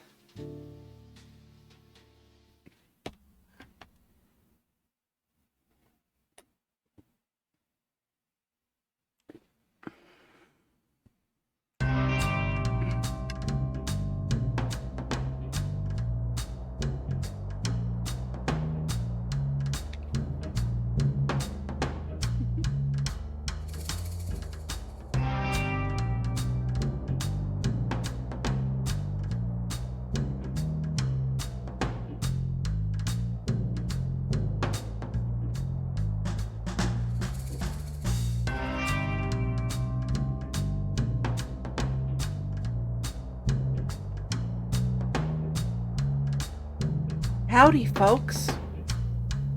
Howdy, folks.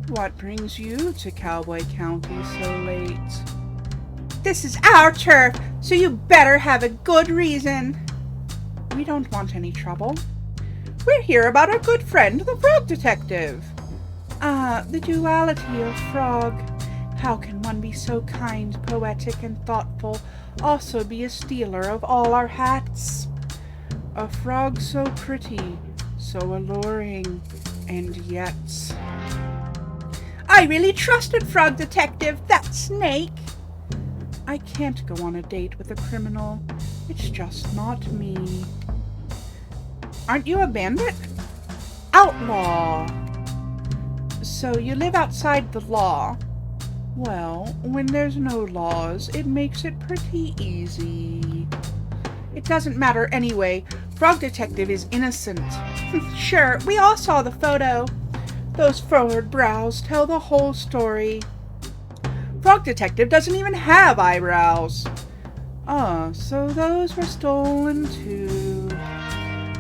What brings you to Cowboy County so late? This is our turf, so you better have a good reason. We don't want any trouble. We're here about our good friend, the Frog Detective. The duality of frog. How can one be so kind, poetic, and thoughtful, also be a stealer of all our hats? A frog so pretty, so alluring, and yet... I really trusted Frog Detective, that snake. I can't go on a date with a criminal. It's just not me. Aren't you a bandit? Outlaw. So you live outside the law. Well, when there's no laws, it makes it pretty easy. It doesn't matter anyway. Frog Detective is innocent. Sure, we all saw the photo. Those furrowed brows tell the whole story. Frog Detective doesn't even have eyebrows. So those were stolen too.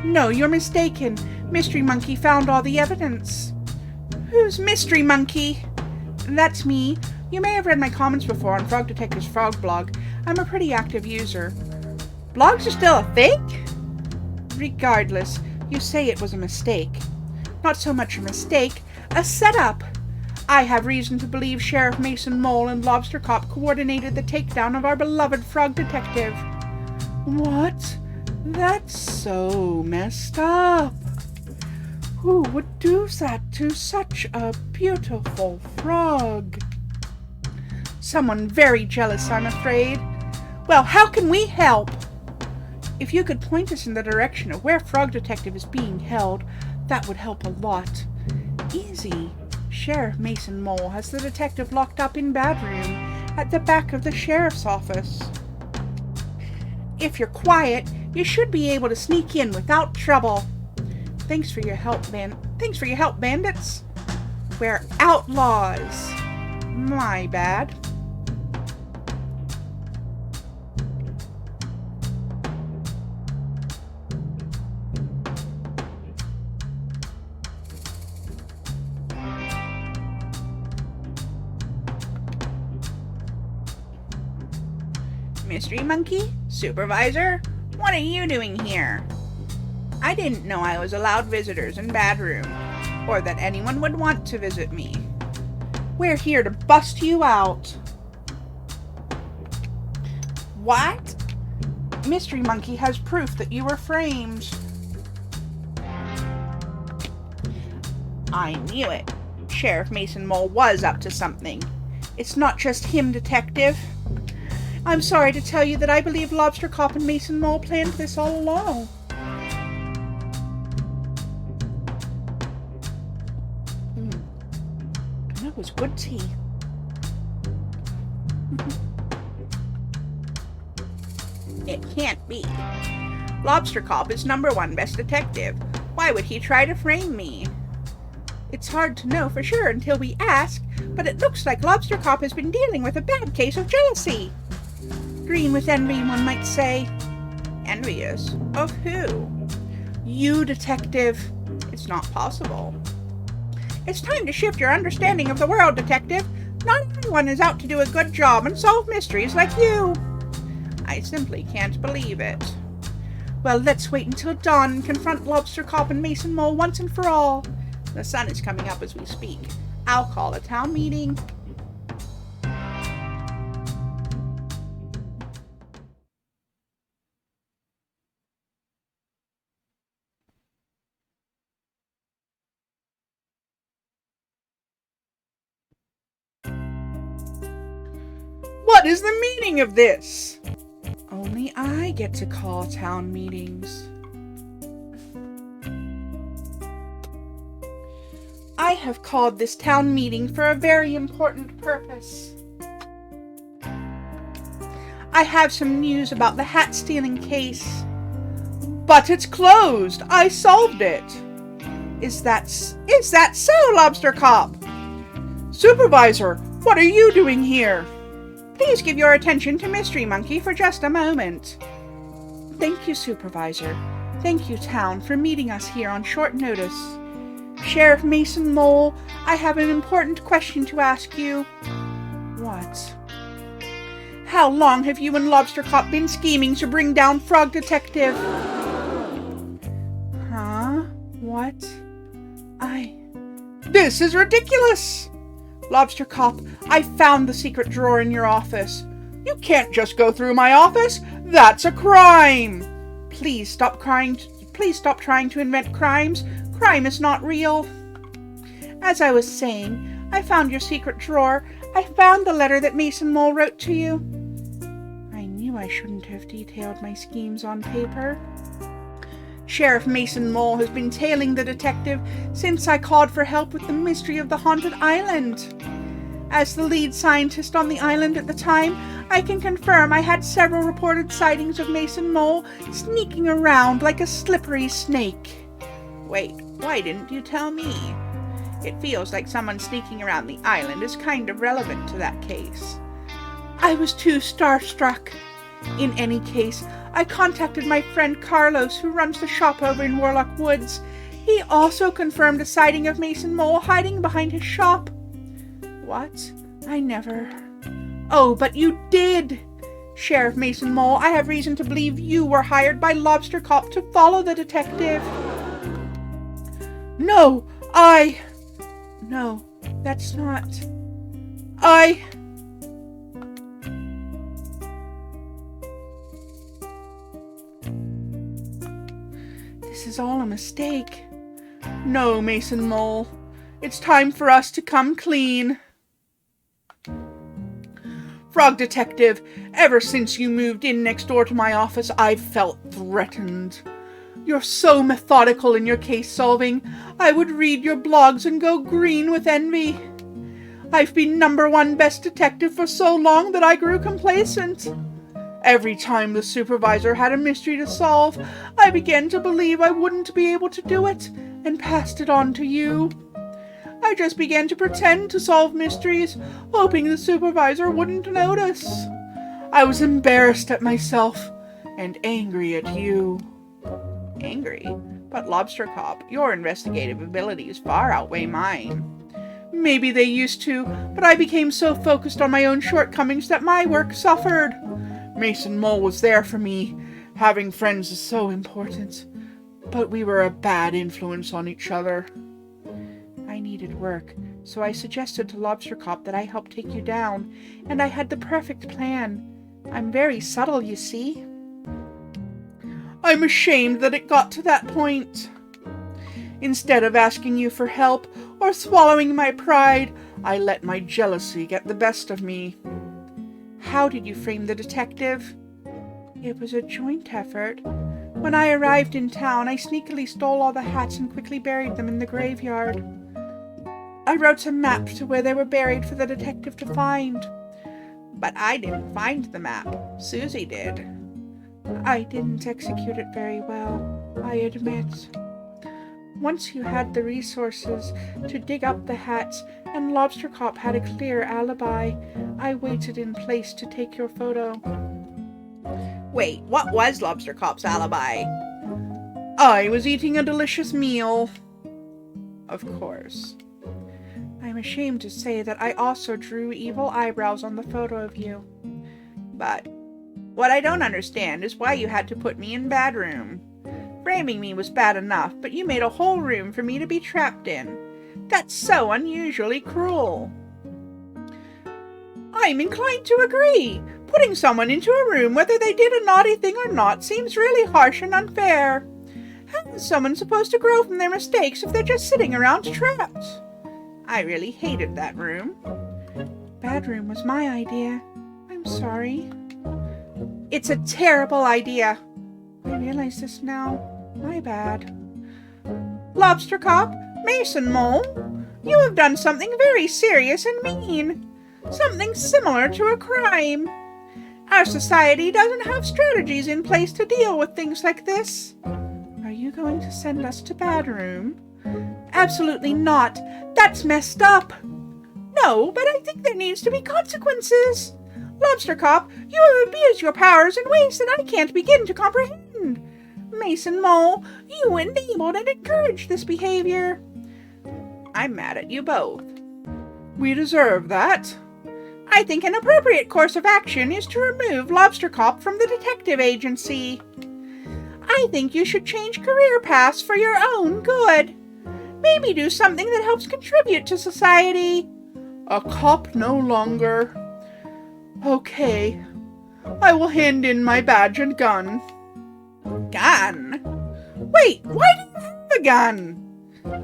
No, you're mistaken. Mystery Monkey found all the evidence. Who's Mystery Monkey? That's me. You may have read my comments before on Frog Detective's Frog blog. I'm a pretty active user. Blogs are still a fake? Regardless, you say it was a mistake. Not so much a mistake, a setup. I have reason to believe Sheriff Mason Mole and Lobster Cop coordinated the takedown of our beloved Frog Detective. What? That's so messed up. Who would do that to such a beautiful frog? Someone very jealous, I'm afraid. Well, how can we help? If you could point us in the direction of where Frog Detective is being held, that would help a lot. Easy. Sheriff Mason Mole has the detective locked up in Bad Room at the back of the sheriff's office. If you're quiet, you should be able to sneak in without trouble. Thanks for your help, bandits. We're outlaws. My bad. Mystery Monkey? Supervisor? What are you doing here? I didn't know I was allowed visitors in Bad Room, or that anyone would want to visit me. We're here to bust you out. What? Mystery Monkey has proof that you were framed. I knew it. Sheriff Mason Mole was up to something. It's not just him, Detective. I'm sorry to tell you that I believe Lobster Cop and Mason Mole planned this all along. That was good tea. It can't be. Lobster Cop is #1 best detective. Why would he try to frame me? It's hard to know for sure until we ask, but it looks like Lobster Cop has been dealing with a bad case of jealousy. Green with envy, one might say. Envious? Of who? You, Detective. It's not possible. It's time to shift your understanding of the world, Detective. Not everyone is out to do a good job and solve mysteries like you. I simply can't believe it. Well, let's wait until dawn and confront Lobster Cop and Mason Mole once and for all. The sun is coming up as we speak. I'll call a town meeting. What is the meaning of this? Only I get to call town meetings. I have called this town meeting for a very important purpose. I have some news about the hat-stealing case. But it's closed! I solved it! Is that so, Lobster Cop? Supervisor, what are you doing here? Please give your attention to Mystery Monkey for just a moment. Thank you, Supervisor. Thank you, Town, for meeting us here on short notice. Sheriff Mason Mole, I have an important question to ask you. What? How long have you and Lobster Cop been scheming to bring down Frog Detective? Huh? What? This is ridiculous! Lobster Cop, I found the secret drawer in your office. You can't just go through my office. That's a crime. Please stop trying to invent crimes. Crime is not real. As I was saying, I found your secret drawer. I found the letter that Mason Mole wrote to you. I knew I shouldn't have detailed my schemes on paper. Sheriff Mason Mole has been tailing the detective since I called for help with the mystery of the haunted island. As the lead scientist on the island at the time, I can confirm I had several reported sightings of Mason Mole sneaking around like a slippery snake. Wait, why didn't you tell me? It feels like someone sneaking around the island is kind of relevant to that case. I was too starstruck. In any case, I contacted my friend Carlos, who runs the shop over in Warlock Woods. He also confirmed a sighting of Mason Mole hiding behind his shop. What? I never... Oh, but you did! Sheriff Mason Mole, I have reason to believe you were hired by Lobster Cop to follow the detective. No, No, that's not... This is all a mistake. No, Mason Mole. It's time for us to come clean. Frog Detective, ever since you moved in next door to my office, I've felt threatened. You're so methodical in your case solving. I would read your blogs and go green with envy. I've been #1 best detective for so long that I grew complacent. Every time the supervisor had a mystery to solve, I began to believe I wouldn't be able to do it, and passed it on to you. I just began to pretend to solve mysteries, hoping the supervisor wouldn't notice. I was embarrassed at myself, and angry at you. Angry? But Lobster Cop, your investigative abilities far outweigh mine. Maybe they used to, but I became so focused on my own shortcomings that my work suffered. Mason Mole was there for me. Having friends is so important. But we were a bad influence on each other. I needed work, so I suggested to Lobster Cop that I help take you down, and I had the perfect plan. I'm very subtle, you see. I'm ashamed that it got to that point. Instead of asking you for help or swallowing my pride, I let my jealousy get the best of me. How did you frame the detective? It was a joint effort. When I arrived in town, I sneakily stole all the hats and quickly buried them in the graveyard. I wrote a map to where they were buried for the detective to find. But I didn't find the map. Susie did. I didn't execute it very well, I admit. Once you had the resources to dig up the hats and Lobster Cop had a clear alibi, I waited in place to take your photo. Wait, what was Lobster Cop's alibi? I was eating a delicious meal. Of course. I'm ashamed to say that I also drew evil eyebrows on the photo of you. But what I don't understand is why you had to put me in bad room. Framing me was bad enough, but you made a whole room for me to be trapped in. That's so unusually cruel. I'm inclined to agree. Putting someone into a room, whether they did a naughty thing or not, seems really harsh and unfair. How is someone supposed to grow from their mistakes if they're just sitting around trapped? I really hated that room. Bad room was my idea. I'm sorry. It's a terrible idea. I realize this now. My bad. Lobster Cop, Mason Mole, you have done something very serious and mean. Something similar to a crime. Our society doesn't have strategies in place to deal with things like this. Are you going to send us to Bad Room? Absolutely not. That's messed up. No, but I think there needs to be consequences. Lobster Cop, you have abused your powers in ways that I can't begin to comprehend. Mason Mole, you enabled and encouraged this behavior. I'm mad at you both. We deserve that. I think an appropriate course of action is to remove Lobster Cop from the detective agency. I think you should change career paths for your own good. Maybe do something that helps contribute to society. A cop no longer. Okay. I will hand in my badge and gun. Gun? Wait, why do you have a gun?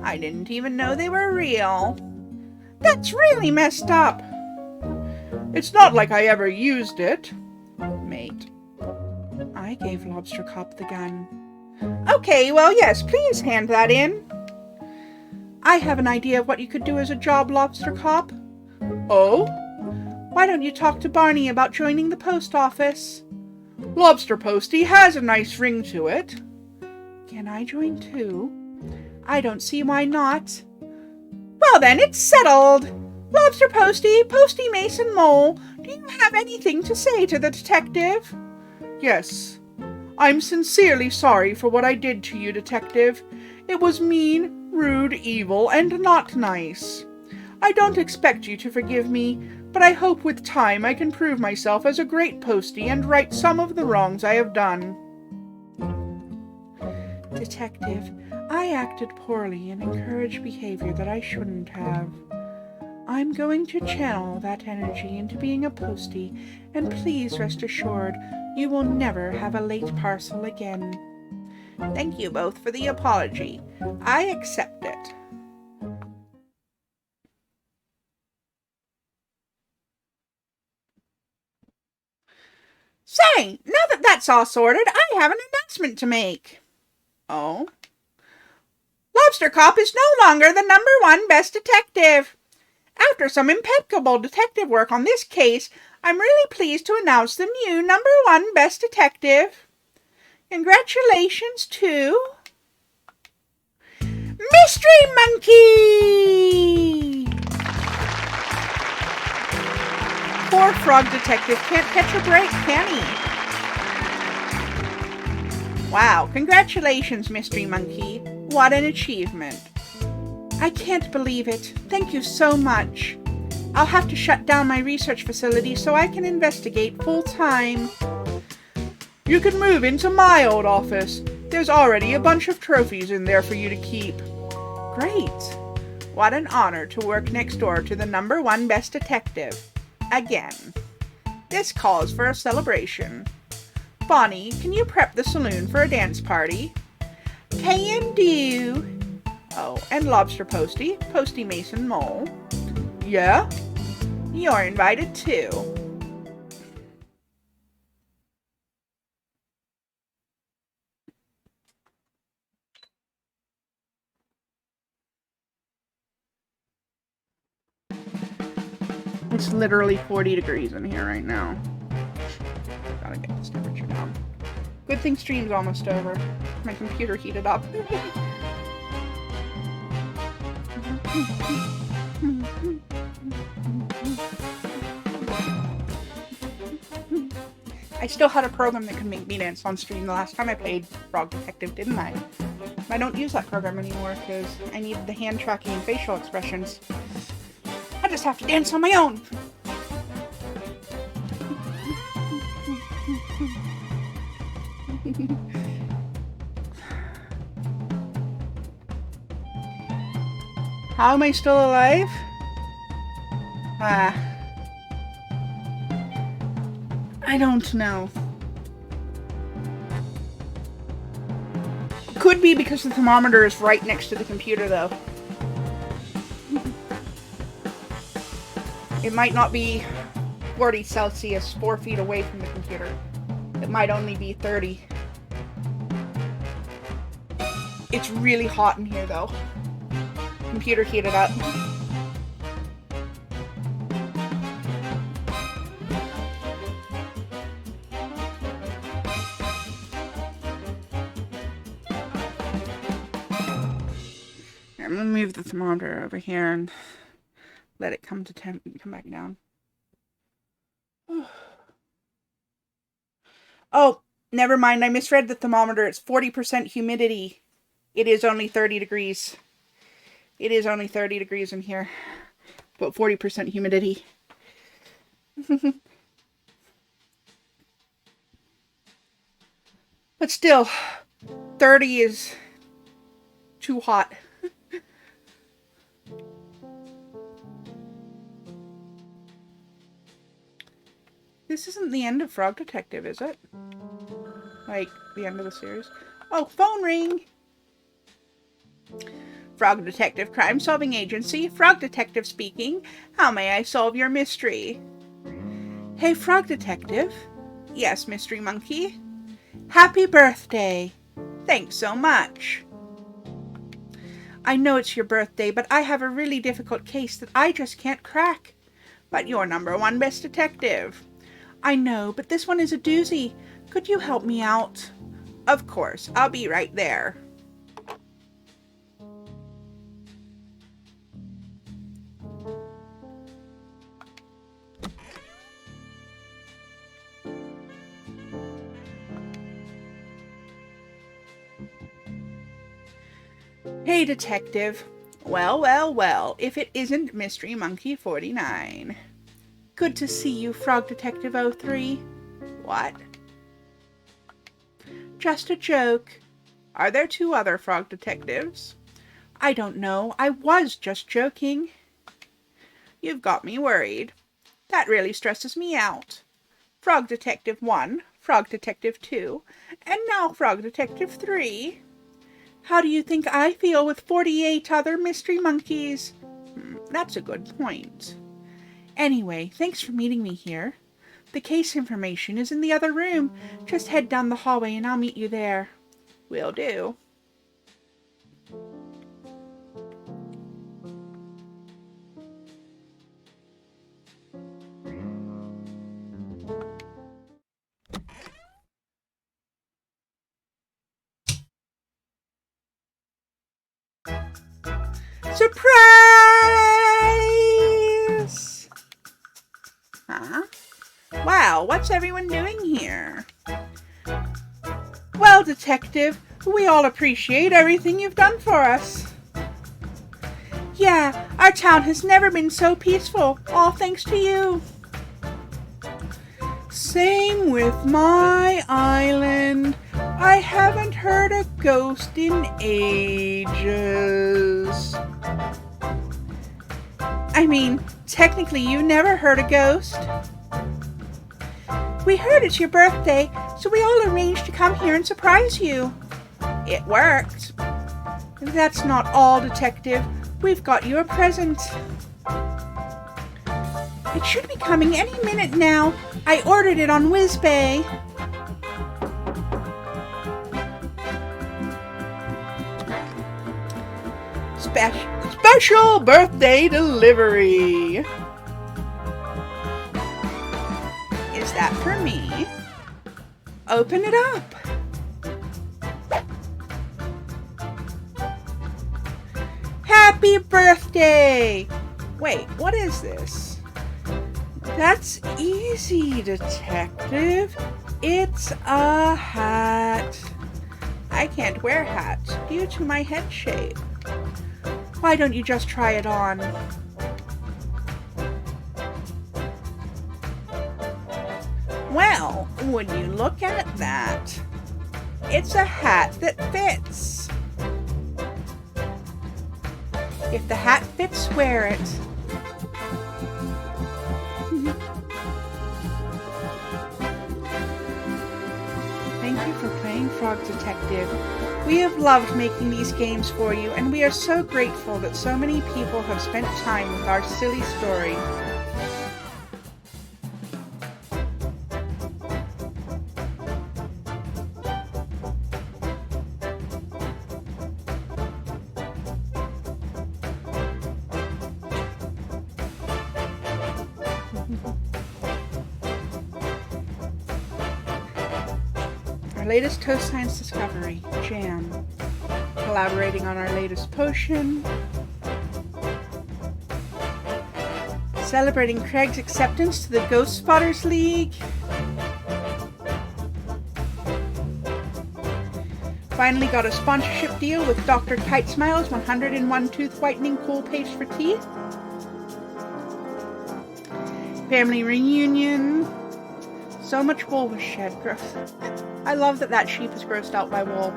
I didn't even know they were real. That's really messed up. It's not like I ever used it. Mate. I gave Lobster Cop the gun. Okay, well, yes, please hand that in. I have an idea of what you could do as a job, Lobster Cop. Oh? Why don't you talk to Barney about joining the post office? Lobster Posty has a nice ring to it. Can I join too? I don't see why not. Well then, it's settled. Lobster Posty, Posty Mason Mole, do you have anything to say to the detective? Yes. I'm sincerely sorry for what I did to you, Detective. It was mean, rude, evil, and not nice. I don't expect you to forgive me, but I hope with time I can prove myself as a great postie and right some of the wrongs I have done. Detective, I acted poorly and encouraged behavior that I shouldn't have. I'm going to channel that energy into being a postie, and please rest assured you will never have a late parcel again. Thank you both for the apology. I accept it. Say, now that that's all sorted, I have an announcement to make. Oh? Lobster Cop is no longer the #1 best detective. After some impeccable detective work on this case, I'm really pleased to announce the new #1 best detective. Congratulations to... Mystery Monkey! Poor frog detective can't catch a break, can he? Wow, congratulations, Mystery Monkey. What an achievement. I can't believe it. Thank you so much. I'll have to shut down my research facility so I can investigate full time. You can move into my old office. There's already a bunch of trophies in there for you to keep. Great. What an honor to work next door to the #1 best detective. Again. This calls for a celebration. Bonnie, can you prep the saloon for a dance party? Can do. Oh, and Lobster Posty, Posty Mason Mole. Yeah? You're invited too. It's literally 40 degrees in here right now. Gotta get this temperature down. Good thing stream's almost over. My computer heated up. I still had a program that could make me dance on stream the last time I played Frog Detective, didn't I? I don't use that program anymore because I needed the hand tracking and facial expressions. I just have to dance on my own. How am I still alive? I don't know. Could be because the thermometer is right next to the computer, though. It might not be 40 Celsius 4 feet away from the computer. It might only be 30. It's really hot in here, though. Computer heated up. I'm gonna move the thermometer over here and let it come to temp and come back down. Oh, never mind. I misread the thermometer. It's 40% humidity. It is only 30 degrees. It is only 30 degrees in here, but 40% humidity. But still, 30 is too hot. This isn't the end of Frog Detective, is it? Like, the end of the series? Oh, phone ring! Frog Detective Crime Solving Agency. Frog Detective speaking. How may I solve your mystery? Hey, Frog Detective. Yes, Mystery Monkey. Happy birthday. Thanks so much. I know it's your birthday, but I have a really difficult case that I just can't crack. But you're #1 best detective. I know, but this one is a doozy. Could you help me out? Of course, I'll be right there. Hey, Detective. Well, well, well, if it isn't Mystery Monkey 49. Good to see you, Frog Detective 03. What? Just a joke. Are there 2 other Frog Detectives? I don't know. I was just joking. You've got me worried. That really stresses me out. Frog Detective 1, Frog Detective 2, and now Frog Detective 3. How do you think I feel with 48 other mystery monkeys? That's a good point. Anyway, thanks for meeting me here. The case information is in the other room. Just head down the hallway and I'll meet you there. Will do. Surprise! Huh? Wow, what's everyone doing here? Well, Detective, we all appreciate everything you've done for us. Yeah, our town has never been so peaceful, all thanks to you. Same with my island. I haven't heard a ghost in ages. I mean, technically you never heard a ghost. We heard it's your birthday, so we all arranged to come here and surprise you. It worked. That's not all, Detective. We've got you a present. It should be coming any minute now. I ordered it on WhizBay. Special birthday delivery. Is that for me? Open it up. Happy birthday! Wait, what is this? That's easy, Detective. It's a hat. I can't wear hats due to my head shape. Why don't you just try it on? Well, when you look at that, it's a hat that fits. If the hat fits, wear it. Thank you for playing Frog Detective. We have loved making these games for you, and we are so grateful that so many people have spent time with our silly story. Our latest Toast Science discovery, Jam. Collaborating on our latest potion. Celebrating Craig's acceptance to the Ghost Spotters League. Finally got a sponsorship deal with Dr. Kite Smile's 101 Tooth Whitening Cool Paste for teeth. Family reunion. So much wool was shed. I love that sheep is grossed out by wool.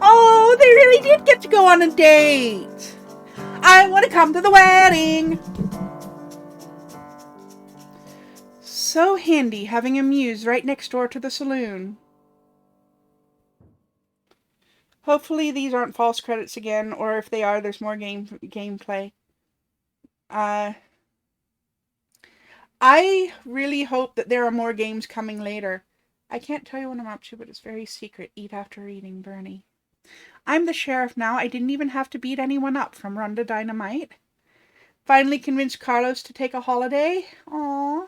Oh, they really did get to go on a date. I want to come to the wedding. So handy having a muse right next door to the saloon. Hopefully these aren't false credits again, or if they are, there's more gameplay. I really hope that there are more games coming later. I can't tell you what I'm up to, but it's very secret. Eat after eating, Bernie. I'm the sheriff now. I didn't even have to beat anyone up from Run to Dynamite. Finally convinced Carlos to take a holiday. Aww.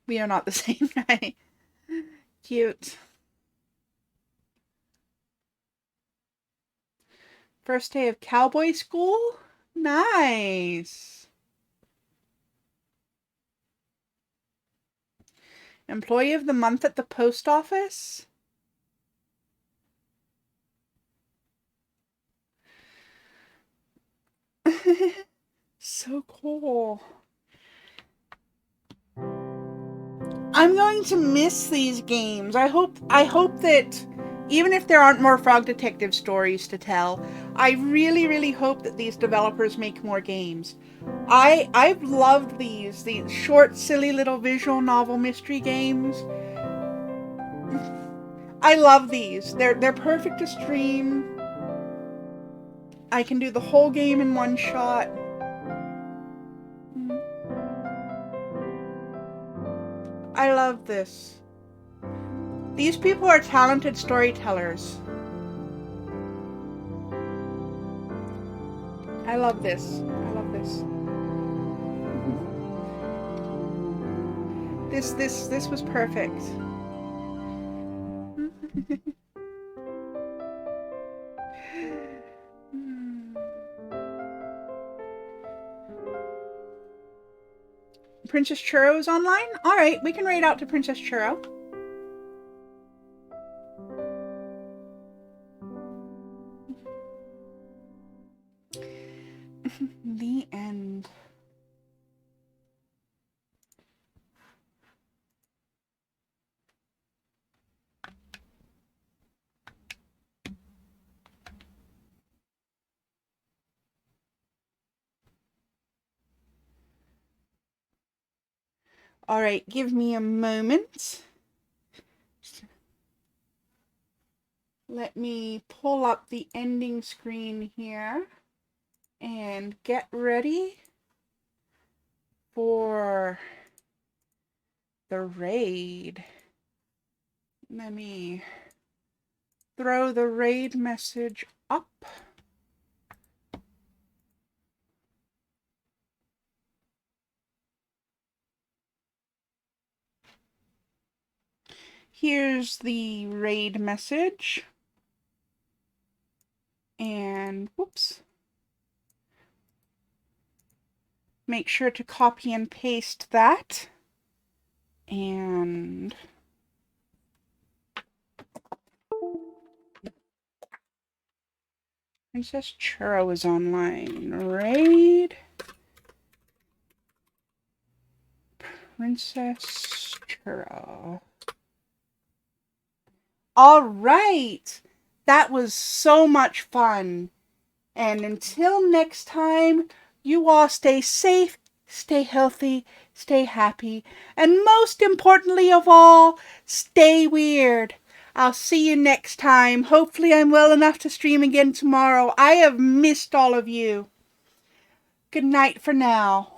We are not the same guy. Cute. First day of cowboy school? Nice. Employee of the month at the post office? So cool. I'm going to miss these games. I hope that even if there aren't more Frog Detective stories to tell, I really, really hope that these developers make more games. I've loved these short, silly little visual novel mystery games. I love these. They're perfect to stream. I can do the whole game in one shot. I love this. These people are talented storytellers. I love this. I love this. This was perfect. Princess Churro's online? Alright, we can raid out to Princess Churro. The end. All right, give me a moment. Let me pull up the ending screen here and get ready for the raid. Let me throw the raid message up. Here's the raid message. And whoops. Make sure to copy and paste that. And Princess Churro is online. Raid Princess Churro. All right. That was so much fun. And until next time, you all stay safe, stay healthy, stay happy, and most importantly of all, stay weird. I'll see you next time. Hopefully I'm well enough to stream again tomorrow. I have missed all of you. Good night for now.